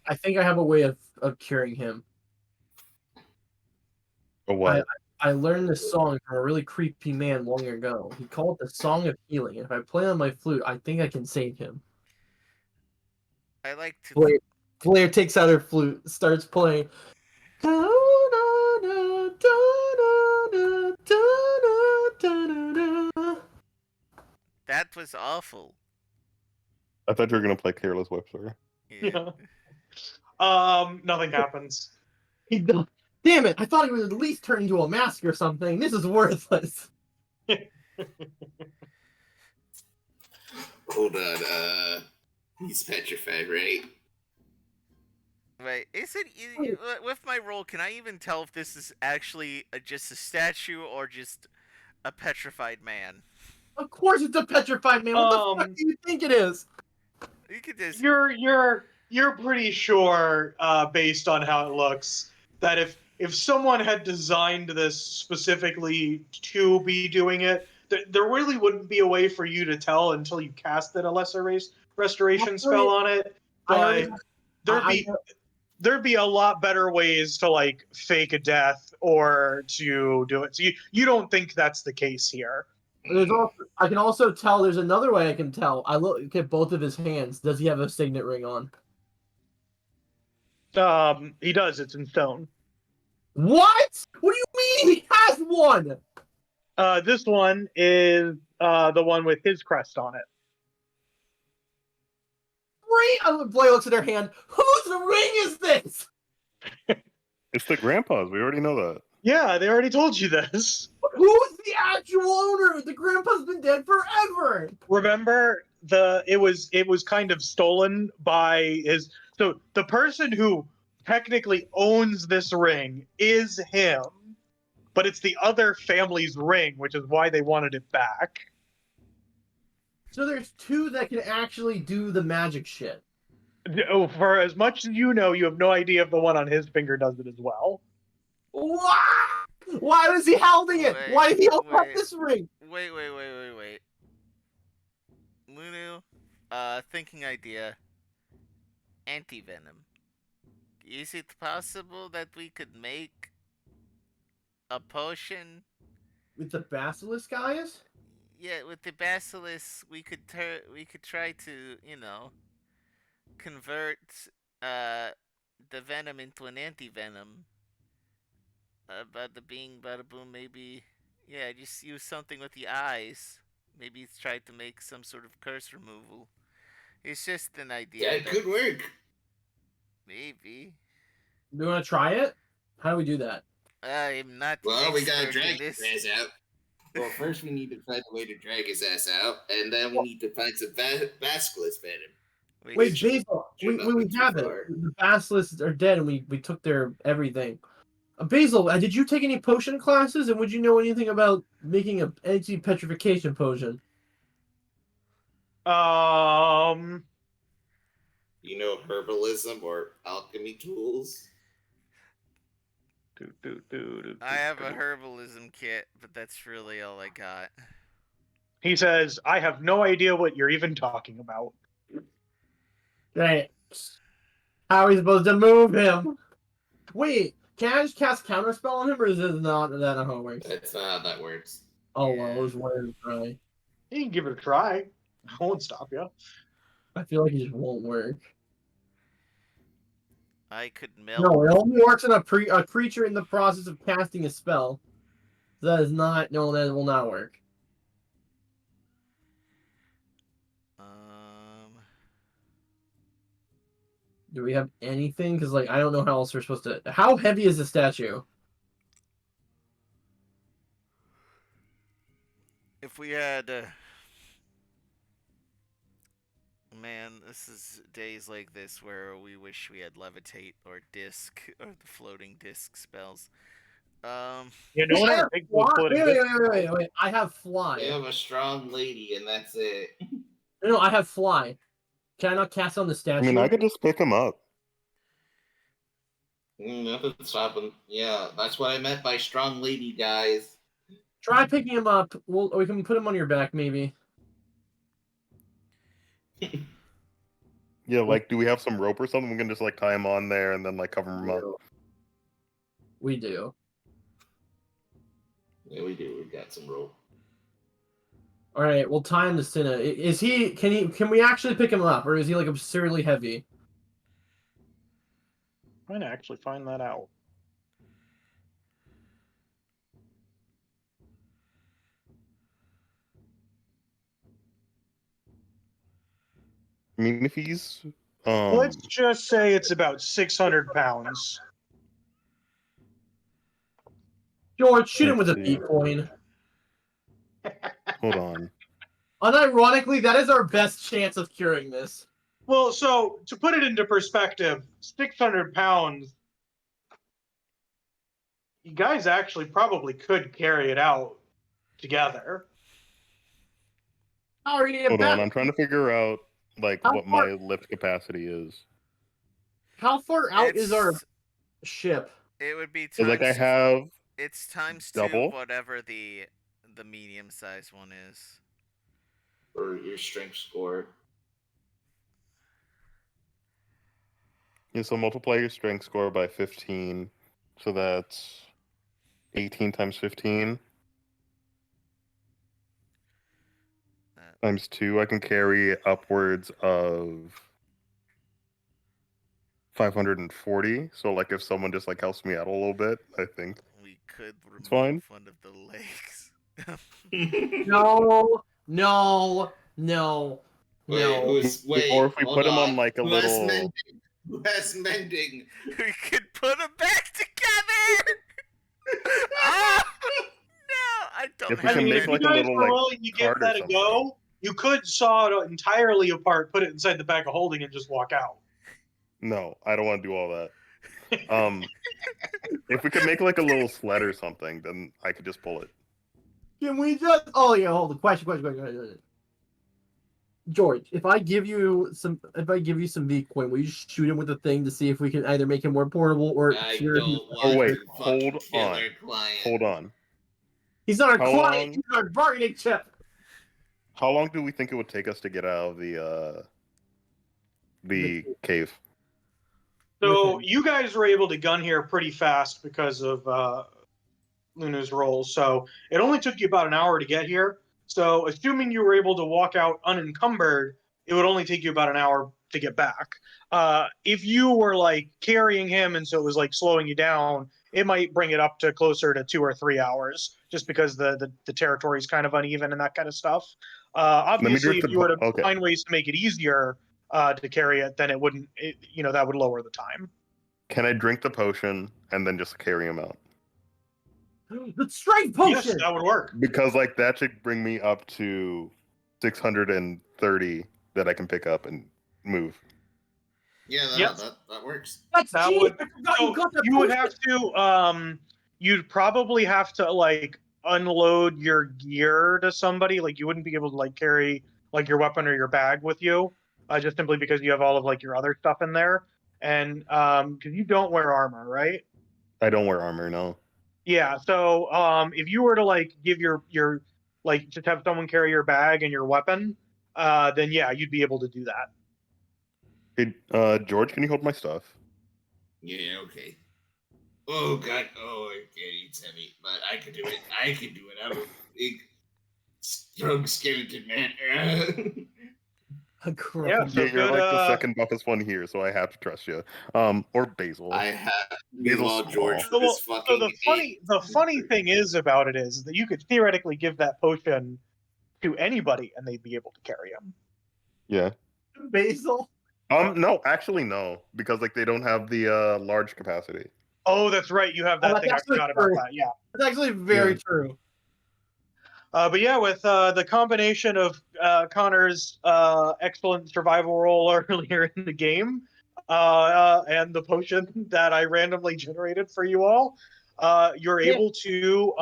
I think I have a way of curing him. Or what? I learned this song from a really creepy man long ago. He called it the Song of Healing. If I play on my flute, I think I can save him. I like to. Blair takes out her flute, starts playing. That was awful. I thought you were gonna play Careless Whipster. Yeah. Nothing happens. Damn it! I thought he would at least turn into a mask or something. This is worthless. Hold on, he's petrified, right? Right. Is it with my roll? Can I even tell if this is actually just a statue or just a petrified man? Of course, it's a petrified man. What the fuck do you think it is? You could just. You're pretty sure, based on how it looks, that if someone had designed this specifically to be doing it, there really wouldn't be a way for you to tell until you casted a lesser restoration spell on it. But there'd be a lot better ways to like fake a death or to do it. So you don't think that's the case here. I can also tell. There's another way I can tell. I look at both of his hands. Does he have a signet ring on? He does. It's in stone. What? What do you mean he has one? This one is the one with his crest on it. Ring? Blair looks at her hand. Whose ring is this? It's the grandpa's. We already know that. Yeah, they already told you this. Who's the actual owner? The grandpa's been dead forever. Remember, it was kind of stolen by his. So the person who technically owns this ring is him, but it's the other family's ring, which is why they wanted it back. So there's two that can actually do the magic shit. For as much as you know, you have no idea if the one on his finger does it as well. What? Why was he holding it? Why did he hold up this ring? Wait. Lunu, thinking idea. Anti-venom. Is it possible that we could make a potion with the basilisk eyes? Yeah, with the basilisk, we could try to, convert the venom into an anti-venom. Bada bing, bada boom, maybe. Yeah, just use something with the eyes. Maybe try to make some sort of curse removal. It's just an idea. Yeah, it could work. Maybe. Do you want to try it? How do we do that? I'm not. Well, we gotta drag his ass out. Well, first we need to find a way to drag his ass out, and then we need to find some basilisk venom. Wait, Basil, we have it. The basilisks are dead, and we took their everything. Basil, did you take any potion classes, and would you know anything about making an anti-petrification potion? You know herbalism or alchemy tools? I have a herbalism kit, but that's really all I got. He says, I have no idea what you're even talking about. Okay. How are we supposed to move him? Wait, can I just cast counterspell on him, or is that not how it works? That's not how that works. Oh Yeah. well, I was wondering. Right. You can give it a try. I won't stop you. I feel like it just won't work. I could melt. No, it only works on a creature in the process of casting a spell. That is not. No, that will not work. Do we have anything? Because like I don't know how else we're supposed to. How heavy is the statue? If we had, man, this is days like this where we wish we had levitate or disc or the floating disc spells. You know what? I have Big fly. floating Wait. I have fly. You have a strong lady, and that's it. No, I have fly. Can I not cast on the I statue? mean, I could just pick him up. Nothing's stopping. Yeah, that's what I meant by strong lady, guys. Try picking him up. We can put him on your back, maybe. Yeah, like, do we have some rope or something? We can just like tie him on there and then like cover him up. We do. Yeah, we do. We got some rope. All right, we'll tie him to Cinna. Is he? Can we actually pick him up, or is he like absurdly heavy? I'm gonna actually find that out. I mean, if he's Let's just say it's about 600 pounds. George, shoot him with a Let's see. B-coin. Hold on. Unironically, that is our best chance of curing this. Well, so to put it into perspective, 600 pounds, you guys actually probably could carry it out together. How are you Hold on, I'm trying to figure out like How what far- my lift capacity is. How far out is our ship? It would be So times. like I have It's times double. 2 whatever the medium sized one is. Or your strength score. Yeah, so multiply your strength score by 15. So that's 18 times 15. Times 2, I can carry upwards of 540. So like if someone just like helps me out a little bit, I think We could remove fine. one of the legs. No. Wait, Or if we hold put him on like a Who has little. mending? Who has mending? We could put them back together. Oh, no, I don't If we have can make if like you a guys little were like willing to give cart or that a something. go, you could saw it entirely apart, put it inside the bag of holding, and just walk out. No, I don't want to do all that. If we could make like a little sled or something, then I could just pull it. Can we just? Oh yeah, hold on. Question. George, if I give you some V-coin, will you just shoot him with the thing to see if we can either make him more portable or I cure him? don't want Oh wait, to fucking hold kill on. our client. Hold on. He's not our How client. long- He's our bargaining chip. How long do we think it would take us to get out of the cave? So you guys were able to gun here pretty fast because of Luna's roll. So it only took you about an hour to get here. So assuming you were able to walk out unencumbered, it would only take you about an hour to get back. If you were like carrying him and so it was like slowing you down, it might bring it up to closer to 2 or 3 hours just because the territory is kind of uneven and that kind of stuff. Obviously, if you were to find ways to make it easier to carry it, then it wouldn't, that would lower the time. Can I drink the potion and then just carry him out? The strength potion. Yes, that would work. Because like that should bring me up to 630 that I can pick up and move. Yeah, Yep. that works. That's That cheap. would- I forgot So you got the you would potion. have to you'd probably have to like unload your gear to somebody. Like you wouldn't be able to like carry like your weapon or your bag with you. just simply because you have all of like your other stuff in there, and because you don't wear armor, right? I don't wear armor, no. Yeah. So if you were to like give your like just have someone carry your bag and your weapon, then yeah, you'd be able to do that. Hey, George, can you hold my stuff? Yeah, okay. Oh god, it's heavy, but I can do it. I'm a big, strong skeleton man. Yeah, so You're good, like the second buffest one here, so I have to trust you. Or Basil. I have Basil's law George small. for this So fucking. the funny thing is about it is that you could theoretically give that potion to anybody and they'd be able to carry him. Yeah. Basil. No, actually no, because like they don't have the large capacity. Oh, that's right. You have that that's thing. I actually forgot about true. that. Yeah. That's actually very Yeah. true. But yeah, with the combination of Connor's excellent survival roll earlier in the game and the potion that I randomly generated for you all, you're able to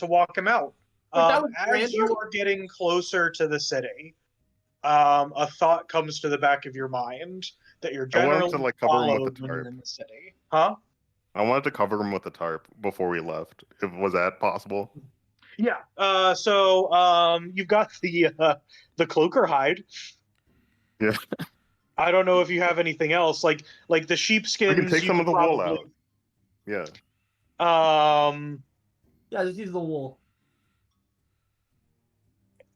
walk him out. That was As random? you are getting closer to the city, a thought comes to the back of your mind that you're I wanted generally to like cover him with followed the when you're tarp. in the city. Huh? I wanted to cover him with the tarp before we left. Was that possible? Yeah. You've got the cloaker hide. Yeah. I don't know if you have anything else like the sheepskins. We can take some of the wool out. Yeah. Yeah, just use the wool.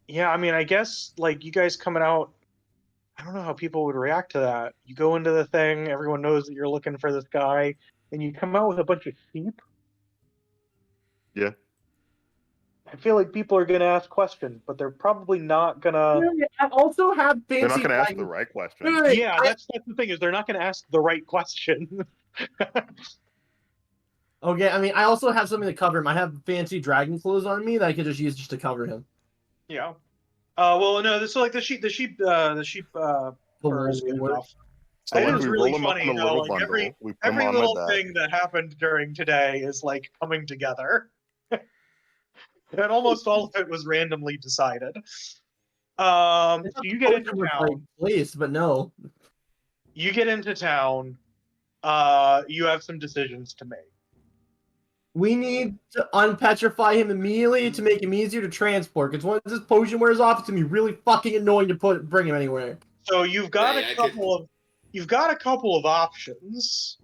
Yeah, I mean, I guess like you guys coming out. I don't know how people would react to that. You go into the thing, everyone knows that you're looking for this guy, and you come out with a bunch of sheep. Yeah. I feel like people are gonna ask questions, but they're probably not gonna. I also have fancy. They're not going to ask the dragon- right question. Wait, Yeah, that's the thing is they're not gonna ask the right question. Okay, I mean, I also have something to cover him. I have fancy dragon clothes on me that I could just use just to cover him. Yeah. Well, no, this is like the sheep The fur is good wool. enough. So It like is we really roll him up funny in a how little like bundle. We put him every on my little back. thing that happened during today is like coming together. And almost all of it was randomly decided. So you get into town. Place, but no. You get into town. You have some decisions to make. We need to unpetrify him immediately to make him easier to transport. Because once this potion wears off, it's gonna be really fucking annoying to bring him anywhere. So you've got Yeah, a couple of options.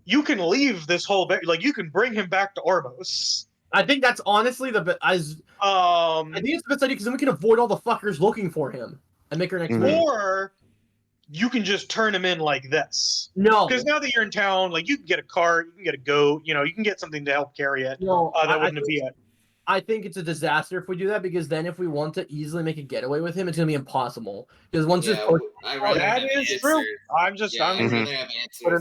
You can leave this whole bit. Like you can bring him back to Ormos. I think that's honestly the I think it's the best idea because then we can avoid all the fuckers looking for him and make our next move. Or you can just turn him in like this. No, Because now that you're in town, like you can get a cart, you can get a goat, you can get something to help carry it. no, That wouldn't be it. I think it's a disaster if we do that because then if we want to easily make a getaway with him, it's gonna be impossible. Because once this potion, That is true. I'm I'd putting rather have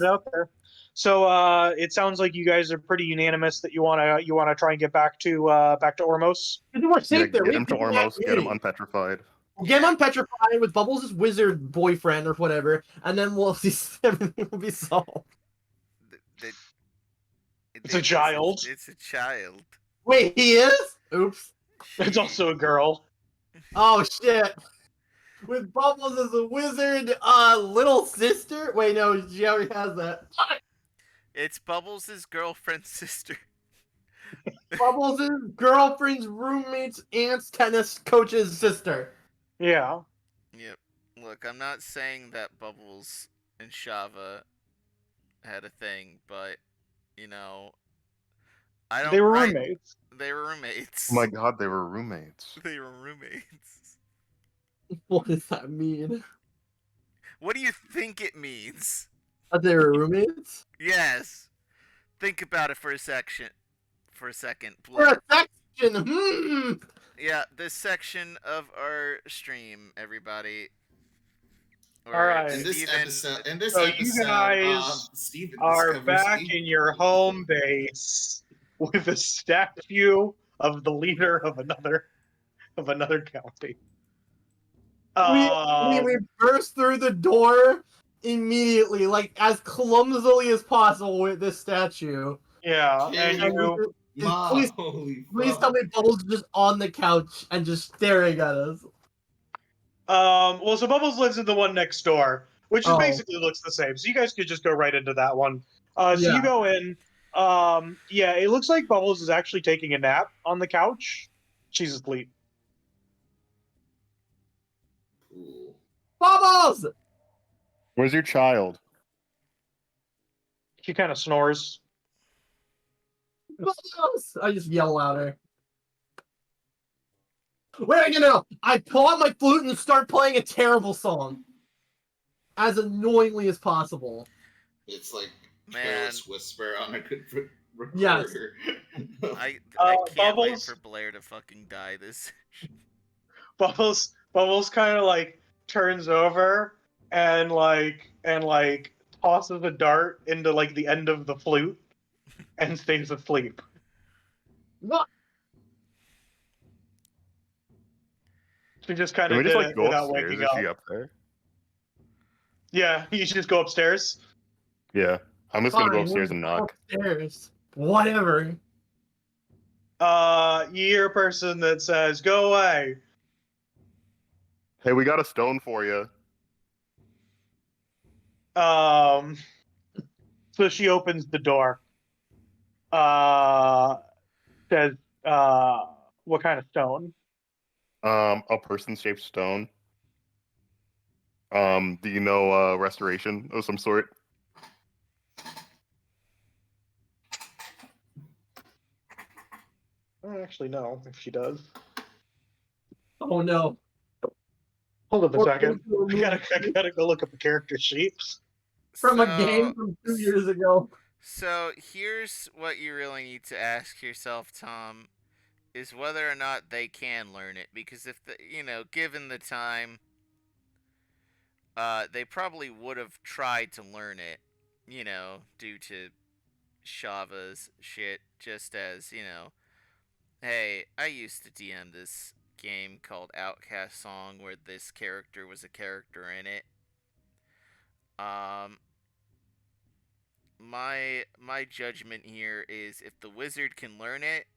it out there. So it sounds like you guys are pretty unanimous that you wanna try and get back to Ormos. we're safe Yeah, there. get him to Ormos, get him unpetrified. We'll get him unpetrified with Bubbles' wizard boyfriend or whatever, and then we'll see everything will be solved. It's a child. It's a child. Wait, he is? Oops. It's also a girl. Oh shit. With Bubbles as a wizard, little sister? Wait, no, she already has that. It's Bubbles' girlfriend's sister. Bubbles' girlfriend's roommate's aunt's tennis coach's sister. Yeah. Yep. Look, I'm not saying that Bubbles and Shava had a thing, but I don't. They were roommates. They were roommates. Oh my god, they were roommates. They were roommates. What does that mean? What do you think it means? That they were roommates? Yes. Think about it for a second. For a section. Yeah, this section of our stream, everybody. All right. In this episode, you guys Steven are discovers back in your home base with a statue of the leader of another county. We burst through the door immediately, like as clumsily as possible with this statue. Yeah, and you. Please tell me Bubbles is just on the couch and just staring at us. Well, so Bubbles lives in the one next door, which is Oh. basically looks the same. So you guys could just go right into that one. So Yeah. you go in. Yeah, it looks like Bubbles is actually taking a nap on the couch. She's asleep. Cool. Bubbles! Where's your child? She kind of snores. Bubbles! I just yell louder. Wait, no. I pull out my flute and start playing a terrible song. As annoyingly as possible. It's like Man. Careless Whisper on a good recorder. Yes. I can't wait Bubbles? for Blair to fucking die this. Bubbles kind of like turns over and tosses a dart into like the end of the flute and stays asleep. What? She just kind Can we of just did like it go without upstairs? waking Is up. she up there? Yeah, you should just go upstairs. Yeah. I'm just gonna go Fine, upstairs we'll and go knock. Upstairs. Whatever. You hear a person that says, "Go away." Hey, we got a stone for you. So she opens the door. Says, "What kind of stone?" A person-shaped stone. Do you know restoration of some sort? I don't actually know if she does. Oh no. Hold up a Or second. into a I gotta go look up the character sheet. From a game from 2 years ago. So here's what you really need to ask yourself, Tom, is whether or not they can learn it. Because if given the time, they probably would have tried to learn it, due to Shava's shit. Just as hey, I used to DM this game called Outcast Song where this character was a character in it. My judgment here is if the wizard can learn it,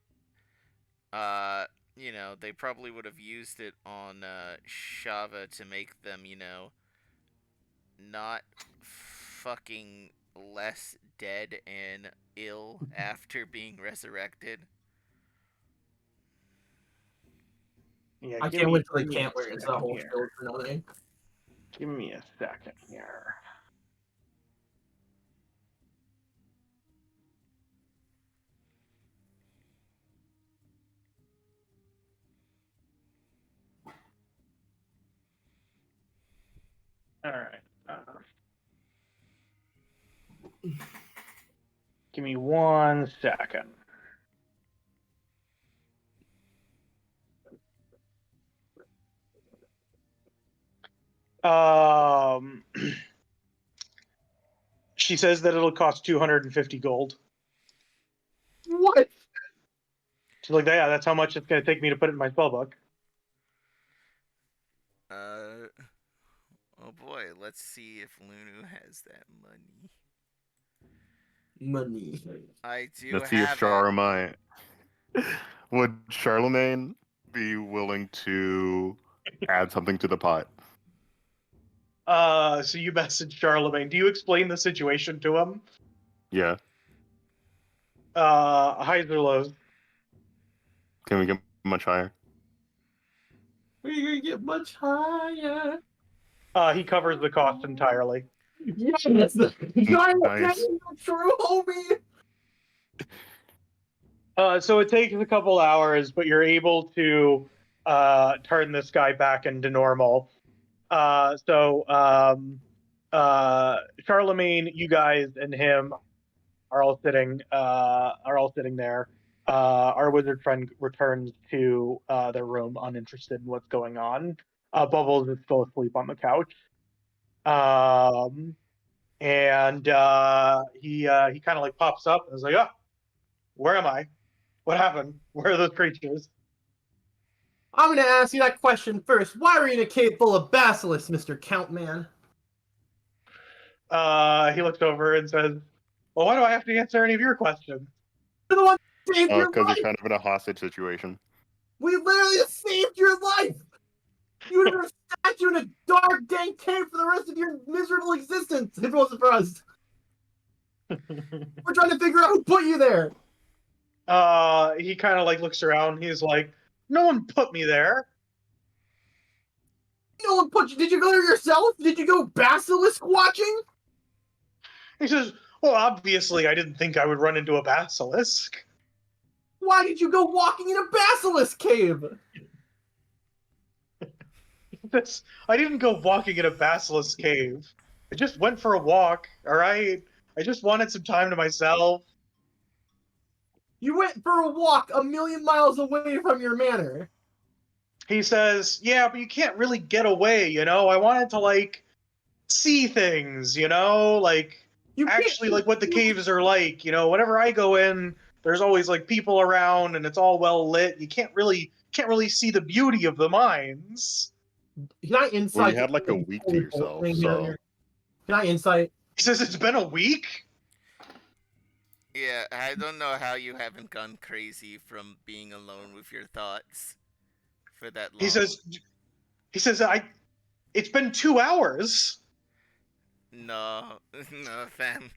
they probably would have used it on Shava to make them, not fucking less dead and ill after being resurrected. Yeah, I can't wait till they can't wear it. It's a whole show for nothing. Give me a second here. All right. Give me 1 second. She says that it'll cost 250 gold. What? She's like, yeah, that's how much it's going to take me to put it in my spellbook. Oh boy, let's see if Lunu has that money. Money. I do Let's see if have it. Charlemagne would Charlemagne be willing to add something to the pot? So you message Charlemagne. Do you explain the situation to him? Yeah. Highs or lows? Can we get much higher? We're gonna get much higher. He covers the cost entirely. Yes! Nice. True, homie! So it takes a couple hours, but you're able to turn this guy back into normal. Charlemagne, you guys, and him are all sitting there. Our wizard friend returns to their room, uninterested in what's going on. Bubbles is still asleep on the couch. And he kind of like pops up and is like, "Oh, where am I? What happened? Where are those creatures?" I'm gonna ask you that question first. Why are you in a cave full of basilisks, Mr. Countman? He looks over and says, "Well, why do I have to answer any of your questions?" You're the one who saved your Because life! you're kind of in a hostage situation. We literally saved your life! You would have a statue in a dark, dank cave for the rest of your miserable existence. It wasn't for us. We're trying to figure out who put you there. He kind of like looks around. He's like, no one put me there. No one put you. Did you go there yourself? Did you go basilisk watching? He says, well, obviously I didn't think I would run into a basilisk. Why did you go walking in a basilisk cave? I didn't go walking in a basilisk cave. I just went for a walk, all right? I just wanted some time to myself. You went for a walk 1,000,000 miles away from your manor. He says, yeah, but you can't really get away, you know? I wanted to, like, see things, you know? Like, You actually, like, what the caves are like, you know? Whenever I go in, there's always, like, people around, and it's all well lit. You can't really see the beauty of the mines. Can I insight? Well, you had like a week to yourself, so. Can I insight? He says, it's been a week? Yeah, I don't know how you haven't gone crazy from being alone with your thoughts for that long. He says, it's been 2 hours. No, fam.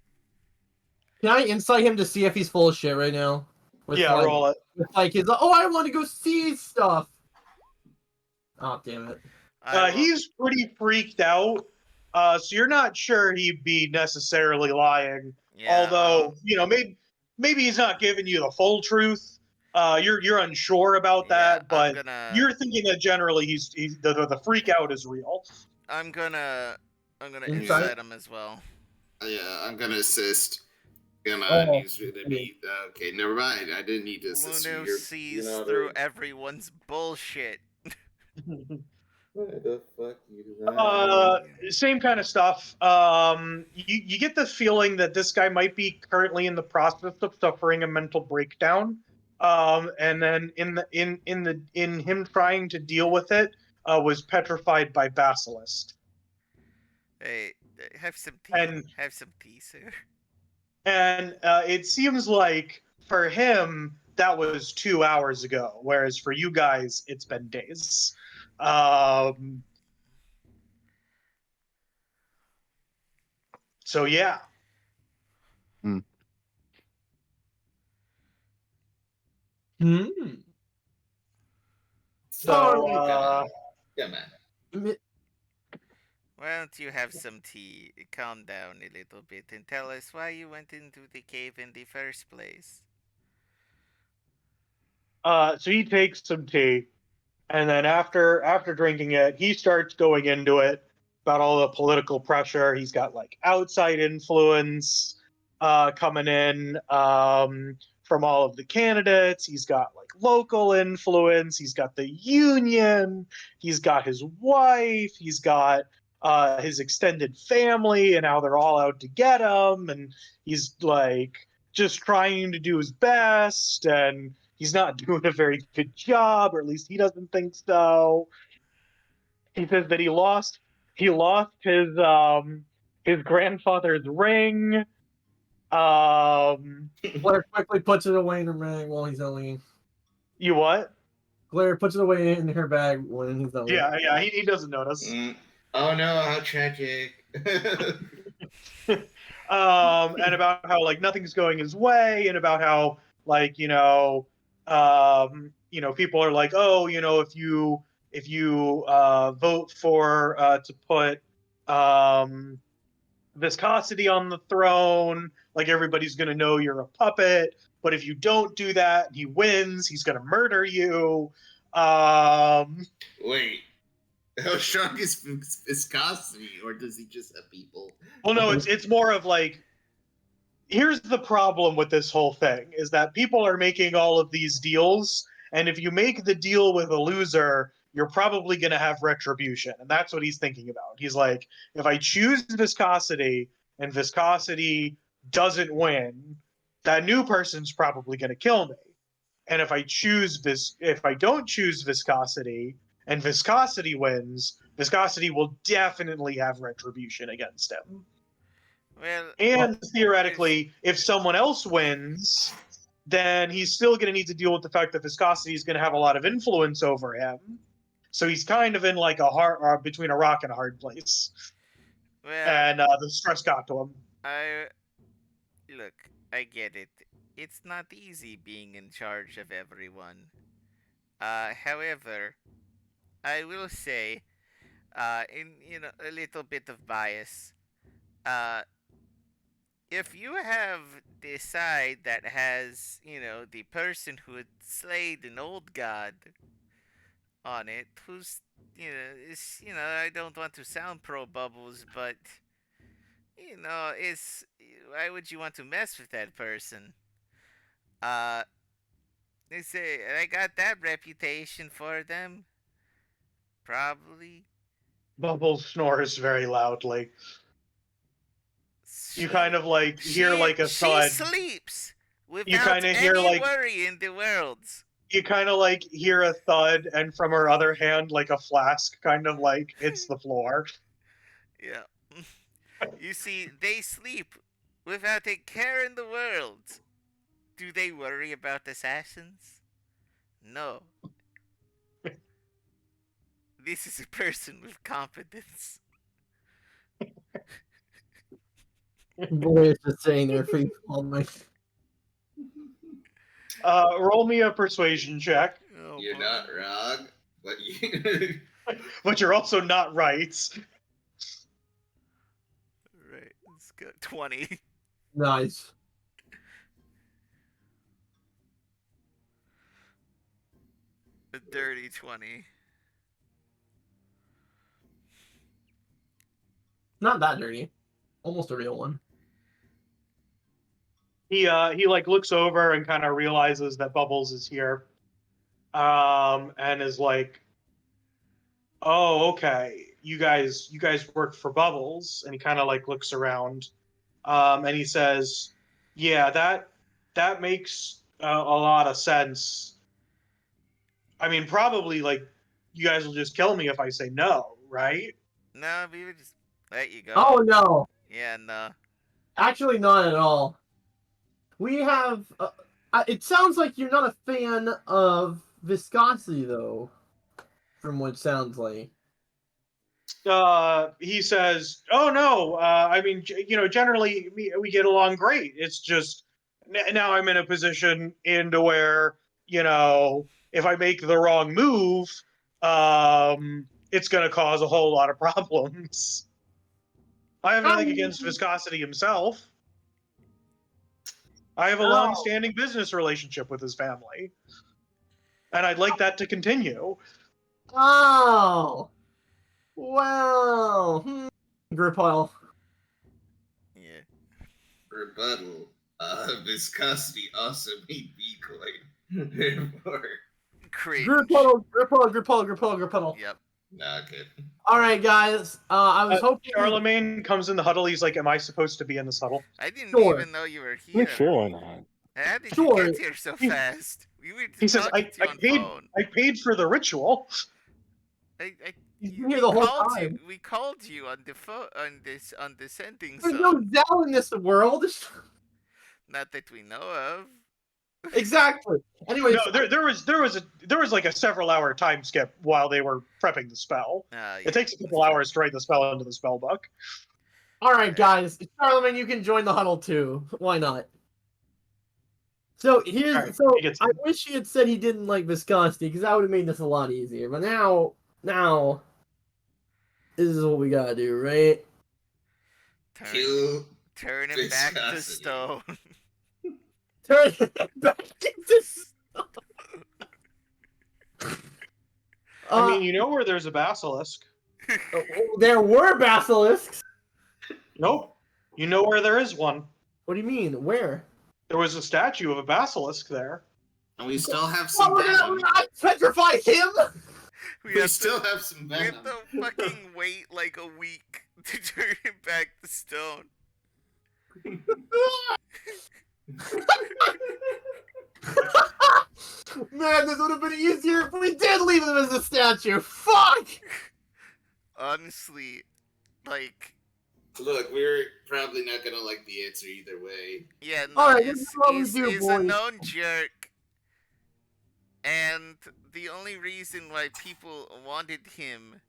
Can I insight him to see if he's full of shit right now? Yeah, like, roll it. With like his, oh, I want to go see stuff. Oh, damn it. He's pretty freaked out. So you're not sure he'd be necessarily lying. Yeah, Although, you know, maybe he's not giving you the full truth. You're unsure about that, but you're thinking that generally he's the freak out is real. I'm gonna insight him as well. Yeah, I'm gonna assist. Okay, never mind. I didn't need to assist you. Lunu sees through everyone's bullshit. What the fuck you Same kind of stuff. You get the feeling that this guy might be currently in the process of suffering a mental breakdown. And then in him trying to deal with it, was petrified by basilisk. Hey, have some tea. Have some tea, sir. And it seems like for him that was 2 hours ago, whereas for you guys it's been days. So yeah. So yeah, man. Why don't you have some tea, calm down a little bit, and tell us why you went into the cave in the first place? So he takes some tea, and then after drinking it, he starts going into it about all the political pressure. He's got like outside influence coming in from all of the candidates. He's got like local influence. He's got the union. He's got his wife. He's got his extended family and how they're all out to get him. And he's like just trying to do his best, and he's not doing a very good job, or at least he doesn't think so. He says that he lost his grandfather's ring. Blair quickly puts it away in her bag while he's only. You what? Blair puts it away in her bag when he's only. Yeah, he doesn't notice. Oh no, how tragic. And about how like nothing's going his way, and about how like people are like, oh, if you vote for to put viscosity on the throne, like everybody's gonna know you're a puppet. But if you don't do that, he wins. He's gonna murder you. Wait. How strong is viscosity, or does he just have people? Well, no, it's more of like, here's the problem with this whole thing, is that people are making all of these deals, and if you make the deal with a loser, you're probably going to have retribution, and that's what he's thinking about. He's like, if I choose viscosity, and viscosity doesn't win, that new person's probably going to kill me. And if I don't choose viscosity, and viscosity wins, viscosity will definitely have retribution against him. And theoretically, if someone else wins, then he's still going to need to deal with the fact that viscosity is going to have a lot of influence over him. So he's kind of in like a hard, between a rock and a hard place. Well, And the stress got to him. Look, I get it. It's not easy being in charge of everyone. However, I will say, in a little bit of bias, if you have the side that has, the person who had slayed an old god on it, who's, is, I don't want to sound pro bubbles, but, is, why would you want to mess with that person? Uh, they say, I got that reputation for them. Probably. Bubbles snores very loudly. You She, kind of like hear like a she thud. sleeps You without kind of any hear like worry in the world. you kind of like hear a thud, and from her other hand, like a flask kind of like hits the floor. Yeah. You see, they sleep without a care in the world. Do they worry about assassins? No. This is a person with confidence. Boy is just saying their face on my. Roll me a persuasion check, Oh, You're boy. not wrong, but you. but you're also not right. Right, let's go. 20. Nice. A dirty 20. Not that dirty. Almost a real one. He like looks over and kind of realizes that Bubbles is here, and is like, "Oh, okay. You guys work for Bubbles." And he kind of like looks around, and he says, "Yeah, that makes a lot of sense. I mean, probably like you guys will just kill me if I say no, right?" No, we would just let you go. Oh no. Yeah, no. Actually, not at all. We have. It sounds like you're not a fan of viscosity, though. From what it sounds like. He says, "Oh no, I mean, generally we get along great. It's just now I'm in a position into where if I make the wrong move, it's going to cause a whole lot of problems. I have nothing against viscosity himself. I have a long-standing business relationship with his family, and I'd like that to continue." Oh. Well. Gripile. Yeah. Rebuttal. Viscosity also made decoy. Therefore, Cringe. Gripile. Yep. not good. All right, guys. I was hoping. Charlemagne comes in the huddle. He's like, "Am I supposed to be in this huddle?" I didn't Sure. even know you were Yeah, here. sure, why not? How did Sure. you get here so fast? We were He says, talking to you on phone. I paid for the ritual." He's been here the whole time. We called you on the phone on the sending There's zone. no Zell in this world. Not that we know of. Exactly. Anyways, No, there was like a several-hour time skip while they were prepping the spell. Yeah. It takes a couple hours to write the spell into the spell book. all right, guys. Charlemagne, you can join the huddle too. Why not? So here's All right, so he gets I in. wish he had said he didn't like viscosity because that would have made this a lot easier. But now this is what we gotta do, right? Kill Turn him back to viscosity. stone. Turn it back into I mean, you know where there's a basilisk. there were basilisks. Nope. You know where there is one. What do you mean? Where? There was a statue of a basilisk there. And we still have some Well, we're venom. gonna petrify him. We still have some We have venom. to fucking wait like a week to turn him back to stone. Man, this would have been easier if we did leave him as a statue. Fuck! Honestly, like, Look, we're probably not gonna like the answer either way. yeah, no, Alright, this is what we he's do, a boys. known jerk. And the only reason why people wanted him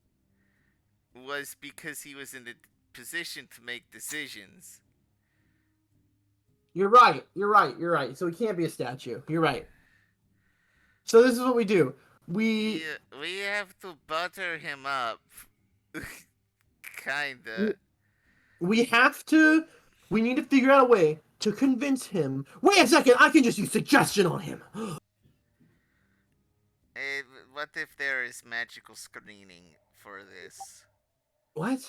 was because he was in a position to make decisions. You're right. You're right. You're right. So he can't be a statue. You're right. So this is what we do. We have to butter him up. Kinda. We have to. We need to figure out a way to convince him. Wait a second. I can just use suggestion on him. What if there is magical screening for this? What?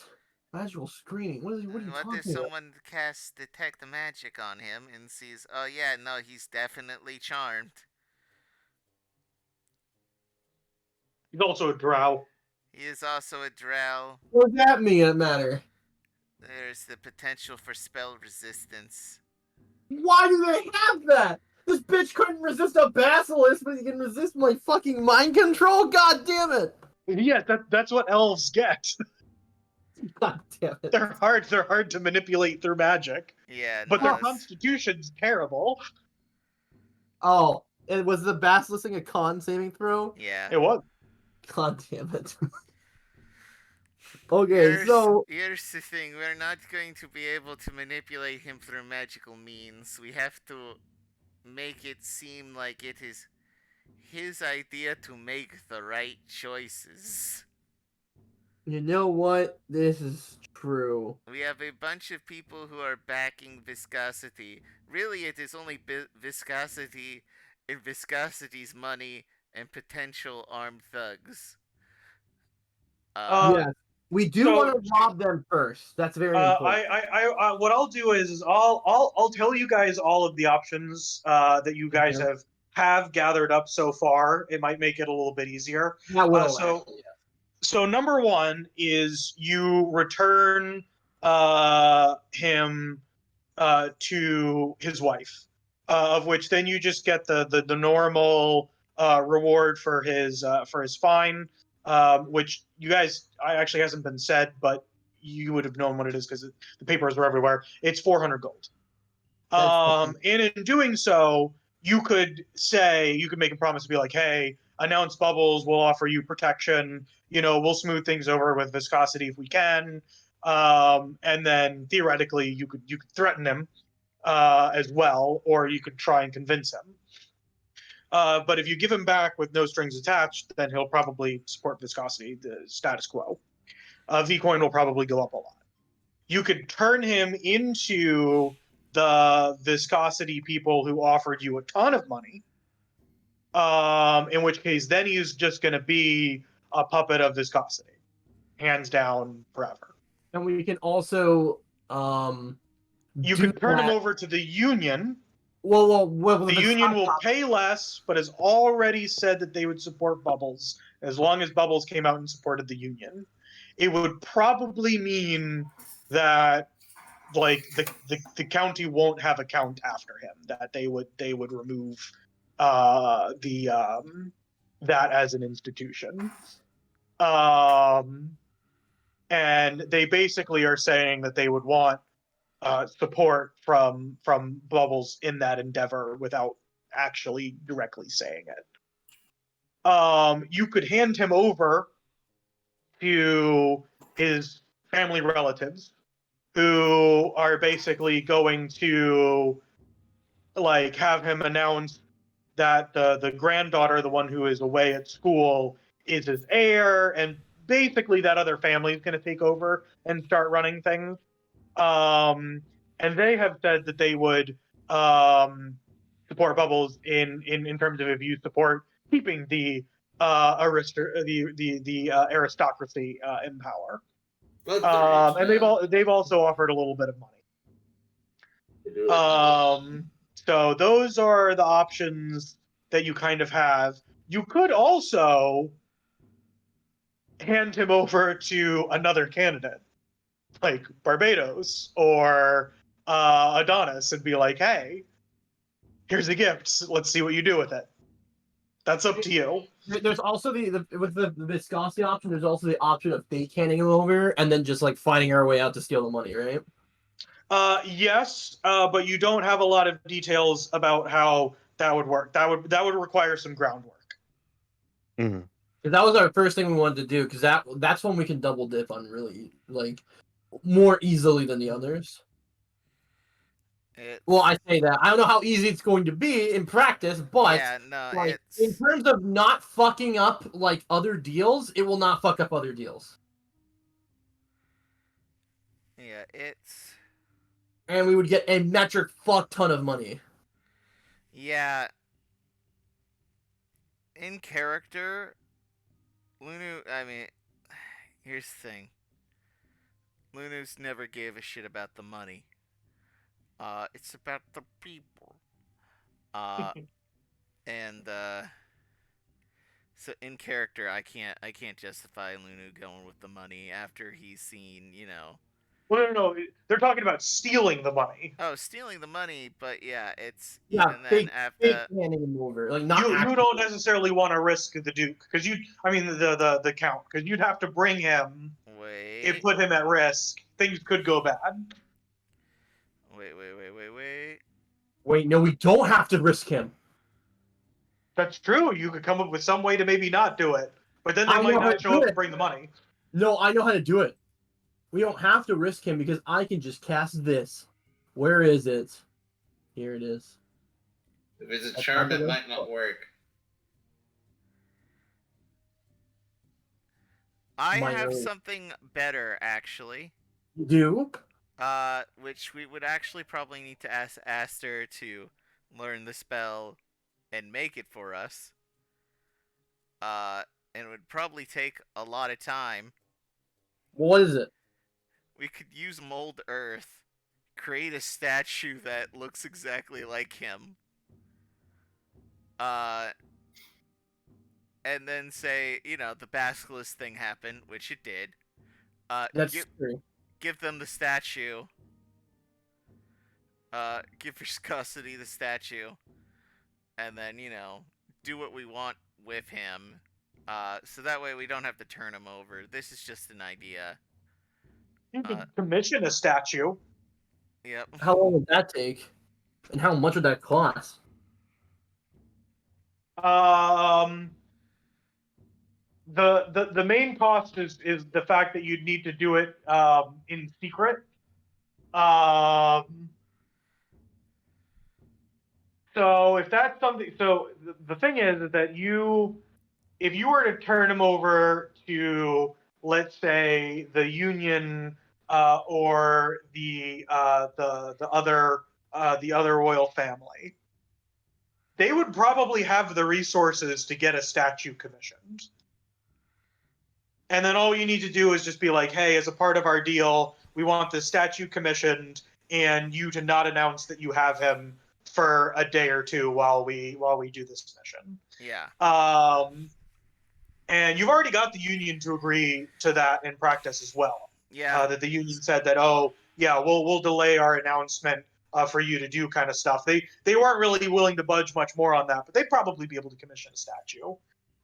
Magical screening? What are you What talking if about? someone casts detect magic on him and sees, oh yeah, no, he's definitely charmed. He's also a drow. He is also a drow. What does that mean? It matter. There's the potential for spell resistance. Why do they have that? This bitch couldn't resist a basilisk, but he can resist my fucking mind control? God damn it! Yeah, that's what elves get. God damn it. They're hard to manipulate through magic. Yeah, But their no, constitution's terrible. Oh, and was the basilisk thing a con saving throw? yeah. It was. God damn it. Okay, so here's the thing: we're not going to be able to manipulate him through magical means. We have to make it seem like it is his idea to make the right choices. you know what? This is true. We have a bunch of people who are backing viscosity. Really, it is only viscosity and viscosity's money and potential armed thugs. Yes. We do so- want to rob them first. That's very important. What I'll do is I'll tell you guys all of the options that you guys Okay. have gathered up so far. It might make it a little bit easier. That will, so- actually, yeah. So number one is you return him to his wife, of which then you just get the normal reward for his fine, which you guys actually hasn't been said, but you would have known what it is because the papers were everywhere. It's 400 gold. And in doing so, you could make a promise to be like, hey, announce Bubbles, we'll offer you protection, we'll smooth things over with viscosity if we can. And then theoretically you could threaten him as well, or you could try and convince him. But if you give him back with no strings attached, then he'll probably support viscosity, the status quo. V-coin will probably go up a lot. You could turn him into the viscosity people who offered you a ton of money, in which case then he's just going to be a puppet of viscosity, hands down, forever. And we can also You could turn him over to the union. Well, The union will pay less, but has already said that they would support Bubbles as long as Bubbles came out and supported the union. It would probably mean that like the county won't have a count after him, that they would remove that as an institution. And they basically are saying that they would want support from Bubbles in that endeavor without actually directly saying it. You could hand him over to his family relatives, who are basically going to like have him announce that the granddaughter, the one who is away at school, is his heir, and basically that other family is going to take over and start running things. And they have said that they would support Bubbles in terms of if you support keeping the aristocracy in power. And they've also offered a little bit of money. So those are the options that you kind of have. You could also hand him over to another candidate, like Barbados or Adonis, and be like, hey, here's a gift. Let's see what you do with it. That's up to you. There's also with the viscosity option, there's also the option of fake handing him over and then just like finding our way out to steal the money, right? Yes, but you don't have a lot of details about how that would work. That would require some groundwork. Mhm. That was our first thing we wanted to do, because that's when we can double dip on really, like, more easily than the others. Well, I say that. I don't know how easy it's going to be in practice, but yeah, no, like, it's in terms of not fucking up like other deals, it will not fuck up other deals. yeah, it's And we would get a metric fuck ton of money. yeah. In character, Lunu. I mean, here's the thing. Lunu's never gave a shit about the money. It's about the people. Uh, and so in character, I can't justify Lunu going with the money after he's seen, you know. Well, no. They're talking about stealing the money. Oh, stealing the money, but yeah, it's Yeah, even then fake after. handing him over. Like, not You don't necessarily want to risk the Duke because the Count, because you'd have to bring him. It Wait, put him at risk. Things could go bad. wait. Wait, no, we don't have to risk him. That's true. You could come up with some way to maybe not do it, but then they I might know how not to show do up it. to bring the money. No, I know how to do it. We don't have to risk him because I can just cast this. Where is it? Here it is. If it's a charm, it might not work. I My have own. something better actually. You do? Which we would actually probably need to ask Aster to learn the spell and make it for us. And it would probably take a lot of time. What is it? We could use mold earth, create a statue that looks exactly like him. Uh, and then say, you know, the basilisk thing happened, which it did. That's true. Give them the statue. Give viscosity the statue, and then, you know, do what we want with him. So that way we don't have to turn him over. This is just an idea. You could commission a statue. Yep. How long would that take? And how much would that cost? The main cost is the fact that you'd need to do it in secret. So if that's something, so the thing is that if you were to turn him over to, let's say, the Union or the other royal family, they would probably have the resources to get a statue commissioned. And then all you need to do is just be like, hey, as a part of our deal, we want this statue commissioned, and you to not announce that you have him for a day or two while we do this mission. Yeah. And you've already got the Union to agree to that in practice as well. Yeah. That the Union said that, oh yeah, we'll delay our announcement for you to do kind of stuff. They weren't really willing to budge much more on that, but they'd probably be able to commission a statue.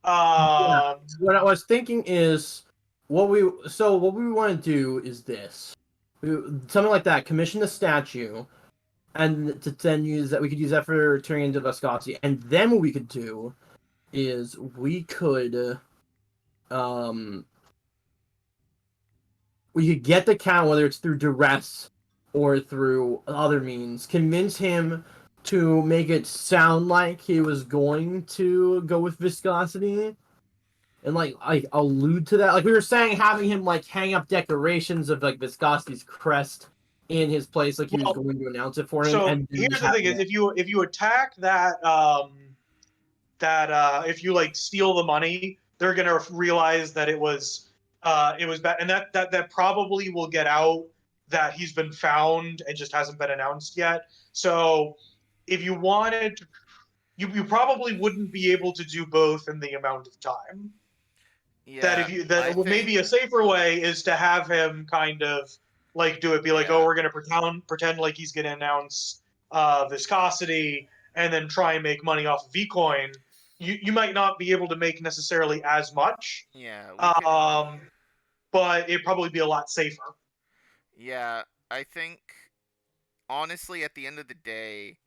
What I was thinking is what we want to do is this. Something like that, commission a statue, and to then use that, we could use that for turning into viscosity. And then what we could do is we could get the Count, whether it's through duress or through other means, convince him to make it sound like he was going to go with viscosity, and like allude to that. Like we were saying, having him like hang up decorations of like viscosity's crest in his place, like he was going to announce it for him. So And here's the thing: is if you attack that if you like steal the money, they're gonna realize that it was bad, and that probably will get out that he's been found and just hasn't been announced yet. So if you wanted to, you probably wouldn't be able to do both in the amount of time. Yeah. That if you maybe a safer way is to have him kind of like do it, be like, oh, we're gonna pretend like he's gonna announce viscosity, and then try and make money off of Vcoin. You might not be able to make necessarily as much. Yeah. But it'd probably be a lot safer. Yeah, I think honestly at the end of the day,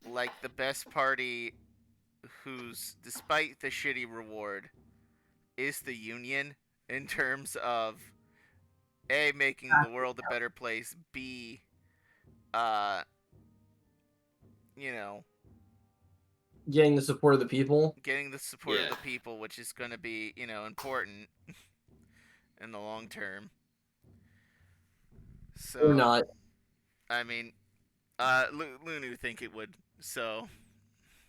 like the best party who's, despite the shitty reward, is the Union in terms of A, making the world a better place, B, uh, you know, Getting the support of the people. getting the support of Yeah. the people, which is going to be, important in the long term. So, Or not. I mean, Lunu think it would. So,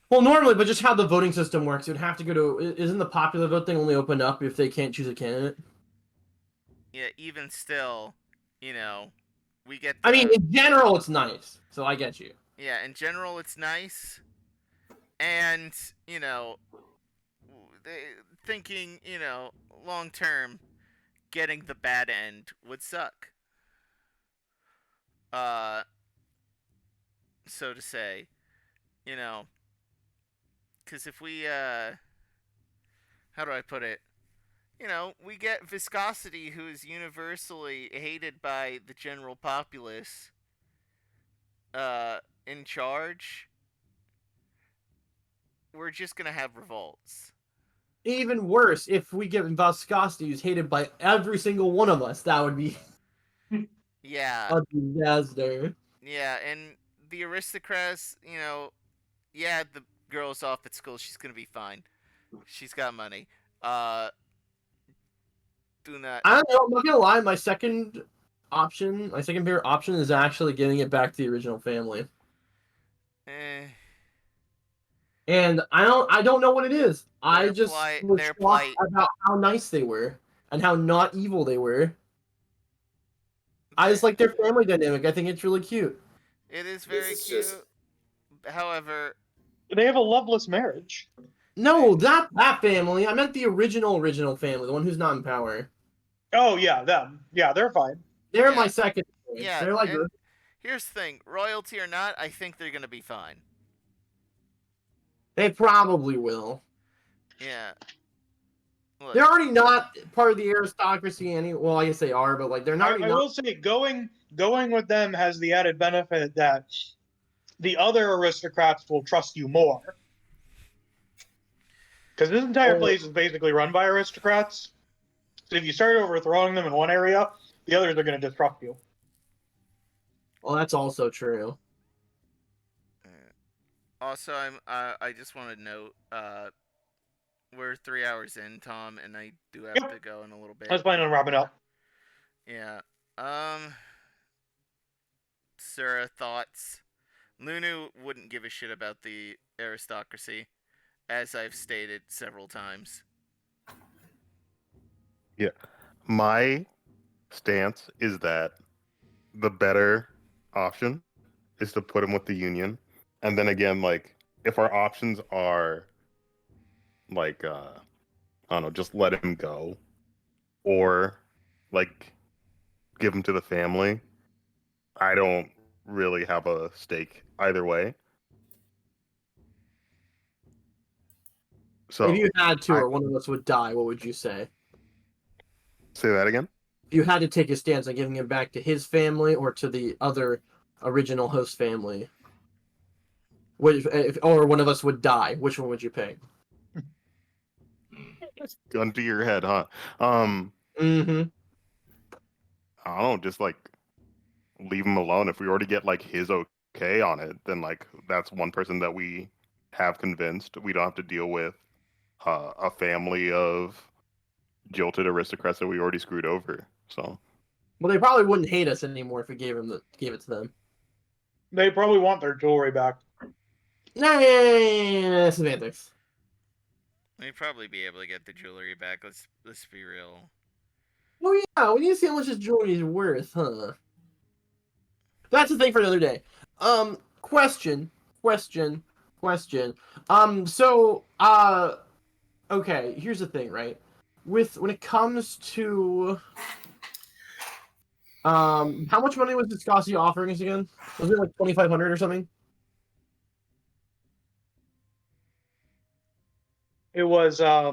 Well, normally, but just how the voting system works, it would have to go to. Isn't the popular vote thing only open up if they can't choose a candidate? yeah, even still, we get I mean, in general, it's nice. So I get you. yeah, in general, it's nice. And, thinking, long term, getting the bad end would suck. So to say, you know, because if we, how do I put it? We get Viscosity, who is universally hated by the general populace, in charge. We're just gonna have revolts. Even worse, if we get Viscosity, who's hated by every single one of us, that would be Yeah. a disaster. Yeah, and the aristocrats, yeah, the girl's off at school. She's gonna be fine. She's got money. Do not. I don't know. I'm not gonna lie. My second favorite option, is actually getting it back to the original family. Eh, And I don't know what it is. I Their just plight- was their shocked plight. about how nice they were and how not evil they were. I just like their family dynamic. I think it's really cute. It is very This is cute. just- However, They have a loveless marriage. No, that family. I meant the original family, the one who's not in power. Oh yeah, them. Yeah, they're fine. They're Yeah. my second choice. yeah. They're like, and here's the thing: royalty or not, I think they're gonna be fine. they probably will. Yeah. Look, They're already not part of the aristocracy well, I guess they are, but like they're I, not. I will say going with them has the added benefit that the other aristocrats will trust you more. Because this entire place is basically run by aristocrats. So if you start overthrowing them in one area, the others are going to distrust you. Well, that's also true. Also, I just want to note, we're 3 hours in, Tom, and I do have Yep. to go in a little bit. I was planning on wrapping up. Yeah. Sarah, thoughts? Lunu wouldn't give a shit about the aristocracy, as I've stated several times. My stance is that the better option is to put him with the Union. And then again, like, if our options are, like, I don't know, just let him go, or, like, give him to the family, I don't really have a stake either way. So, If you had to, or one of us would die, what would you say? say that again? If you had to take a stance on giving him back to his family or to the other original host family, or one of us would die, which one would you pick? Gun to your head, huh? Mm-hmm. I don't know, just like leave him alone. If we already get like his okay on it, then like that's one person that we have convinced. We don't have to deal with a family of jilted aristocrats that we already screwed over. So Well, they probably wouldn't hate us anymore if we gave it to them. They probably want their jewelry back. Nah, semantics. We'd probably be able to get the jewelry back. Let's be real. Oh yeah, we need to see how much his jewelry is worth, huh? That's the thing for another day. Question. Okay, here's the thing, right? When it comes to how much money was Viscosity offering us again? Was it like 2,500 or something? It was I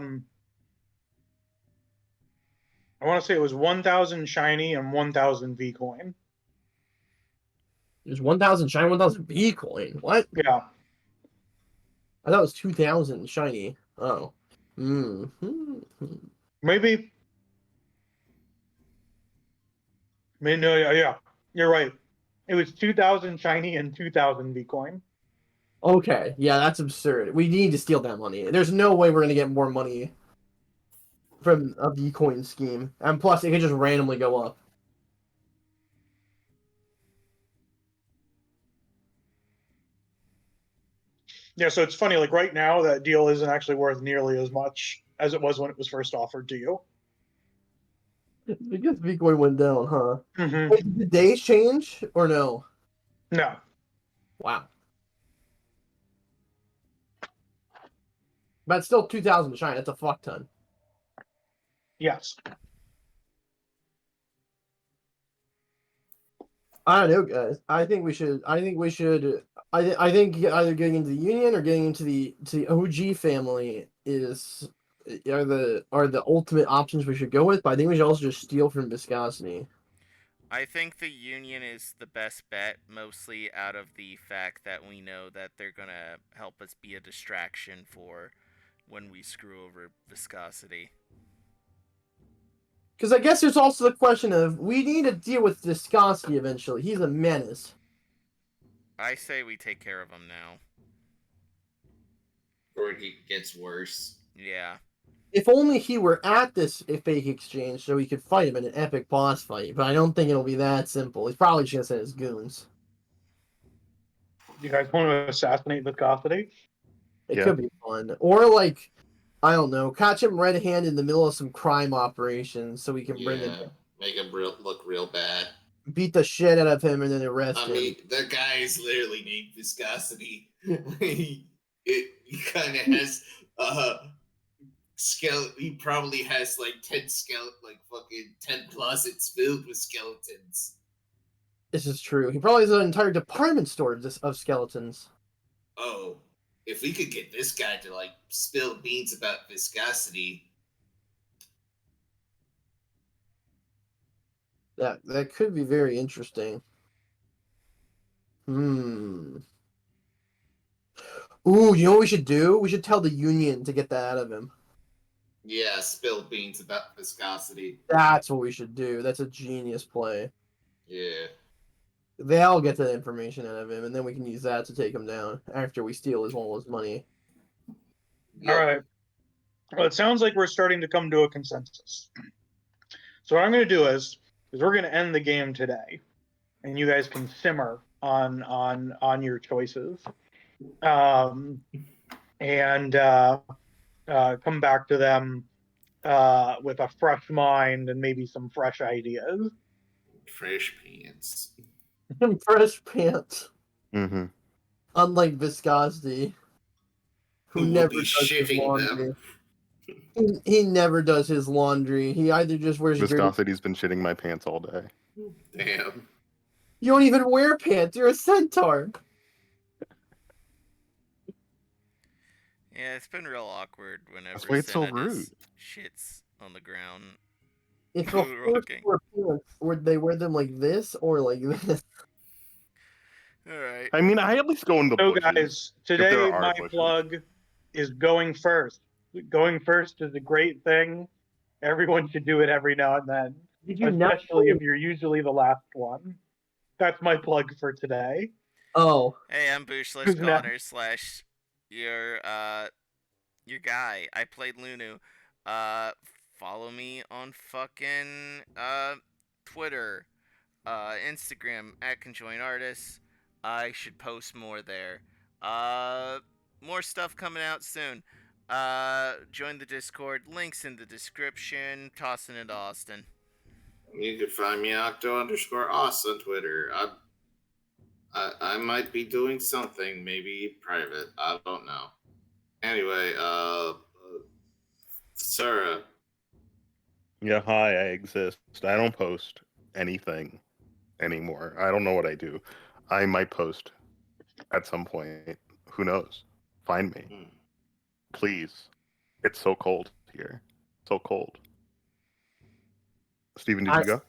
want to say it was 1,000 shiny and 1,000 V coin. It was 1,000 shine, 1,000 B coin. What? Yeah. I thought it was 2,000 shiny. Oh. Maybe. No, yeah, you're right. It was 2,000 shiny and 2,000 Bitcoin. Okay, yeah, that's absurd. We need to steal that money. There's no way we're gonna get more money from a Bitcoin scheme, and plus it could just randomly go up. Yeah, so it's funny. Like right now, that deal isn't actually worth nearly as much as it was when it was first offered to you. Because Bitcoin went down, huh? Mm-hmm. Wait, did the days change or no? No. Wow. But it's still 2,000 shine. That's a fuck ton. Yes. I don't know, guys. I think we should. I think either getting into the Union or getting into the OG family are the ultimate options we should go with. But I think we should also just steal from Viscosity. I think the Union is the best bet, mostly out of the fact that we know that they're gonna help us be a distraction for when we screw over Viscosity. Because I guess there's also the question of we need to deal with Viscosity eventually. He's a menace. I say we take care of him now. Or he gets worse. Yeah. If only he were at this fake exchange so we could fight him in an epic boss fight. But I don't think it'll be that simple. He's probably just gonna send his goons. You guys want to assassinate Viscosity? It Yeah. could be fun. Or like, I don't know, catch him red-handed in the middle of some crime operation so we can bring Yeah, him, make him look real bad. beat the shit out of him, and then arrest I him. mean, that guy is literally named Viscosity. he kind of has skeleton. He probably has like 10 fucking 10 closets filled with skeletons. This is true. He probably has an entire department store of skeletons. Oh, if we could get this guy to like spill beans about Viscosity. That could be very interesting. Ooh, you know what we should do? We should tell the Union to get that out of him. Yeah, spill beans about Viscosity. That's what we should do. That's a genius play. Yeah. They'll get that information out of him, and then we can use that to take him down after we steal all his money. All right. Well, it sounds like we're starting to come to a consensus. So what I'm going to do is we're going to end the game today, and you guys can simmer on your choices, and come back to them with a fresh mind and maybe some fresh ideas. Fresh pants. Fresh pants. Mm-hmm. Unlike Viscosity, who Who will never be does his shitting laundry. them. He never does his laundry. He either just wears dirty. Viscosity's been shitting my pants all day. Damn. You don't even wear pants. You're a centaur. Yeah, it's been real awkward whenever That's why it's so Cinna rude. shits on the ground. If We a were horse looking. wore pants, would they wear them like this or like this? Alright. I mean, I at least go in the So, bushes. guys, there today are my bushes. plug is going first. Going first is a great thing. Everyone should do it every now and then, Did you not? especially if you're usually the last one. That's my plug for today. Oh, Hey, I'm Boosh Who's next? Connor slash your guy. I played Lunu. Follow me on fucking Twitter, Instagram at ConjoinArtists. I should post more there. More stuff coming out soon. Join the Discord. Links in the description. Tossing it to Austin. You can find me Octo_Us on Twitter. I might be doing something, maybe private. I don't know. Anyway, Sarah. Yeah, hi, I exist. I don't post anything anymore. I don't know what I do. I might post at some point. Who knows? Find me. Please. It's so cold here. So cold. Steven, did you go?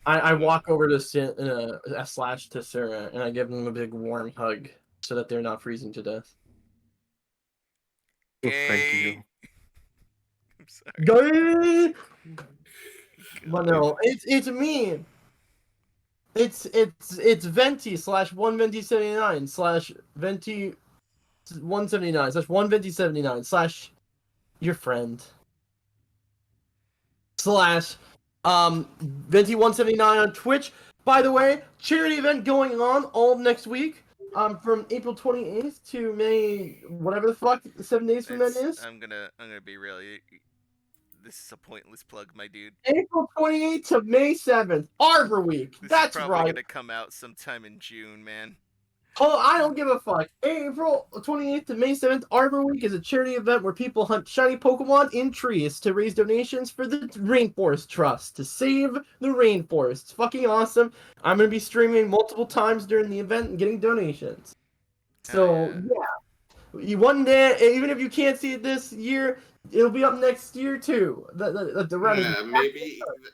I walk over to slash Tasura and I give them a big warm hug so that they're not freezing to death. Well, thank you. Gay. I'm sorry. Gay! But no, it's me. It's Venty / 1Venty79 / Venty 179 / 1Venty79 / your friend / Venty 179 on Twitch. By the way, charity event going on all of next week. From April 28th to May, whatever the fuck 7 days from then is. I'm gonna be real. This is a pointless plug, my dude. April 28th to May 7th, Arbor Week. This That's is probably right. gonna come out sometime in June, man. Oh, I don't give a fuck. April 28th to May 7th, Arbor Week is a charity event where people hunt shiny Pokemon in trees to raise donations for the Rainforest Trust to save the rainforest. It's fucking awesome. I'm going to be streaming multiple times during the event and getting donations. So, yeah. One day, even if you can't see it this year, it'll be up next year too.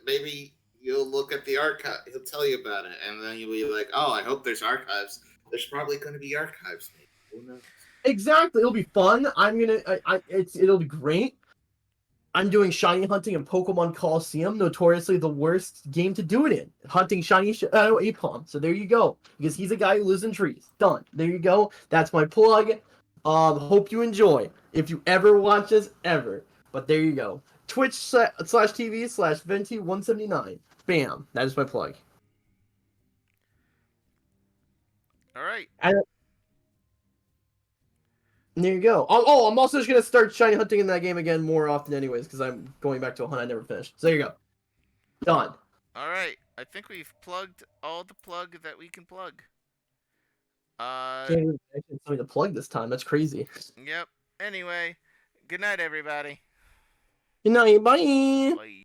Maybe you'll look at the archive. He'll tell you about it, and then you'll be like, "Oh, I hope there's archives." There's probably going to be archives. Maybe. Who knows? Exactly, it'll be fun. It'll be great. I'm doing shiny hunting in Pokemon Coliseum, notoriously the worst game to do it in. Hunting shiny Aipom. So there you go. Because he's a guy who lives in trees. Done. There you go. That's my plug. Hope you enjoy. If you ever watch this, ever. But there you go. Twitch /TV / Venty 179. Bam. That is my plug. All right. And there you go. Oh, I'm also just gonna start shiny hunting in that game again more often, anyways, because I'm going back to a hunt I never finished. So there you go. Done. All right. I think we've plugged all the plug that we can plug. Can't even actually tell me to plug this time. That's crazy. Yep. Anyway, good night, everybody. Good night. Bye. Bye.